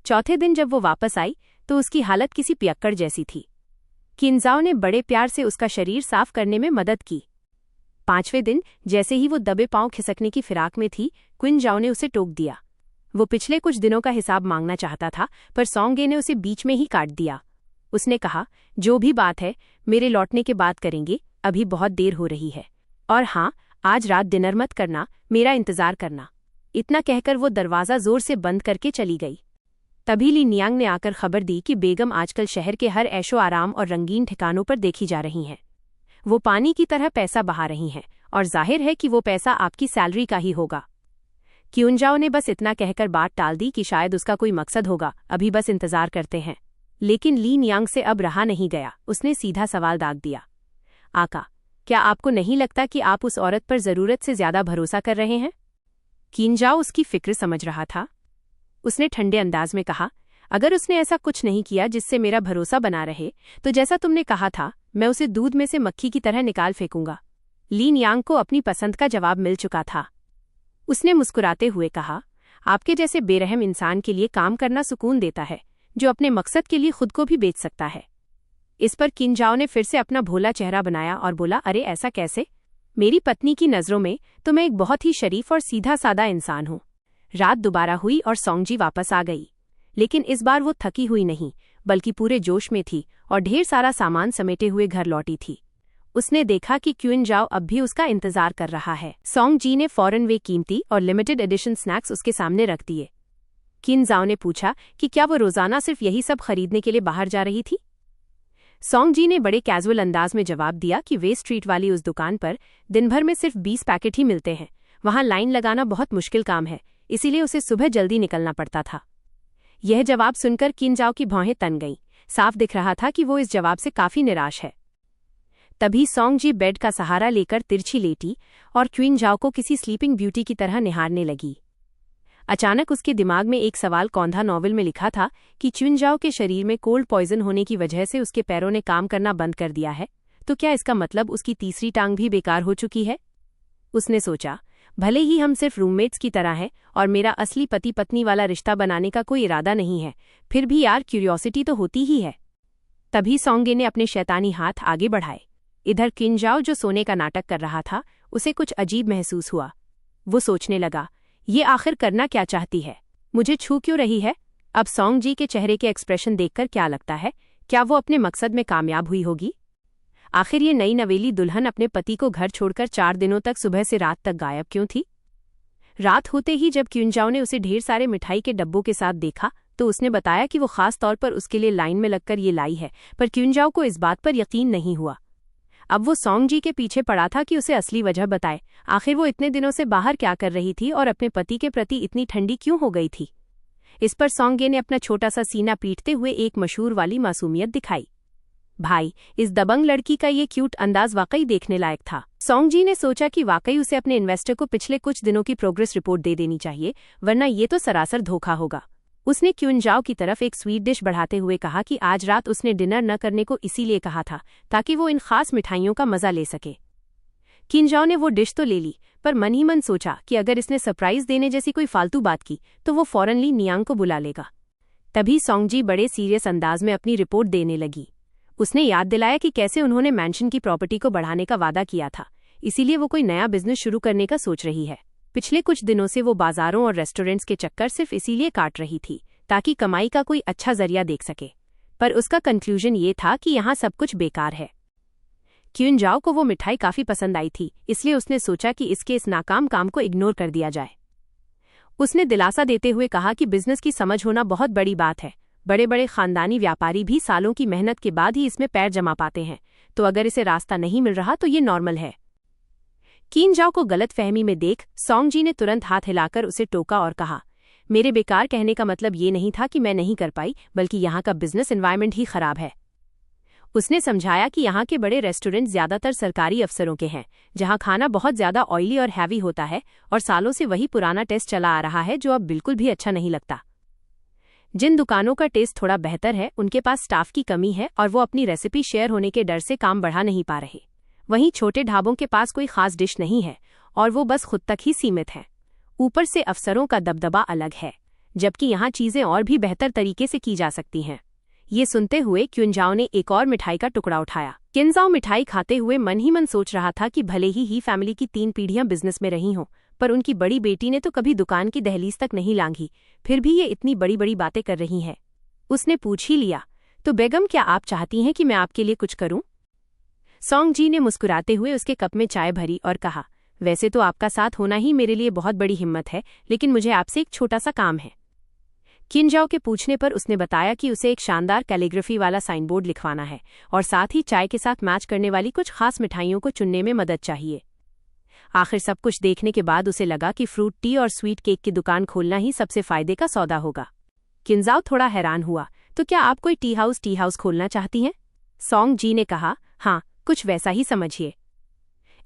चौथे दिन जब वो वापस आई तो उसकी हालत किसी पियक्कड़ जैसी थी। किनजाओ ने बड़े प्यार से उसका शरीर साफ करने में मदद की। पांचवें दिन जैसे ही वो दबे पांव खिसकने की फिराक में थी, क्विनजाओ ने उसे टोक दिया। वो पिछले कुछ दिनों का हिसाब मांगना चाहता था, पर सोंगे ने उसे बीच में ही काट दिया। उसने कहा, जो भी बात है मेरे लौटने के बाद करेंगे, अभी बहुत देर हो रही है। और हाँ, आज रात डिनर मत करना, मेरा इंतजार करना। इतना कहकर वो दरवाज़ा जोर से बंद करके चली गई। तभी ली नियांग ने आकर खबर दी कि बेगम आजकल शहर के हर ऐशो आराम और रंगीन ठिकानों पर देखी जा रही हैं। वो पानी की तरह पैसा बहा रही हैं और जाहिर है कि वो पैसा आपकी सैलरी का ही होगा। क्युनजाओ ने बस इतना कहकर बात टाल दी कि शायद उसका कोई मकसद होगा, अभी बस इंतजार करते हैं। लेकिन ली नियांग से अब रहा नहीं गया। उसने सीधा सवाल दाग दिया, आका, क्या आपको नहीं लगता कि आप उस औरत पर जरूरत से ज्यादा भरोसा कर रहे हैं? क्युनजाओ उसकी फिक्र समझ रहा था। उसने ठंडे अंदाज में कहा, अगर उसने ऐसा कुछ नहीं किया जिससे मेरा भरोसा बना रहे, तो जैसा तुमने कहा था, मैं उसे दूध में से मक्खी की तरह निकाल फेंकूंगा। ली नियांग को अपनी पसंद का जवाब मिल चुका था। उसने मुस्कुराते हुए कहा, आपके जैसे बेरहम इंसान के लिए काम करना सुकून देता है, जो अपने मकसद के लिए खुद को भी बेच सकता है। इस पर किनजाओ ने फिर से अपना भोला चेहरा बनाया और बोला, अरे ऐसा कैसे? मेरी पत्नी की नज़रों में तो मैं एक बहुत ही शरीफ और सीधा सादा इंसान हूँ। रात दोबारा हुई और सोंगजी वापस आ गई, लेकिन इस बार वो थकी हुई नहीं, बल्कि पूरे जोश में थी और ढेर सारा सामान समेटे हुए घर लौटी थी। उसने देखा कि क्युनजाओ अब भी उसका इंतजार कर रहा है। सोंगजी ने फौरन वे कीमती और लिमिटेड एडिशन स्नैक्स उसके सामने रख दिए। किनजाओ ने पूछा कि क्या वो रोजाना सिर्फ यही सब खरीदने के लिए बाहर जा रही थी। सोंगजी ने बड़े कैजुअल अंदाज में जवाब दिया कि वे स्ट्रीट वाली उस दुकान पर दिन भर में सिर्फ 20 पैकेट ही मिलते हैं। वहां लाइन लगाना बहुत मुश्किल काम है, इसीलिए उसे सुबह जल्दी निकलना पड़ता था। यह जवाब सुनकर किनजाओ की भौहें तन गईं। साफ दिख रहा था कि वो इस जवाब से काफी निराश है। तभी सोंगजी बेड का सहारा लेकर तिरछी लेटी और क्विनजाओ को किसी स्लीपिंग ब्यूटी की तरह निहारने लगी। अचानक उसके दिमाग में एक सवाल कौंधा नॉवल में लिखा था कि क्विनजाओ के शरीर में कोल्ड पॉइजन होने की वजह से उसके पैरों ने काम करना बंद कर दिया है, तो क्या इसका मतलब उसकी तीसरी टांग भी बेकार हो चुकी है? उसने सोचा, भले ही हम सिर्फ रूममेट्स की तरह हैं और मेरा असली पति पत्नी वाला रिश्ता बनाने का कोई इरादा नहीं है, फिर भी यार क्यूरियोसिटी तो होती ही है। तभी सोंगे ने अपने शैतानी हाथ आगे बढ़ाए। इधर किनजाओ जो सोने का नाटक कर रहा था, उसे कुछ अजीब महसूस हुआ। वो सोचने लगा, ये आखिर करना क्या चाहती है? मुझे छू क्यों रही है? अब सोंगजी के चेहरे के एक्सप्रेशन देखकर क्या लगता है, क्या वो अपने मकसद में कामयाब हुई होगी? आखिर ये नई नवेली दुल्हन अपने पति को घर छोड़कर 4 दिनों तक सुबह से रात तक गायब क्यों थी? रात होते ही जब क्युनजाओ ने उसे ढेर सारे मिठाई के डब्बों के साथ देखा, तो उसने बताया कि वो खास तौर पर उसके लिए लाइन में लगकर ये लाई है, पर क्यूनजाओ को इस बात पर यकीन नहीं हुआ। अब वो सॉन्ग जी के पीछे पड़ा था कि उसे असली वजह बताए। आखिर वो इतने दिनों से बाहर क्या कर रही थी और अपने पति के प्रति इतनी ठंडी क्यों हो गई थी। इस पर सॉन्गे ने अपना छोटा सा सीना पीटते हुए एक मशहूर वाली मासूमियत दिखाई। भाई, इस दबंग लड़की का ये क्यूट अंदाज वाकई देखने लायक था। सॉन्ग जी ने सोचा कि वाकई उसे अपने इन्वेस्टर को पिछले कुछ दिनों की प्रोग्रेस रिपोर्ट दे देनी चाहिए, वरना ये तो सरासर धोखा होगा। उसने क्यूनजाओ की तरफ एक स्वीट डिश बढ़ाते हुए कहा कि आज रात उसने डिनर न करने को इसीलिए कहा था ताकि वो इन खास मिठाइयों का मजा ले सके। क्यूनजाओ ने वो डिश तो ले ली, पर मन ही मन सोचा कि अगर इसने सरप्राइज देने जैसी कोई फालतू बात की तो वो फौरन ली नियांग को बुला लेगा। तभी सॉन्ग जी बड़े सीरियस अंदाज में अपनी रिपोर्ट देने लगी। उसने याद दिलाया कि कैसे उन्होंने मैंशन की प्रॉपर्टी को बढ़ाने का वादा किया था, इसीलिए वो कोई नया बिजनेस शुरू करने का सोच रही है। पिछले कुछ दिनों से वो बाजारों और रेस्टोरेंट्स के चक्कर सिर्फ इसीलिए काट रही थी ताकि कमाई का कोई अच्छा जरिया देख सके, पर उसका कंक्लूजन ये था कि यहाँ सब कुछ बेकार है। क्यूनजाओ को वो मिठाई काफी पसंद आई थी, इसलिए उसने सोचा कि इसके इस नाकाम काम को इग्नोर कर दिया जाए। उसने दिलासा देते हुए कहा कि बिजनेस की समझ होना बहुत बड़ी बात है। बड़े बड़े खानदानी व्यापारी भी सालों की मेहनत के बाद ही इसमें पैर जमा पाते हैं, तो अगर इसे रास्ता नहीं मिल रहा तो ये नॉर्मल है। क्यूनजाओ को गलत फहमी में देख सॉन्ग जी ने तुरंत हाथ हिलाकर उसे टोका और कहा, मेरे बेकार कहने का मतलब ये नहीं था कि मैं नहीं कर पाई, बल्कि यहाँ का बिजनेस एनवायरनमेंट ही खराब है। उसने समझाया कि यहाँ के बड़े रेस्टोरेंट ज्यादातर सरकारी अफसरों के हैं, जहाँ खाना बहुत ज्यादा ऑयली और हैवी होता है और सालों से वही पुराना टेस्ट चला आ रहा है जो अब बिल्कुल भी अच्छा नहीं लगता। जिन दुकानों का टेस्ट थोड़ा बेहतर है उनके पास स्टाफ की कमी है और वो अपनी रेसिपी शेयर होने के डर से काम बढ़ा नहीं पा रहे। वहीं छोटे ढाबों के पास कोई खास डिश नहीं है और वो बस खुद तक ही सीमित हैं। ऊपर से अफसरों का दबदबा अलग है, जबकि यहाँ चीजें और भी बेहतर तरीके से की जा सकती हैं। ये सुनते हुए क्यूनजाओ ने एक और मिठाई का टुकड़ा उठाया। क्यूनजाओ मिठाई खाते हुए मन ही मन सोच रहा था कि भले ही फैमिली की 3 पीढ़ियां बिजनेस में रही हों, पर उनकी बड़ी बेटी ने तो कभी दुकान की दहलीज तक नहीं लांघी, फिर भी ये इतनी बड़ी बड़ी बातें कर रही है। उसने पूछ ही लिया, तो बेगम क्या आप चाहती हैं कि मैं आपके लिए कुछ करूं? सॉन्ग जी ने मुस्कुराते हुए उसके कप में चाय भरी और कहा, वैसे तो आपका साथ होना ही मेरे लिए बहुत बड़ी हिम्मत है, लेकिन मुझे आपसे एक छोटा सा काम है। क्यूनजाओ के पूछने पर उसने बताया कि उसे एक शानदार कैलीग्राफी वाला साइन बोर्ड लिखवाना है और साथ ही चाय के साथ मैच करने वाली कुछ खास मिठाइयों को चुनने में मदद चाहिए। आखिर सब कुछ देखने के बाद उसे लगा कि फ्रूट टी और स्वीट केक की दुकान खोलना ही सबसे फायदे का सौदा होगा। क्यूनजाओ थोड़ा हैरान हुआ, तो क्या आप कोई टी हाउस खोलना चाहती हैं? सॉन्ग जी ने कहा, हाँ, कुछ वैसा ही समझिए।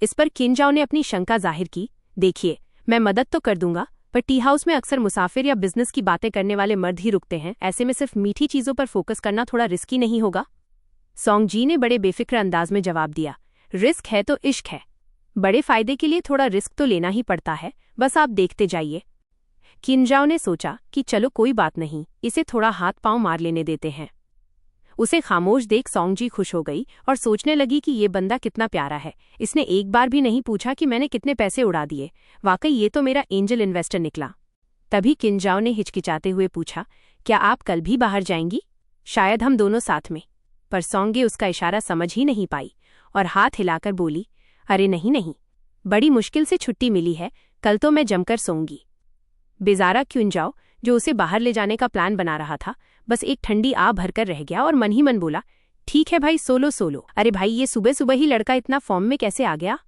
इस पर क्यूनजाओ ने अपनी शंका जाहिर की, देखिए, मैं मदद तो कर दूंगा, पर टी हाउस में अक्सर मुसाफिर या बिजनेस की बातें करने वाले मर्द ही रुकते हैं, ऐसे में सिर्फ मीठी चीजों पर फोकस करना थोड़ा रिस्की नहीं होगा? सॉन्ग जी ने बड़े बेफिक्र अंदाज में जवाब दिया, रिस्क है तो इश्क है। बड़े फायदे के लिए थोड़ा रिस्क तो लेना ही पड़ता है, बस आप देखते जाइए। क्यूनजाओ ने सोचा कि चलो कोई बात नहीं, इसे थोड़ा हाथ पांव मार लेने देते हैं। उसे खामोश देख सॉन्ग जी खुश हो गई और सोचने लगी कि ये बंदा कितना प्यारा है। इसने एक बार भी नहीं पूछा कि मैंने कितने पैसे उड़ा दिए। वाकई ये तो मेरा एंजल इन्वेस्टर निकला। तभी क्यूनजाओ ने हिचकिचाते हुए पूछा, क्या आप कल भी बाहर जाएंगी? शायद हम दोनों साथ में। पर सॉन्गे उसका इशारा समझ ही नहीं पाई और हाथ हिलाकर बोली, अरे नहीं नहीं, बड़ी मुश्किल से छुट्टी मिली है, कल तो मैं जमकर सोऊंगी। बेचारा क्यूनजाओ, जो उसे बाहर ले जाने का प्लान बना रहा था, बस एक ठंडी आ भरकर रह गया और मन ही मन बोला, ठीक है भाई, सोलो। अरे भाई, ये सुबह सुबह ही लड़का इतना फॉर्म में कैसे आ गया?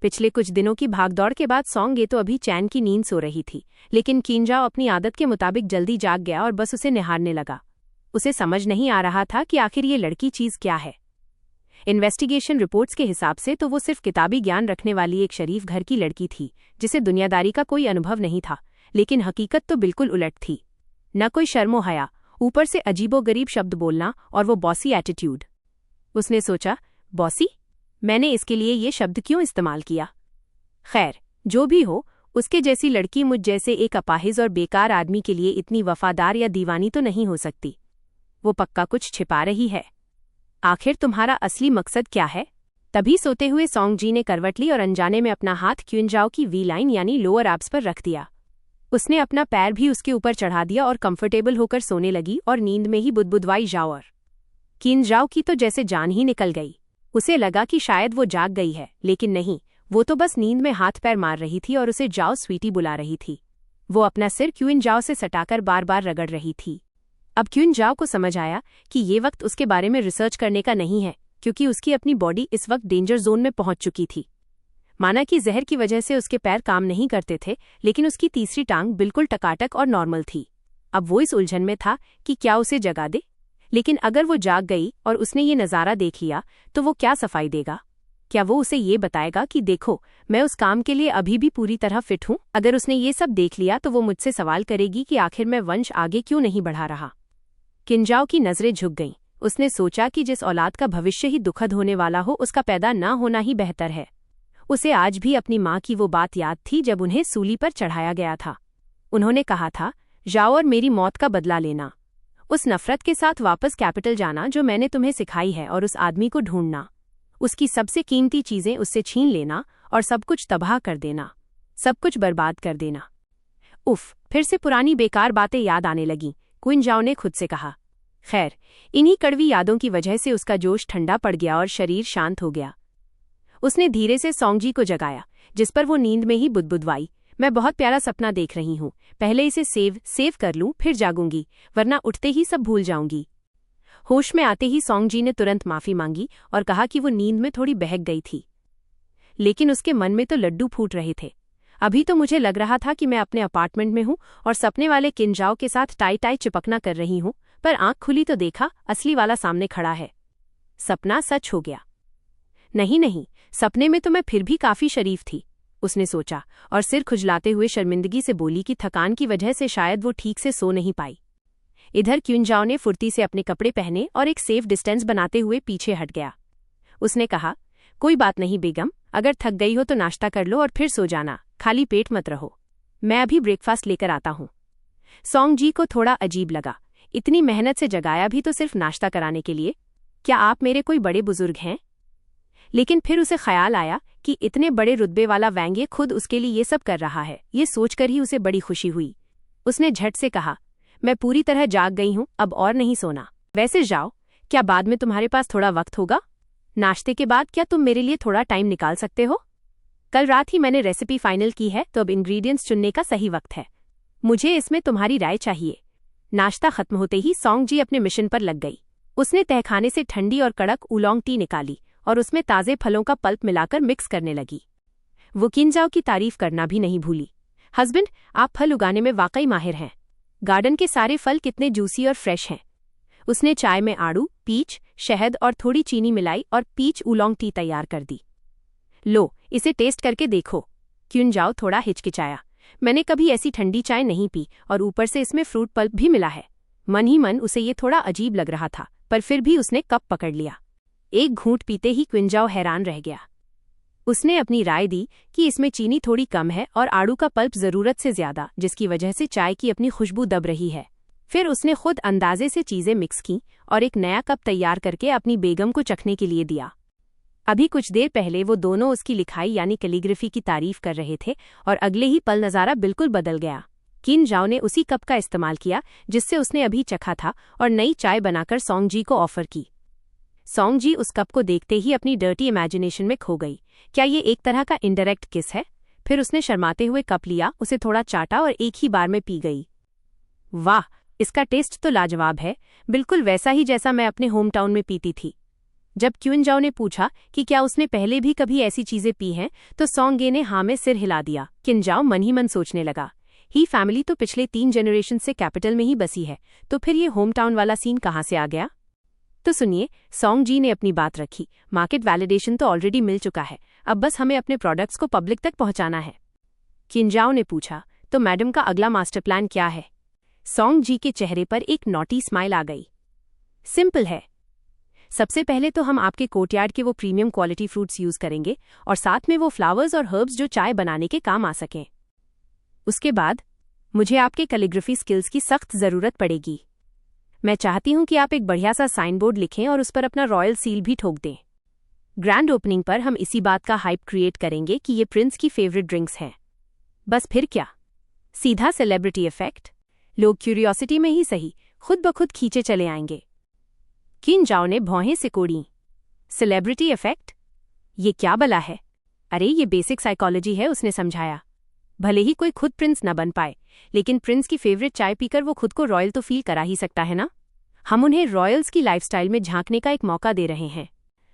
पिछले कुछ दिनों की भागदौड़ के बाद सॉन्गे तो अभी चैन की नींद सो रही थी, लेकिन क्यूनजाओ अपनी आदत के मुताबिक जल्दी जाग गया और बस उसे निहारने लगा। उसे समझ नहीं आ रहा था कि आखिर ये लड़की चीज क्या है। इन्वेस्टिगेशन रिपोर्ट्स के हिसाब से तो वो सिर्फ किताबी ज्ञान रखने वाली एक शरीफ घर की लड़की थी, जिसे दुनियादारी का कोई अनुभव नहीं था, लेकिन हकीकत तो बिल्कुल उलट थी। न कोई शर्मो हया, ऊपर से अजीबोगरीब शब्द बोलना और वो बॉसी एटीट्यूड। उसने सोचा, बॉसी? मैंने इसके लिए ये शब्द क्यों इस्तेमाल किया? खैर, जो भी हो, उसके जैसी लड़की मुझ जैसे एक अपाहिज और बेकार आदमी के लिए इतनी वफादार या दीवानी तो नहीं हो सकती। वो पक्का कुछ छिपा रही है। आखिर तुम्हारा असली मकसद क्या है? तभी सोते हुए सॉन्ग जी ने करवट ली और अनजाने में अपना हाथ क्यूनजाओ की वी लाइन यानी लोअर एब्स पर रख दिया। उसने अपना पैर भी उसके ऊपर चढ़ा दिया और कंफर्टेबल होकर सोने लगी और नींद में ही बुदबुदवाई जाओ। और क्यूनजाओ की तो जैसे जान ही निकल गई। उसे लगा कि शायद वो जाग गई है, लेकिन नहीं, वो तो बस नींद में हाथ पैर मार रही थी और उसे जाओ स्वीटी बुला रही थी। वो अपना सिर क्यूनजाओ से सटाकर बार बार रगड़ रही थी। अब क्यून जाओ को समझ आया कि ये वक्त उसके बारे में रिसर्च करने का नहीं है, क्योंकि उसकी अपनी बॉडी इस वक्त डेंजर जोन में पहुंच चुकी थी। माना कि जहर की वजह से उसके पैर काम नहीं करते थे, लेकिन उसकी तीसरी टांग बिल्कुल टकाटक और नॉर्मल थी। अब वो इस उलझन में था कि क्या उसे जगा दे। लेकिन अगर वो जाग गई और उसने ये नज़ारा देख लिया तो वो क्या सफाई देगा? क्या वो उसे ये बताएगा कि देखो, मैं उस काम के लिए अभी भी पूरी तरह फिट हूं? अगर उसने ये सब देख लिया तो वो मुझसे सवाल करेगी कि आखिर मैं वंश आगे क्यों नहीं बढ़ा रहा। किंजाओ की नजरें झुक गईं। उसने सोचा कि जिस औलाद का भविष्य ही दुखद होने वाला हो, उसका पैदा न होना ही बेहतर है। उसे आज भी अपनी माँ की वो बात याद थी जब उन्हें सूली पर चढ़ाया गया था। उन्होंने कहा था, जाओ और मेरी मौत का बदला लेना। उस नफरत के साथ वापस कैपिटल जाना जो मैंने तुम्हें सिखाई है, और उस आदमी को ढूंढना, उसकी सबसे कीमती चीजें उससे छीन लेना और सब कुछ तबाह कर देना, सब कुछ बर्बाद कर देना। उफ, फिर से पुरानी बेकार बातें याद आने लगीं, क्विंजाओ ने खुद से कहा। खैर, इन्हीं कड़वी यादों की वजह से उसका जोश ठंडा पड़ गया और शरीर शांत हो गया। उसने धीरे से सोंगजी को जगाया, जिस पर वो नींद में ही बुदबुदवाई, मैं बहुत प्यारा सपना देख रही हूँ, पहले इसे सेव कर लूँ, फिर जागूंगी, वरना उठते ही सब भूल जाऊंगी। होश में आते ही सोंगजी ने तुरंत माफी मांगी और कहा कि वो नींद में थोड़ी बहक गई थी, लेकिन उसके मन में तो लड्डू फूट रहे थे। अभी तो मुझे लग रहा था कि मैं अपने अपार्टमेंट में हूँ और सपने वाले किंजाओ के साथ टाई चिपकना कर रही हूँ, पर आंख खुली तो देखा असली वाला सामने खड़ा है। सपना सच हो गया। नहीं, सपने में तो मैं फिर भी काफी शरीफ थी, उसने सोचा, और सिर खुजलाते हुए शर्मिंदगी से बोली कि थकान की वजह से शायद वो ठीक से सो नहीं पाई। इधर क्विंजाओ ने फुर्ती से अपने कपड़े पहने और एक सेफ डिस्टेंस बनाते हुए पीछे हट गया। उसने कहा, कोई बात नहीं बेगम, अगर थक गई हो तो नाश्ता कर लो और फिर सो जाना, खाली पेट मत रहो, मैं अभी ब्रेकफास्ट लेकर आता हूँ। सोंगजी को थोड़ा अजीब लगा, इतनी मेहनत से जगाया भी तो सिर्फ नाश्ता कराने के लिए? क्या आप मेरे कोई बड़े बुजुर्ग हैं? लेकिन फिर उसे ख्याल आया कि इतने बड़े रुतबे वाला वैंगे खुद उसके लिए ये सब कर रहा है। ये सोचकर ही उसे बड़ी खुशी हुई। उसने झट से कहा, मैं पूरी तरह जाग गई हूँ, अब और नहीं सोना। वैसे जाओ, क्या बाद में तुम्हारे पास थोड़ा वक्त होगा? नाश्ते के बाद क्या तुम मेरे लिए थोड़ा टाइम निकाल सकते हो? कल रात ही मैंने रेसिपी फाइनल की है, तो अब इंग्रेडिएंट्स चुनने का सही वक्त है। मुझे इसमें तुम्हारी राय चाहिए। नाश्ता खत्म होते ही सोंगजी अपने मिशन पर लग गई। उसने तहखाने से ठंडी और कड़क उलोंग टी निकाली और उसमें ताजे फलों का पल्प मिलाकर मिक्स करने लगी। वो किंजाओ की तारीफ करना भी नहीं भूली, हस्बैंड, आप फल उगाने में वाकई माहिर हैं। गार्डन के सारे फल कितने जूसी और फ्रेश हैं। उसने चाय में आड़ू, पीच, शहद और थोड़ी चीनी मिलाई और पीच उलोंग टी तैयार कर दी। लो, इसे टेस्ट करके देखो। क्विंजाओ थोड़ा हिचकिचाया, मैंने कभी ऐसी ठंडी चाय नहीं पी, और ऊपर से इसमें फ्रूट पल्प भी मिला है। मन ही मन उसे ये थोड़ा अजीब लग रहा था, पर फिर भी उसने कप पकड़ लिया। एक घूंट पीते ही क्विंजाओ हैरान रह गया। उसने अपनी राय दी कि इसमें चीनी थोड़ी कम है और आड़ू का पल्प जरूरत से ज्यादा, जिसकी वजह से चाय की अपनी खुशबू दब रही है। फिर उसने खुद अंदाजे से चीजें मिक्स की और एक नया कप तैयार करके अपनी बेगम को चखने के लिए दिया। अभी कुछ देर पहले वो दोनों उसकी लिखाई यानी कैलीग्राफी की तारीफ कर रहे थे, और अगले ही पल नज़ारा बिल्कुल बदल गया। किंजाओ ने उसी कप का इस्तेमाल किया जिससे उसने अभी चखा था, और नई चाय बनाकर सोंगजी को ऑफर की। सोंगजी उस कप को देखते ही अपनी डर्टी इमेजिनेशन में खो गई। क्या ये एक तरह का इनडायरेक्ट किस है? फिर उसने शर्माते हुए कप लिया, उसे थोड़ा चाटा और एक ही बार में पी गई। वाह, इसका टेस्ट तो लाजवाब है, बिल्कुल वैसा ही जैसा मैं अपने होम टाउन में पीती थी। जब क्विंजाओ ने पूछा कि क्या उसने पहले भी कभी ऐसी चीजें पी हैं, तो सोंगे ने हाँ में सिर हिला दिया। किंजाओ मन ही मन सोचने लगा, ही फैमिली तो पिछले 3 जनरेशन से कैपिटल में ही बसी है, तो फिर ये होम टाउन वाला सीन कहाँ से आ गया? तो सुनिए, सोंगजी ने अपनी बात रखी, मार्केट वैलिडेशन तो ऑलरेडी मिल चुका है, अब बस हमें अपने प्रोडक्ट्स को पब्लिक तक पहुंचाना है। किंजाओ ने पूछा, तो मैडम का अगला मास्टर प्लान क्या है? सोंगजी के चेहरे पर एक नॉटी स्माइल आ गई। सिंपल है, सबसे पहले तो हम आपके कोर्टयार्ड के वो प्रीमियम क्वालिटी फ्रूट्स यूज करेंगे, और साथ में वो फ्लावर्स और हर्ब्स जो चाय बनाने के काम आ सकें। उसके बाद मुझे आपके कैलीग्राफी स्किल्स की सख्त जरूरत पड़ेगी। मैं चाहती हूं कि आप एक बढ़िया सा साइन बोर्ड लिखें और उस पर अपना रॉयल सील भी ठोक दें। ग्रैंड ओपनिंग पर हम इसी बात का हाइप क्रिएट करेंगे कि ये प्रिंस की फेवरेट ड्रिंक्स हैं। बस फिर क्या, सीधा सेलिब्रिटी इफेक्ट। लोग क्यूरियोसिटी में ही सही खुद ब खुद खींचे चले आएंगे। किंजाओ ने भौहें सिकोड़ी। Celebrity effect? ये क्या बला है? अरे ये बेसिक साइकोलॉजी है, उसने समझाया। भले ही कोई खुद प्रिंस न बन पाए, लेकिन प्रिंस की फेवरेट चाय पीकर वो खुद को रॉयल तो फील करा ही सकता है ना। हम उन्हें रॉयल्स की लाइफस्टाइल में झांकने का एक मौका दे रहे हैं।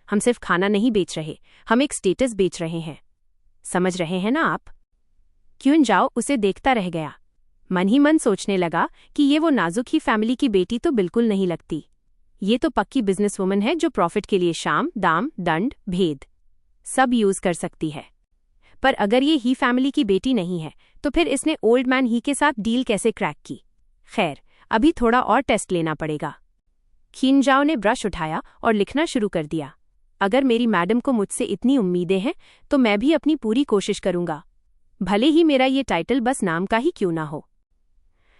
हम सिर्फ खाना नहीं बेच रहे, हम एक स्टेटस बेच रहे हैं। समझ रहे हैं ना आप? क्यून जाओ उसे देखता रह गया। मन ही मन सोचने लगा कि ये वो नाजुक ही फैमिली की बेटी तो बिल्कुल नहीं लगती। ये तो पक्की बिजनेसवुमन है जो प्रॉफिट के लिए शाम, दाम, दंड, भेद सब यूज कर सकती है। पर अगर ये ही फैमिली की बेटी नहीं है तो फिर इसने ओल्ड मैन ही के साथ डील कैसे क्रैक की? खैर, अभी थोड़ा और टेस्ट लेना पड़ेगा। खिनजाओ ने ब्रश उठाया और लिखना शुरू कर दिया। अगर मेरी मैडम को मुझसे इतनी उम्मीदें हैं तो मैं भी अपनी पूरी कोशिश करूंगा, भले ही मेरा ये टाइटल बस नाम का ही क्यों ना हो।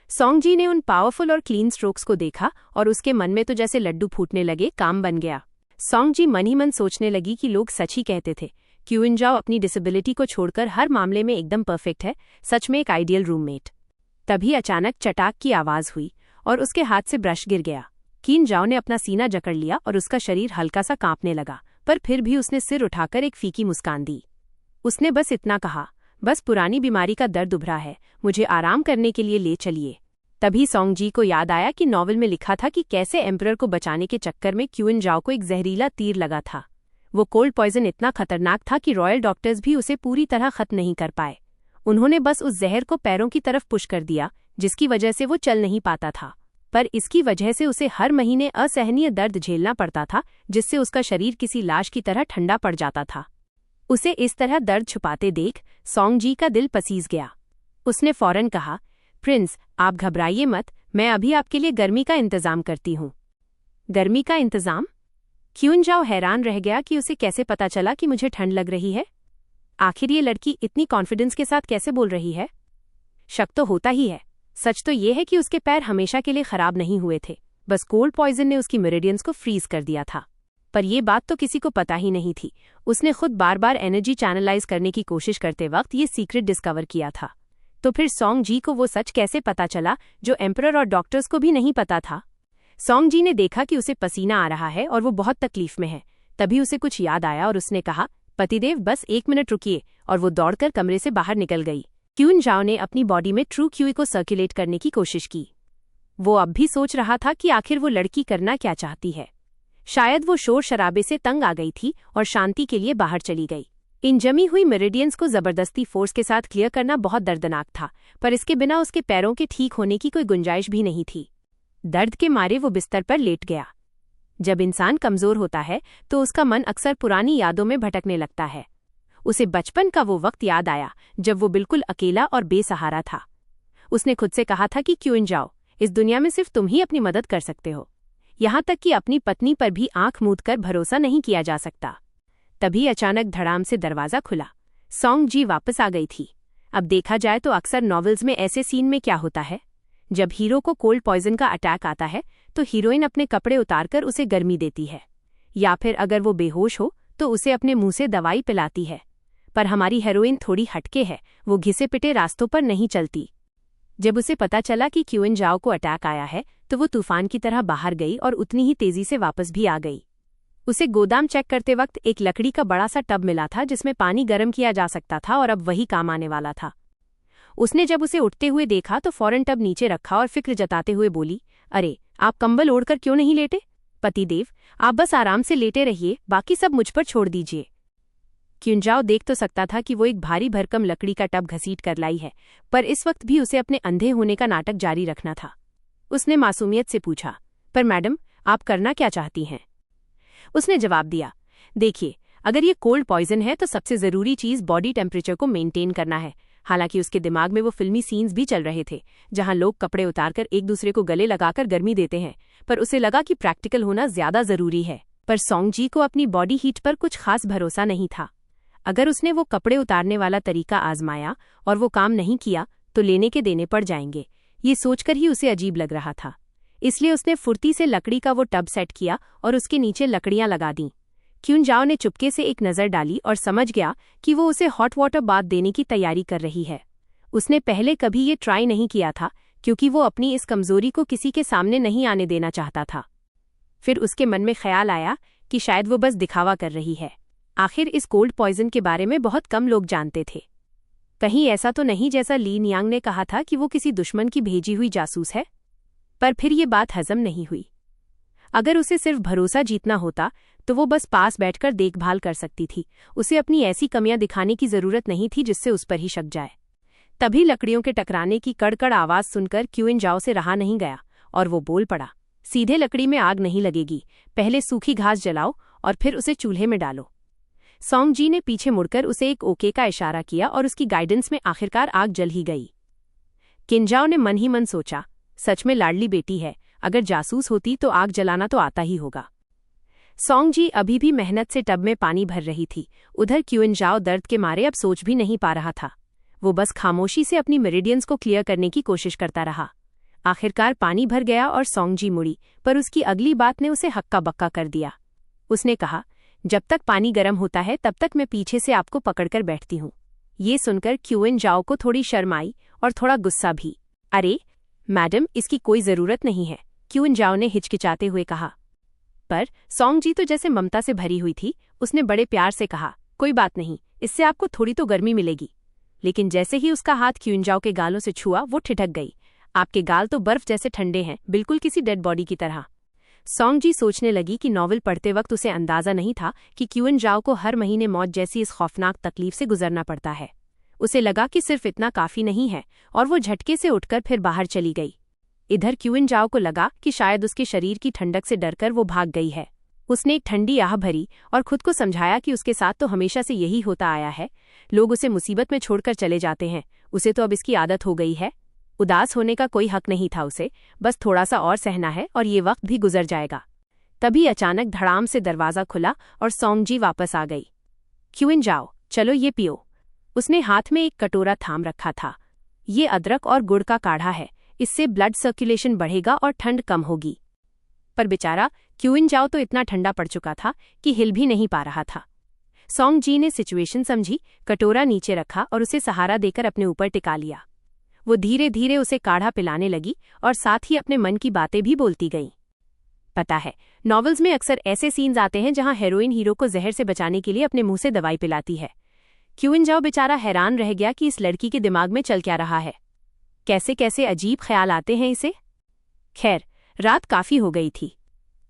सोंगजी ने उन पावरफुल और क्लीन स्ट्रोक्स को देखा और उसके मन में तो जैसे लड्डू फूटने लगे, काम बन गया। सोंगजी मन ही मन सोचने लगी कि लोग सच ही कहते थे, क्यूइनजाओ अपनी डिसेबिलिटी को छोड़कर हर मामले में एकदम परफेक्ट है, सच में एक आइडियल रूममेट। तभी अचानक चटाक की आवाज हुई और उसके हाथ से ब्रश गिर गया। क्यूइनजाओ ने अपना सीना जकड़ लिया और उसका शरीर हल्का सा कांपने लगा, पर फिर भी उसने सिर उठाकर एक फीकी मुस्कान दी। उसने बस इतना कहा, बस पुरानी बीमारी का दर्द उभरा है, मुझे आराम करने के लिए ले चलिए। तभी सोंगजी को याद आया कि नॉवल में लिखा था कि कैसे एम्परर को बचाने के चक्कर में क्यूइनजाओ को एक जहरीला तीर लगा था। वो कोल्ड पॉइजन इतना खतरनाक था कि रॉयल डॉक्टर्स भी उसे पूरी तरह खत्म नहीं कर पाए। उन्होंने बस उस जहर को पैरों की तरफ पुश कर दिया, जिसकी वजह से वो चल नहीं पाता था। पर इसकी वजह से उसे हर महीने असहनीय दर्द झेलना पड़ता था, जिससे उसका शरीर किसी लाश की तरह ठंडा पड़ जाता था। उसे इस तरह दर्द छुपाते देख सोंगजी का दिल पसीज गया। उसने फौरन कहा, प्रिंस, आप घबराइए मत, मैं अभी आपके लिए गर्मी का इंतजाम करती हूँ। गर्मी का इंतजाम? क्यूइनजाओ हैरान रह गया कि उसे कैसे पता चला कि मुझे ठंड लग रही है। आखिर ये लड़की इतनी कॉन्फिडेंस के साथ कैसे बोल रही है? शक तो होता ही है। सच तो ये है कि उसके पैर हमेशा के लिए खराब नहीं हुए थे, बस कोल्ड पॉइजन ने उसकी मेरिडियंस को फ्रीज कर दिया था। पर यह बात तो किसी को पता ही नहीं थी। उसने खुद बार बार एनर्जी चैनलाइज करने की कोशिश करते वक्त ये सीक्रेट डिस्कवर किया था। तो फिर सोंगजी को वो सच कैसे पता चला जो एम्परर और डॉक्टर्स को भी नहीं पता था? सोंगजी ने देखा कि उसे पसीना आ रहा है और वो बहुत तकलीफ में है। तभी उसे कुछ याद आया और उसने कहा, पतिदेव बस 1 मिनट रुकिए, और वो दौड़कर कमरे से बाहर निकल गई। क्यूइनजाओ ने अपनी बॉडी में ट्रू क्यूई को सर्कुलेट करने की कोशिश की। वो अब भी सोच रहा था कि आखिर वो लड़की करना क्या चाहती है। शायद वो शोर शराबे से तंग आ गई थी और शांति के लिए बाहर चली गई। इन जमी हुई मेरिडियंस को जबरदस्ती फोर्स के साथ क्लियर करना बहुत दर्दनाक था, पर इसके बिना उसके पैरों के ठीक होने की कोई गुंजाइश भी नहीं थी। दर्द के मारे वो बिस्तर पर लेट गया। जब इंसान कमजोर होता है तो उसका मन अक्सर पुरानी यादों में भटकने लगता है। उसे बचपन का वो वक्त याद आया जब वो बिल्कुल अकेला और बेसहारा था। उसने खुद से कहा था कि क्यूइनजाओ, इस दुनिया में सिर्फ तुम ही अपनी मदद कर सकते हो, यहाँ तक कि अपनी पत्नी पर भी आंख मूंद कर भरोसा नहीं किया जा सकता। तभी अचानक धड़ाम से दरवाजा खुला। सोंगजी वापस आ गई थी। अब देखा जाए तो अक्सर नॉवेल्स में ऐसे सीन में क्या होता है, जब हीरो को कोल्ड पॉइजन का अटैक आता है तो हीरोइन अपने कपड़े उतारकर उसे गर्मी देती है, या फिर अगर वो बेहोश हो तो उसे अपने मुंह से दवाई पिलाती है। पर हमारी हीरोइन थोड़ी हटके है, वो घिसे पिटे रास्तों पर नहीं चलती। जब उसे पता चला कि क्यूइनजाओ को अटैक आया है तो वो तूफान की तरह बाहर गई और उतनी ही तेजी से वापस भी आ गई। उसे गोदाम चेक करते वक्त एक लकड़ी का बड़ा सा टब मिला था जिसमें पानी गर्म किया जा सकता था और अब वही काम आने वाला था। उसने जब उसे उठते हुए देखा तो फौरन टब नीचे रखा और फिक्र जताते हुए बोली, अरे आप कंबल ओढ़कर क्यों नहीं लेटे? पतिदेव, आप बस आराम से लेटे रहिए, बाकी सब मुझ पर छोड़ दीजिए। क्यूइनजाओ देख तो सकता था कि वो एक भारी भरकम लकड़ी का टब घसीट कर लाई है, पर इस वक्त भी उसे अपने अंधे होने का नाटक जारी रखना था। उसने मासूमियत से पूछा, पर मैडम, आप करना क्या चाहती हैं? उसने जवाब दिया, देखिए, अगर ये कोल्ड पॉइजन है तो सबसे जरूरी चीज बॉडी टेम्परेचर को मेंटेन करना है। हालांकि उसके दिमाग में वो फिल्मी सीन्स भी चल रहे थे जहां लोग कपड़े उतारकर एक दूसरे को गले लगाकर गर्मी देते हैं, पर उसे लगा कि प्रैक्टिकल होना ज्यादा जरूरी है। पर सोंगजी को अपनी बॉडी हीट पर कुछ खास भरोसा नहीं था। अगर उसने वो कपड़े उतारने वाला तरीका आजमाया और वो काम नहीं किया तो लेने के देने पड़ जाएंगे, ये सोचकर ही उसे अजीब लग रहा था। इसलिए उसने फुर्ती से लकड़ी का वो टब सेट किया और उसके नीचे लकड़ियां लगा दीं। क्यूइनजाओ ने चुपके से एक नज़र डाली और समझ गया कि वो उसे हॉट वाटर बाथ देने की तैयारी कर रही है। उसने पहले कभी ये ट्राई नहीं किया था क्योंकि वो अपनी इस कमजोरी को किसी के सामने नहीं आने देना चाहता था। फिर उसके मन में ख्याल आया कि शायद वो बस दिखावा कर रही है। आखिर इस कोल्ड पॉइजन के बारे में बहुत कम लोग जानते थे। कहीं ऐसा तो नहीं जैसा ली नियांग ने कहा था कि वो किसी दुश्मन की भेजी हुई जासूस है? पर फिर ये बात हजम नहीं हुई। अगर उसे सिर्फ भरोसा जीतना होता तो वो बस पास बैठकर देखभाल कर सकती थी। उसे अपनी ऐसी कमियां दिखाने की जरूरत नहीं थी जिससे उस पर ही शक जाए। तभी लकड़ियों के टकराने की कड़कड़ आवाज सुनकर क्यूइन जाओ से रहा नहीं गया और वो बोल पड़ा, सीधे लकड़ी में आग नहीं लगेगी, पहले सूखी घास जलाओ और फिर उसे चूल्हे में डालो। सॉन्ग जी ने पीछे मुड़कर उसे एक ओके का इशारा किया और उसकी गाइडेंस में आखिरकार आग जल ही गई। किंजाओ ने मन ही मन सोचा, सच में लाडली बेटी है, अगर जासूस होती तो आग जलाना तो आता ही होगा। सॉन्ग जी अभी भी मेहनत से टब में पानी भर रही थी। उधर क्यूइन जाओ दर्द के मारे अब सोच भी नहीं पा रहा था। वो बस खामोशी से अपनी मेरिडियंस को क्लियर करने की कोशिश करता रहा। आखिरकार पानी भर गया और सॉन्ग जी मुड़ी, पर उसकी अगली बात ने उसे हक्का बक्का कर दिया। उसने कहा, जब तक पानी गर्म होता है तब तक मैं पीछे से आपको पकड़कर बैठती हूँ। ये सुनकर क्यूइन जाओ को थोड़ी शर्म आई और थोड़ा गुस्सा भी। अरे मैडम, इसकी कोई जरूरत नहीं है, क्यूइन जाओ ने हिचकिचाते हुए कहा। पर सॉन्ग जी तो जैसे ममता से भरी हुई थी। उसने बड़े प्यार से कहा, कोई बात नहीं, इससे आपको थोड़ी तो गर्मी मिलेगी। लेकिन जैसे ही उसका हाथ क्यूइन जाओ के गालों से छुआ वो ठिठक गई। आपके गाल तो बर्फ जैसे ठंडे हैं, बिल्कुल किसी डेड बॉडी की तरह। सॉन्ग जी सोचने लगी कि नॉवल पढ़ते वक्त उसे अंदाजा नहीं था कि क्यूइन जाओ को हर महीने मौत जैसी इस खौफनाक तकलीफ से गुजरना पड़ता है। उसे लगा कि सिर्फ इतना काफी नहीं है और वो झटके से उठकर फिर बाहर चली गई। इधर क्यूइन जाओ को लगा कि शायद उसके शरीर की ठंडक से डरकर वो भाग गई है। उसने एक ठंडी आह भरी और खुद को समझाया कि उसके साथ तो हमेशा से यही होता आया है। लोग उसे मुसीबत में छोड़कर चले जाते हैं, उसे तो अब इसकी आदत हो गई है। उदास होने का कोई हक नहीं था उसे, बस थोड़ा सा और सहना है और ये वक्त भी गुजर जाएगा। तभी अचानक धड़ाम से दरवाजा खुला और सॉन्ग जी वापस आ गई। क्यूइन जाओ, चलो ये पियो। उसने हाथ में एक कटोरा थाम रखा था। ये अदरक और गुड़ का काढ़ा है, इससे ब्लड सर्कुलेशन बढ़ेगा और ठंड कम होगी। पर बेचारा क्यूइन जाओ तो इतना ठंडा पड़ चुका था कि हिल भी नहीं पा रहा था। सॉन्ग जी ने सिचुएशन समझी, कटोरा नीचे रखा और उसे सहारा देकर अपने ऊपर टिका लिया। वो धीरे धीरे उसे काढ़ा पिलाने लगी और साथ ही अपने मन की बातें भी बोलती गई। पता है, नॉवेल्स में अक्सर ऐसे सीन्स आते हैं जहां हीरोइन हीरो को जहर से बचाने के लिए अपने मुंह से दवाई पिलाती है। क्यूइन जाओ बेचारा हैरान रह गया कि इस लड़की के दिमाग में चल क्या रहा है, कैसे कैसे अजीब ख्याल आते हैं इसे। खैर, रात काफी हो गई थी।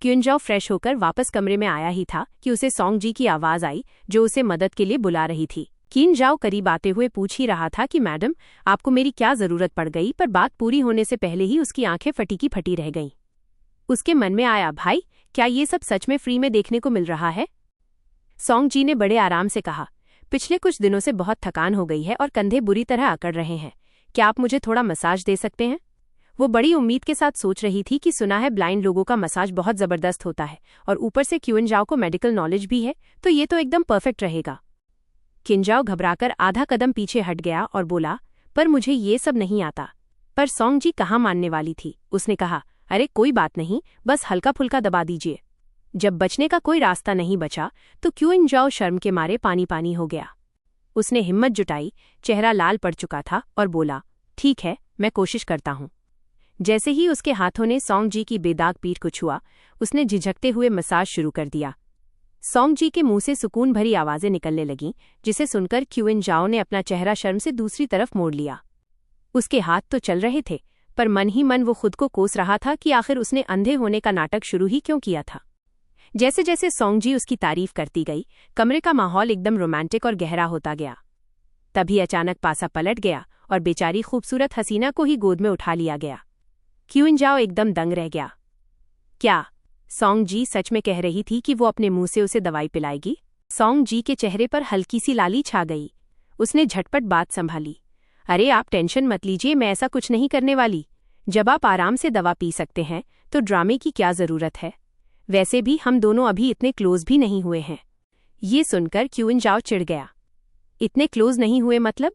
क्यूइन जाओ फ्रेश होकर वापस कमरे में आया ही था कि उसे सॉन्ग जी की आवाज आई जो उसे मदद के लिए बुला रही थी। क्यूइन जाओ करीब आते हुए पूछ ही रहा था कि मैडम, आपको मेरी क्या जरूरत पड़ गई, पर बात पूरी होने से पहले ही उसकी आंखें फटी की फटी रह गईं। उसके मन में आया, भाई क्या ये सब सच में फ्री में देखने को मिल रहा है? सॉन्ग जी ने बड़े आराम से कहा, पिछले कुछ दिनों से बहुत थकान हो गई है और कंधे बुरी तरह अकड़ रहे हैं, क्या आप मुझे थोड़ा मसाज दे सकते हैं? वो बड़ी उम्मीद के साथ सोच रही थी कि सुना है ब्लाइंड लोगों का मसाज बहुत जबरदस्त होता है और ऊपर से क्यूइन जाओ को मेडिकल नॉलेज भी है, तो ये तो एकदम परफेक्ट रहेगा। किंजाओ घबराकर आधा कदम पीछे हट गया और बोला, पर मुझे ये सब नहीं आता। पर सॉन्ग जी कहाँ मानने वाली थी। उसने कहा, अरे कोई बात नहीं, बस हल्का फुल्का दबा दीजिए। जब बचने का कोई रास्ता नहीं बचा तो क्यूइन जाओ शर्म के मारे पानी पानी हो गया। उसने हिम्मत जुटाई, चेहरा लाल पड़ चुका था और बोला, ठीक है, मैं कोशिश करता हूँ। जैसे ही उसके हाथों ने सॉन्ग जी की बेदाग पीठ को छुआ, उसने झिझकते हुए मसाज शुरू कर दिया। सॉन्ग जी के मुंह से सुकून भरी आवाजें निकलने लगीं, जिसे सुनकर क्यूइन जाओ ने अपना चेहरा शर्म से दूसरी तरफ मोड़ लिया। उसके हाथ तो चल रहे थे, पर मन ही मन वो खुद को कोस रहा था कि आखिर उसने अंधे होने का नाटक शुरू ही क्यों किया था। जैसे जैसे सॉन्ग जी उसकी तारीफ करती गई, कमरे का माहौल एकदम रोमांटिक और गहरा होता गया। तभी अचानक पासा पलट गया और बेचारी खूबसूरत हसीना को ही गोद में उठा लिया गया। क्यूइन जाओ एकदम दंग रह गया। क्या सॉन्ग जी सच में कह रही थी कि वो अपने मुंह से उसे दवाई पिलाएगी? सॉन्ग जी के चेहरे पर हल्की सी लाली छा गई। उसने झटपट बात संभाली, अरे आप टेंशन मत लीजिए, मैं ऐसा कुछ नहीं करने वाली। जब आप आराम से दवा पी सकते हैं तो ड्रामे की क्या जरूरत है? वैसे भी हम दोनों अभी इतने क्लोज भी नहीं हुए हैं। ये सुनकर क्यूइन जाओ चिढ़ गया। इतने क्लोज नहीं हुए मतलब?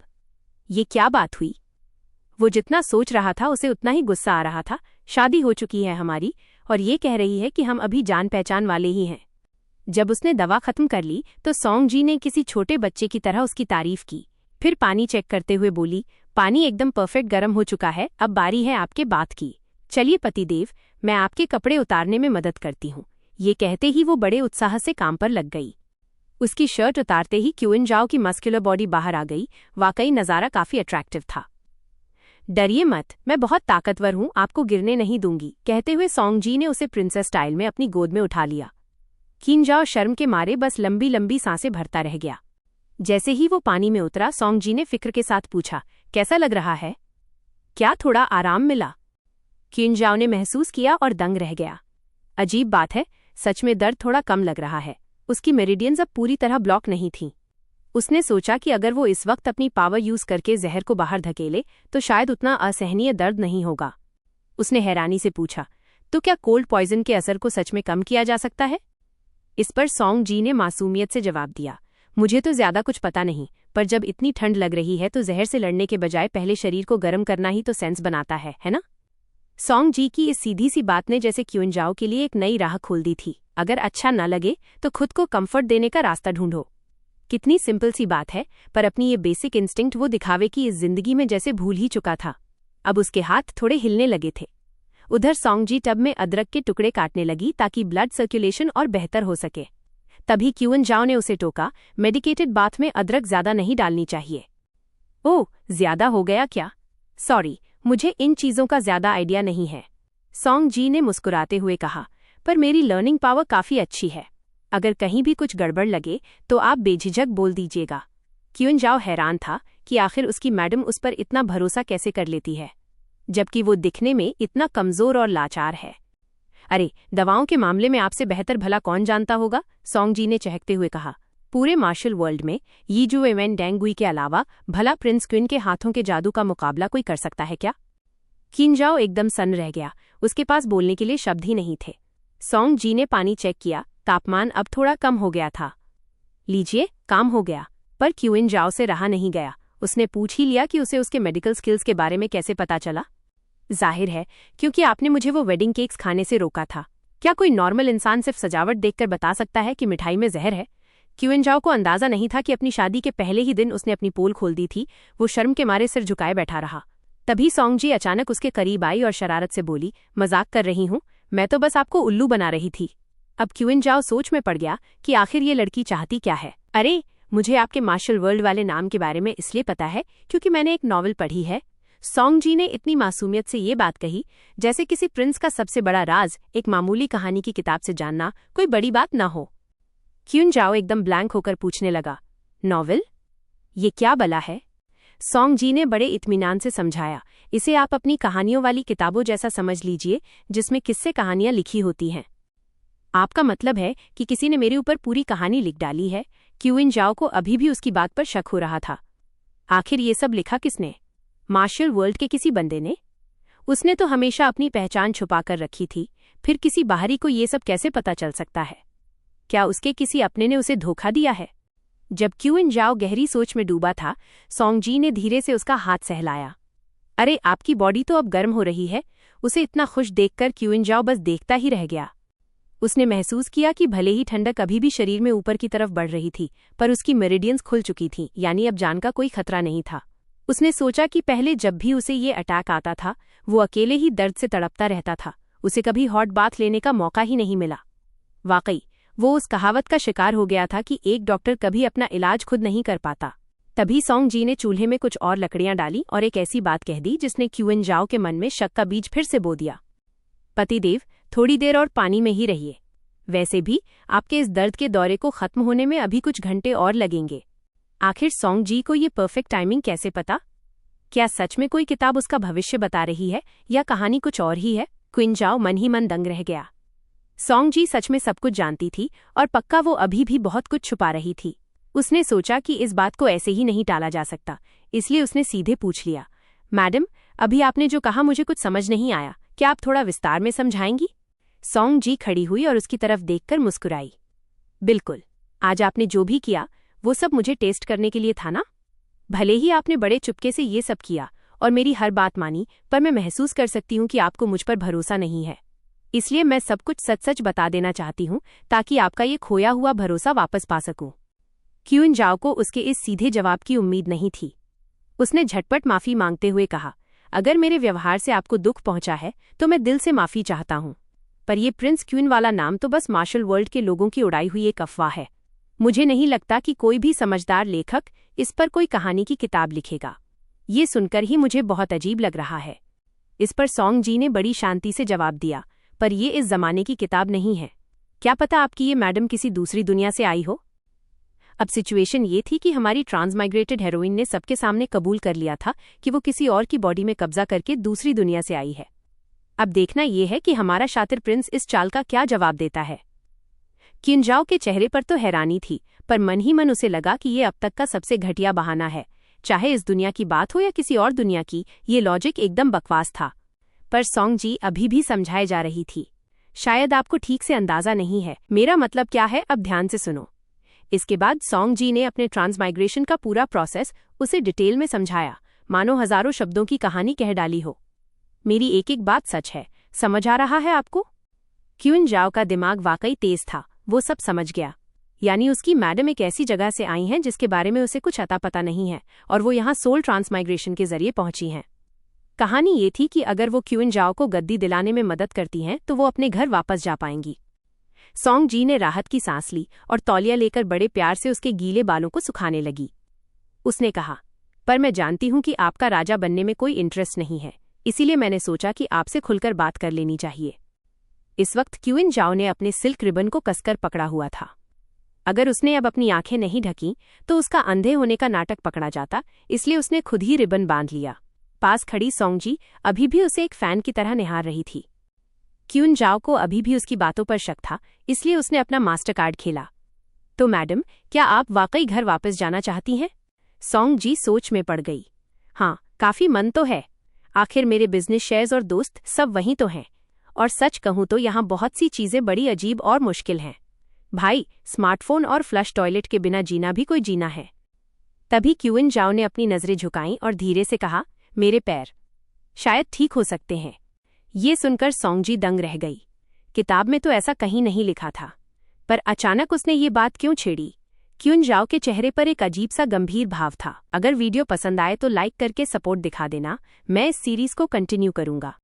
ये क्या बात हुई? वो जितना सोच रहा था उसे उतना ही गुस्सा आ रहा था। शादी हो चुकी है हमारी और ये कह रही है कि हम अभी जान पहचान वाले ही हैं। जब उसने दवा खत्म कर ली तो सॉन्ग जी ने किसी छोटे बच्चे की तरह उसकी तारीफ की। फिर पानी चेक करते हुए बोली, पानी एकदम परफेक्ट गर्म हो चुका है, अब बारी है आपके बात की। चलिए पतिदेव, मैं आपके कपड़े उतारने में मदद करती हूँ। ये कहते ही वो बड़े उत्साह से काम पर लग गई। उसकी शर्ट उतारते ही क्यूइन जाओ की मस्कुलर बॉडी बाहर आ गई। वाकई नज़ारा काफी अट्रैक्टिव था। डरिए मत, मैं बहुत ताकतवर हूँ, आपको गिरने नहीं दूंगी, कहते हुए सोंग जी ने उसे प्रिंसेस स्टाइल में अपनी गोद में उठा लिया। क्यूइन जाओ शर्म के मारे बस लंबी लंबी सांसें भरता रह गया। जैसे ही वो पानी में उतरा, सोंग जी ने फिक्र के साथ पूछा, कैसा लग रहा है? क्या थोड़ा आराम मिला? क्यूइन जाओ ने महसूस किया और दंग रह गया। अजीब बात है, सच में दर्द थोड़ा कम लग रहा है। उसकी मेरिडियंस अब पूरी तरह ब्लॉक नहीं थीं। उसने सोचा कि अगर वो इस वक्त अपनी पावर यूज करके जहर को बाहर धकेले तो शायद उतना असहनीय दर्द नहीं होगा। उसने हैरानी से पूछा, तो क्या कोल्ड पॉइजन के असर को सच में कम किया जा सकता है? इस पर सोंग जी ने मासूमियत से जवाब दिया, मुझे तो ज्यादा कुछ पता नहीं, पर जब इतनी ठंड लग रही है तो जहर से लड़ने के बजाय पहले शरीर को गर्म करना ही तो सेंस बनाता है ना? सोंग जी की इस सीधी सी बात ने जैसे क्यूइन जाओ के लिए एक नई राह खोल दी थी। अगर अच्छा न लगे तो खुद को कंफर्ट देने का रास्ता ढूंढो। कितनी सिंपल सी बात है, पर अपनी ये बेसिक इंस्टिंक्ट वो दिखावे की इस जिंदगी में जैसे भूल ही चुका था। अब उसके हाथ थोड़े हिलने लगे थे। उधर सोंग जी टब में अदरक के टुकड़े काटने लगी ताकि ब्लड सर्कुलेशन और बेहतर हो सके। तभी क्यूइन जाओ ने उसे टोका, मेडिकेटेड बाथ में अदरक ज्यादा नहीं डालनी चाहिए। ओह, ज्यादा हो गया क्या? सॉरी, मुझे इन चीजों का ज्यादा आइडिया नहीं है, सोंग जी ने मुस्कुराते हुए कहा, पर मेरी लर्निंग पावर काफी अच्छी है। अगर कहीं भी कुछ गड़बड़ लगे तो आप बेझिझक बोल दीजिएगा। क्यूइन जाओ हैरान था कि आखिर उसकी मैडम उस पर इतना भरोसा कैसे कर लेती है, जबकि वो दिखने में इतना कमजोर और लाचार है। अरे, दवाओं के मामले में आपसे बेहतर भला कौन जानता होगा, सोंग जी ने चहकते हुए कहा। पूरे मार्शल वर्ल्ड में यी जू एवेन डेंगुई के अलावा भला प्रिंस क्वीन के हाथों के जादू का मुकाबला कोई कर सकता है क्या? क्यूइन जाओ एकदम सन्न रह गया। उसके पास बोलने के लिए शब्द ही नहीं थे। सोंग जी ने पानी चेक किया, तापमान अब थोड़ा कम हो गया था। लीजिए, काम हो गया। पर क्यूइन जाओ से रहा नहीं गया। उसने पूछ ही लिया कि उसे उसके मेडिकल स्किल्स के बारे में कैसे पता चला। जाहिर है, क्योंकि आपने मुझे वो वेडिंग केक्स खाने से रोका था। क्या कोई नॉर्मल इंसान सिर्फ सजावट देखकर बता सकता है कि मिठाई में जहर है? क्यूइन जाओ को अंदाजा नहीं था कि अपनी शादी के पहले ही दिन उसने अपनी पोल खोल दी थी। वो शर्म के मारे सिर झुकाए बैठा रहा। तभी सोंग जी अचानक उसके करीब आई और शरारत से बोली, मजाक कर रही हूँ, मैं तो बस आपको उल्लू बना रही थी। अब क्यूइन जाओ सोच में पड़ गया कि आखिर ये लड़की चाहती क्या है। अरे, मुझे आपके मार्शल वर्ल्ड वाले नाम के बारे में इसलिए पता है क्योंकि मैंने एक नॉवल पढ़ी है। सोंग जी ने इतनी मासूमियत से ये बात कही जैसे किसी प्रिंस का सबसे बड़ा राज एक मामूली कहानी की किताब से जानना कोई बड़ी बात न हो। क्यूइन जाओ एकदम ब्लैंक होकर पूछने लगा, नॉवल? ये क्या बला है? सोंग जी ने बड़े इत्मीनान से समझाया, इसे आप अपनी कहानियों वाली किताबों जैसा समझ लीजिए जिसमें किस्से कहानियां लिखी होती हैं। आपका मतलब है कि किसी ने मेरे ऊपर पूरी कहानी लिख डाली है? क्यूइन जाओ को अभी भी उसकी बात पर शक हो रहा था। आखिर ये सब लिखा किसने? मार्शल वर्ल्ड के किसी बंदे ने? उसने तो हमेशा अपनी पहचान छुपाकर रखी थी, फिर किसी बाहरी को ये सब कैसे पता चल सकता है? क्या उसके किसी अपने ने उसे धोखा दिया है? जब क्यूइन जाओ गहरी सोच में डूबा था, सोंग जी ने धीरे से उसका हाथ सहलाया। अरे, आपकी बॉडी तो अब गर्म हो रही है। उसे इतना खुश देखकर क्यूइन जाओ बस देखता ही रह गया। उसने महसूस किया कि भले ही ठंडक अभी भी शरीर में ऊपर की तरफ बढ़ रही थी, पर उसकी मेरिडियंस खुल चुकी थीं, यानी अब जान का कोई खतरा नहीं था। उसने सोचा कि पहले जब भी उसे ये अटैक आता था, वो अकेले ही दर्द से तड़पता रहता था। उसे कभी हॉट बाथ लेने का मौका ही नहीं मिला। वाकई, वो उस कहावत का शिकार हो गया था कि एक डॉक्टर कभी अपना इलाज खुद नहीं कर पाता। तभी सोंग जी ने चूल्हे में कुछ और लकड़ियां डाली और एक ऐसी बात कह दी जिसने क्यूइन जाओ के मन में शक का बीज फिर से बो दिया। पतिदेव, थोड़ी देर और पानी में ही रहिए। वैसे भी आपके इस दर्द के दौरे को खत्म होने में अभी कुछ घंटे और लगेंगे। आखिर सोंग जी को ये परफेक्ट टाइमिंग कैसे पता? क्या सच में कोई किताब उसका भविष्य बता रही है या कहानी कुछ और ही है? क्यूइन जाओ मन ही मन दंग रह गया। सोंग जी सच में सब कुछ जानती थी और पक्का वो अभी भी बहुत कुछ छुपा रही थी। उसने सोचा कि इस बात को ऐसे ही नहीं टाला जा सकता, इसलिए उसने सीधे पूछ लिया, मैडम, अभी आपने जो कहा मुझे कुछ समझ नहीं आया, क्या आप थोड़ा विस्तार में समझाएंगी? सोंग जी खड़ी हुई और उसकी तरफ देखकर मुस्कुराई। बिल्कुल, आज आपने जो भी किया वो सब मुझे टेस्ट करने के लिए था ना? भले ही आपने बड़े चुपके से ये सब किया और मेरी हर बात मानी, पर मैं महसूस कर सकती हूँ कि आपको मुझ पर भरोसा नहीं है। इसलिए मैं सब कुछ सच सच बता देना चाहती हूँ ताकि आपका ये खोया हुआ भरोसा वापस पा सकूं। क्यूइन जाओ को उसके इस सीधे जवाब की उम्मीद नहीं थी। उसने झटपट माफी मांगते हुए कहा, अगर मेरे व्यवहार से आपको दुख पहुंचा है तो मैं दिल से माफी चाहता हूँ, पर यह प्रिंस क्वीन वाला नाम तो बस मार्शल वर्ल्ड के लोगों की उड़ाई हुई एक अफवाह है। मुझे नहीं लगता कि कोई भी समझदार लेखक इस पर कोई कहानी की किताब लिखेगा। ये सुनकर ही मुझे बहुत अजीब लग रहा है। इस पर सोंग जी ने बड़ी शांति से जवाब दिया, पर ये इस जमाने की किताब नहीं है। क्या पता आपकी ये मैडम किसी दूसरी दुनिया से आई हो। अब सिचुएशन ये थी कि हमारी ट्रांसमाइग्रेटेड हेरोइन ने सबके सामने कबूल कर लिया था कि वो किसी और की बॉडी में कब्जा करके दूसरी दुनिया से आई है। अब देखना यह है कि हमारा शातिर प्रिंस इस चाल का क्या जवाब देता है। क्विनजाओ के चेहरे पर तो हैरानी थी, पर मन ही मन उसे लगा कि ये अब तक का सबसे घटिया बहाना है। चाहे इस दुनिया की बात हो या किसी और दुनिया की, ये लॉजिक एकदम बकवास था। पर सोंग जी अभी भी समझाए जा रही थी। शायद आपको ठीक से अंदाजा नहीं है मेरा मतलब क्या है, अब ध्यान से सुनो। इसके बाद सोंग जी ने अपने ट्रांसमाइग्रेशन का पूरा प्रोसेस उसे डिटेल में समझाया, मानो हजारों शब्दों की कहानी कह डाली हो। मेरी एक एक बात सच है, समझ आ रहा है आपको? क्विनजाओ का दिमाग वाकई तेज था, वो सब समझ गया। यानी उसकी मैडम एक ऐसी जगह से आई हैं जिसके बारे में उसे कुछ अता पता नहीं है, और वो यहाँ सोल ट्रांसमाइग्रेशन के जरिए पहुंची हैं। कहानी ये थी कि अगर वो क्विनजाओ को गद्दी दिलाने में मदद करती हैं तो वो अपने घर वापस जा पाएंगी। सोंग जी ने राहत की सांस ली और तौलिया लेकर बड़े प्यार से उसके गीले बालों को सुखाने लगी। उसने कहा, पर मैं जानती हूं कि आपका राजा बनने में कोई इंटरेस्ट नहीं है, इसीलिए मैंने सोचा कि आपसे खुलकर बात कर लेनी चाहिए। इस वक्त क्विनजाओ ने अपने सिल्क रिबन को कसकर पकड़ा हुआ था। अगर उसने अब अपनी आंखें नहीं ढकीं तो उसका अंधे होने का नाटक पकड़ा जाता, इसलिए उसने खुद ही रिबन बांध लिया। पास खड़ी सोंग जी अभी भी उसे एक फैन की तरह निहार रही थी। क्विनजाओ को अभी भी उसकी बातों पर शक था, इसलिए उसने अपना मास्टर कार्ड खेला। तो मैडम, क्या आप वाकई घर वापस जाना चाहती हैं? सोंग जी सोच में पड़ गई। हाँ, काफी मन तो है। आखिर मेरे बिजनेस शेयर्स और दोस्त सब वहीं तो हैं, और सच कहूं तो यहाँ बहुत सी चीजें बड़ी अजीब और मुश्किल हैं। भाई, स्मार्टफोन और फ्लश टॉयलेट के बिना जीना भी कोई जीना है। तभी क्विनजाओ ने अपनी नजरें झुकाईं और धीरे से कहा, मेरे पैर शायद ठीक हो सकते हैं। ये सुनकर सोंग जी दंग रह गई। किताब में तो ऐसा कहीं नहीं लिखा था, पर अचानक उसने ये बात क्यों छेड़ी? क्विनजाओ के चेहरे पर एक अजीब सा गंभीर भाव था। अगर वीडियो पसंद आए तो लाइक करके सपोर्ट दिखा देना, मैं इस सीरीज को कंटिन्यू करूंगा।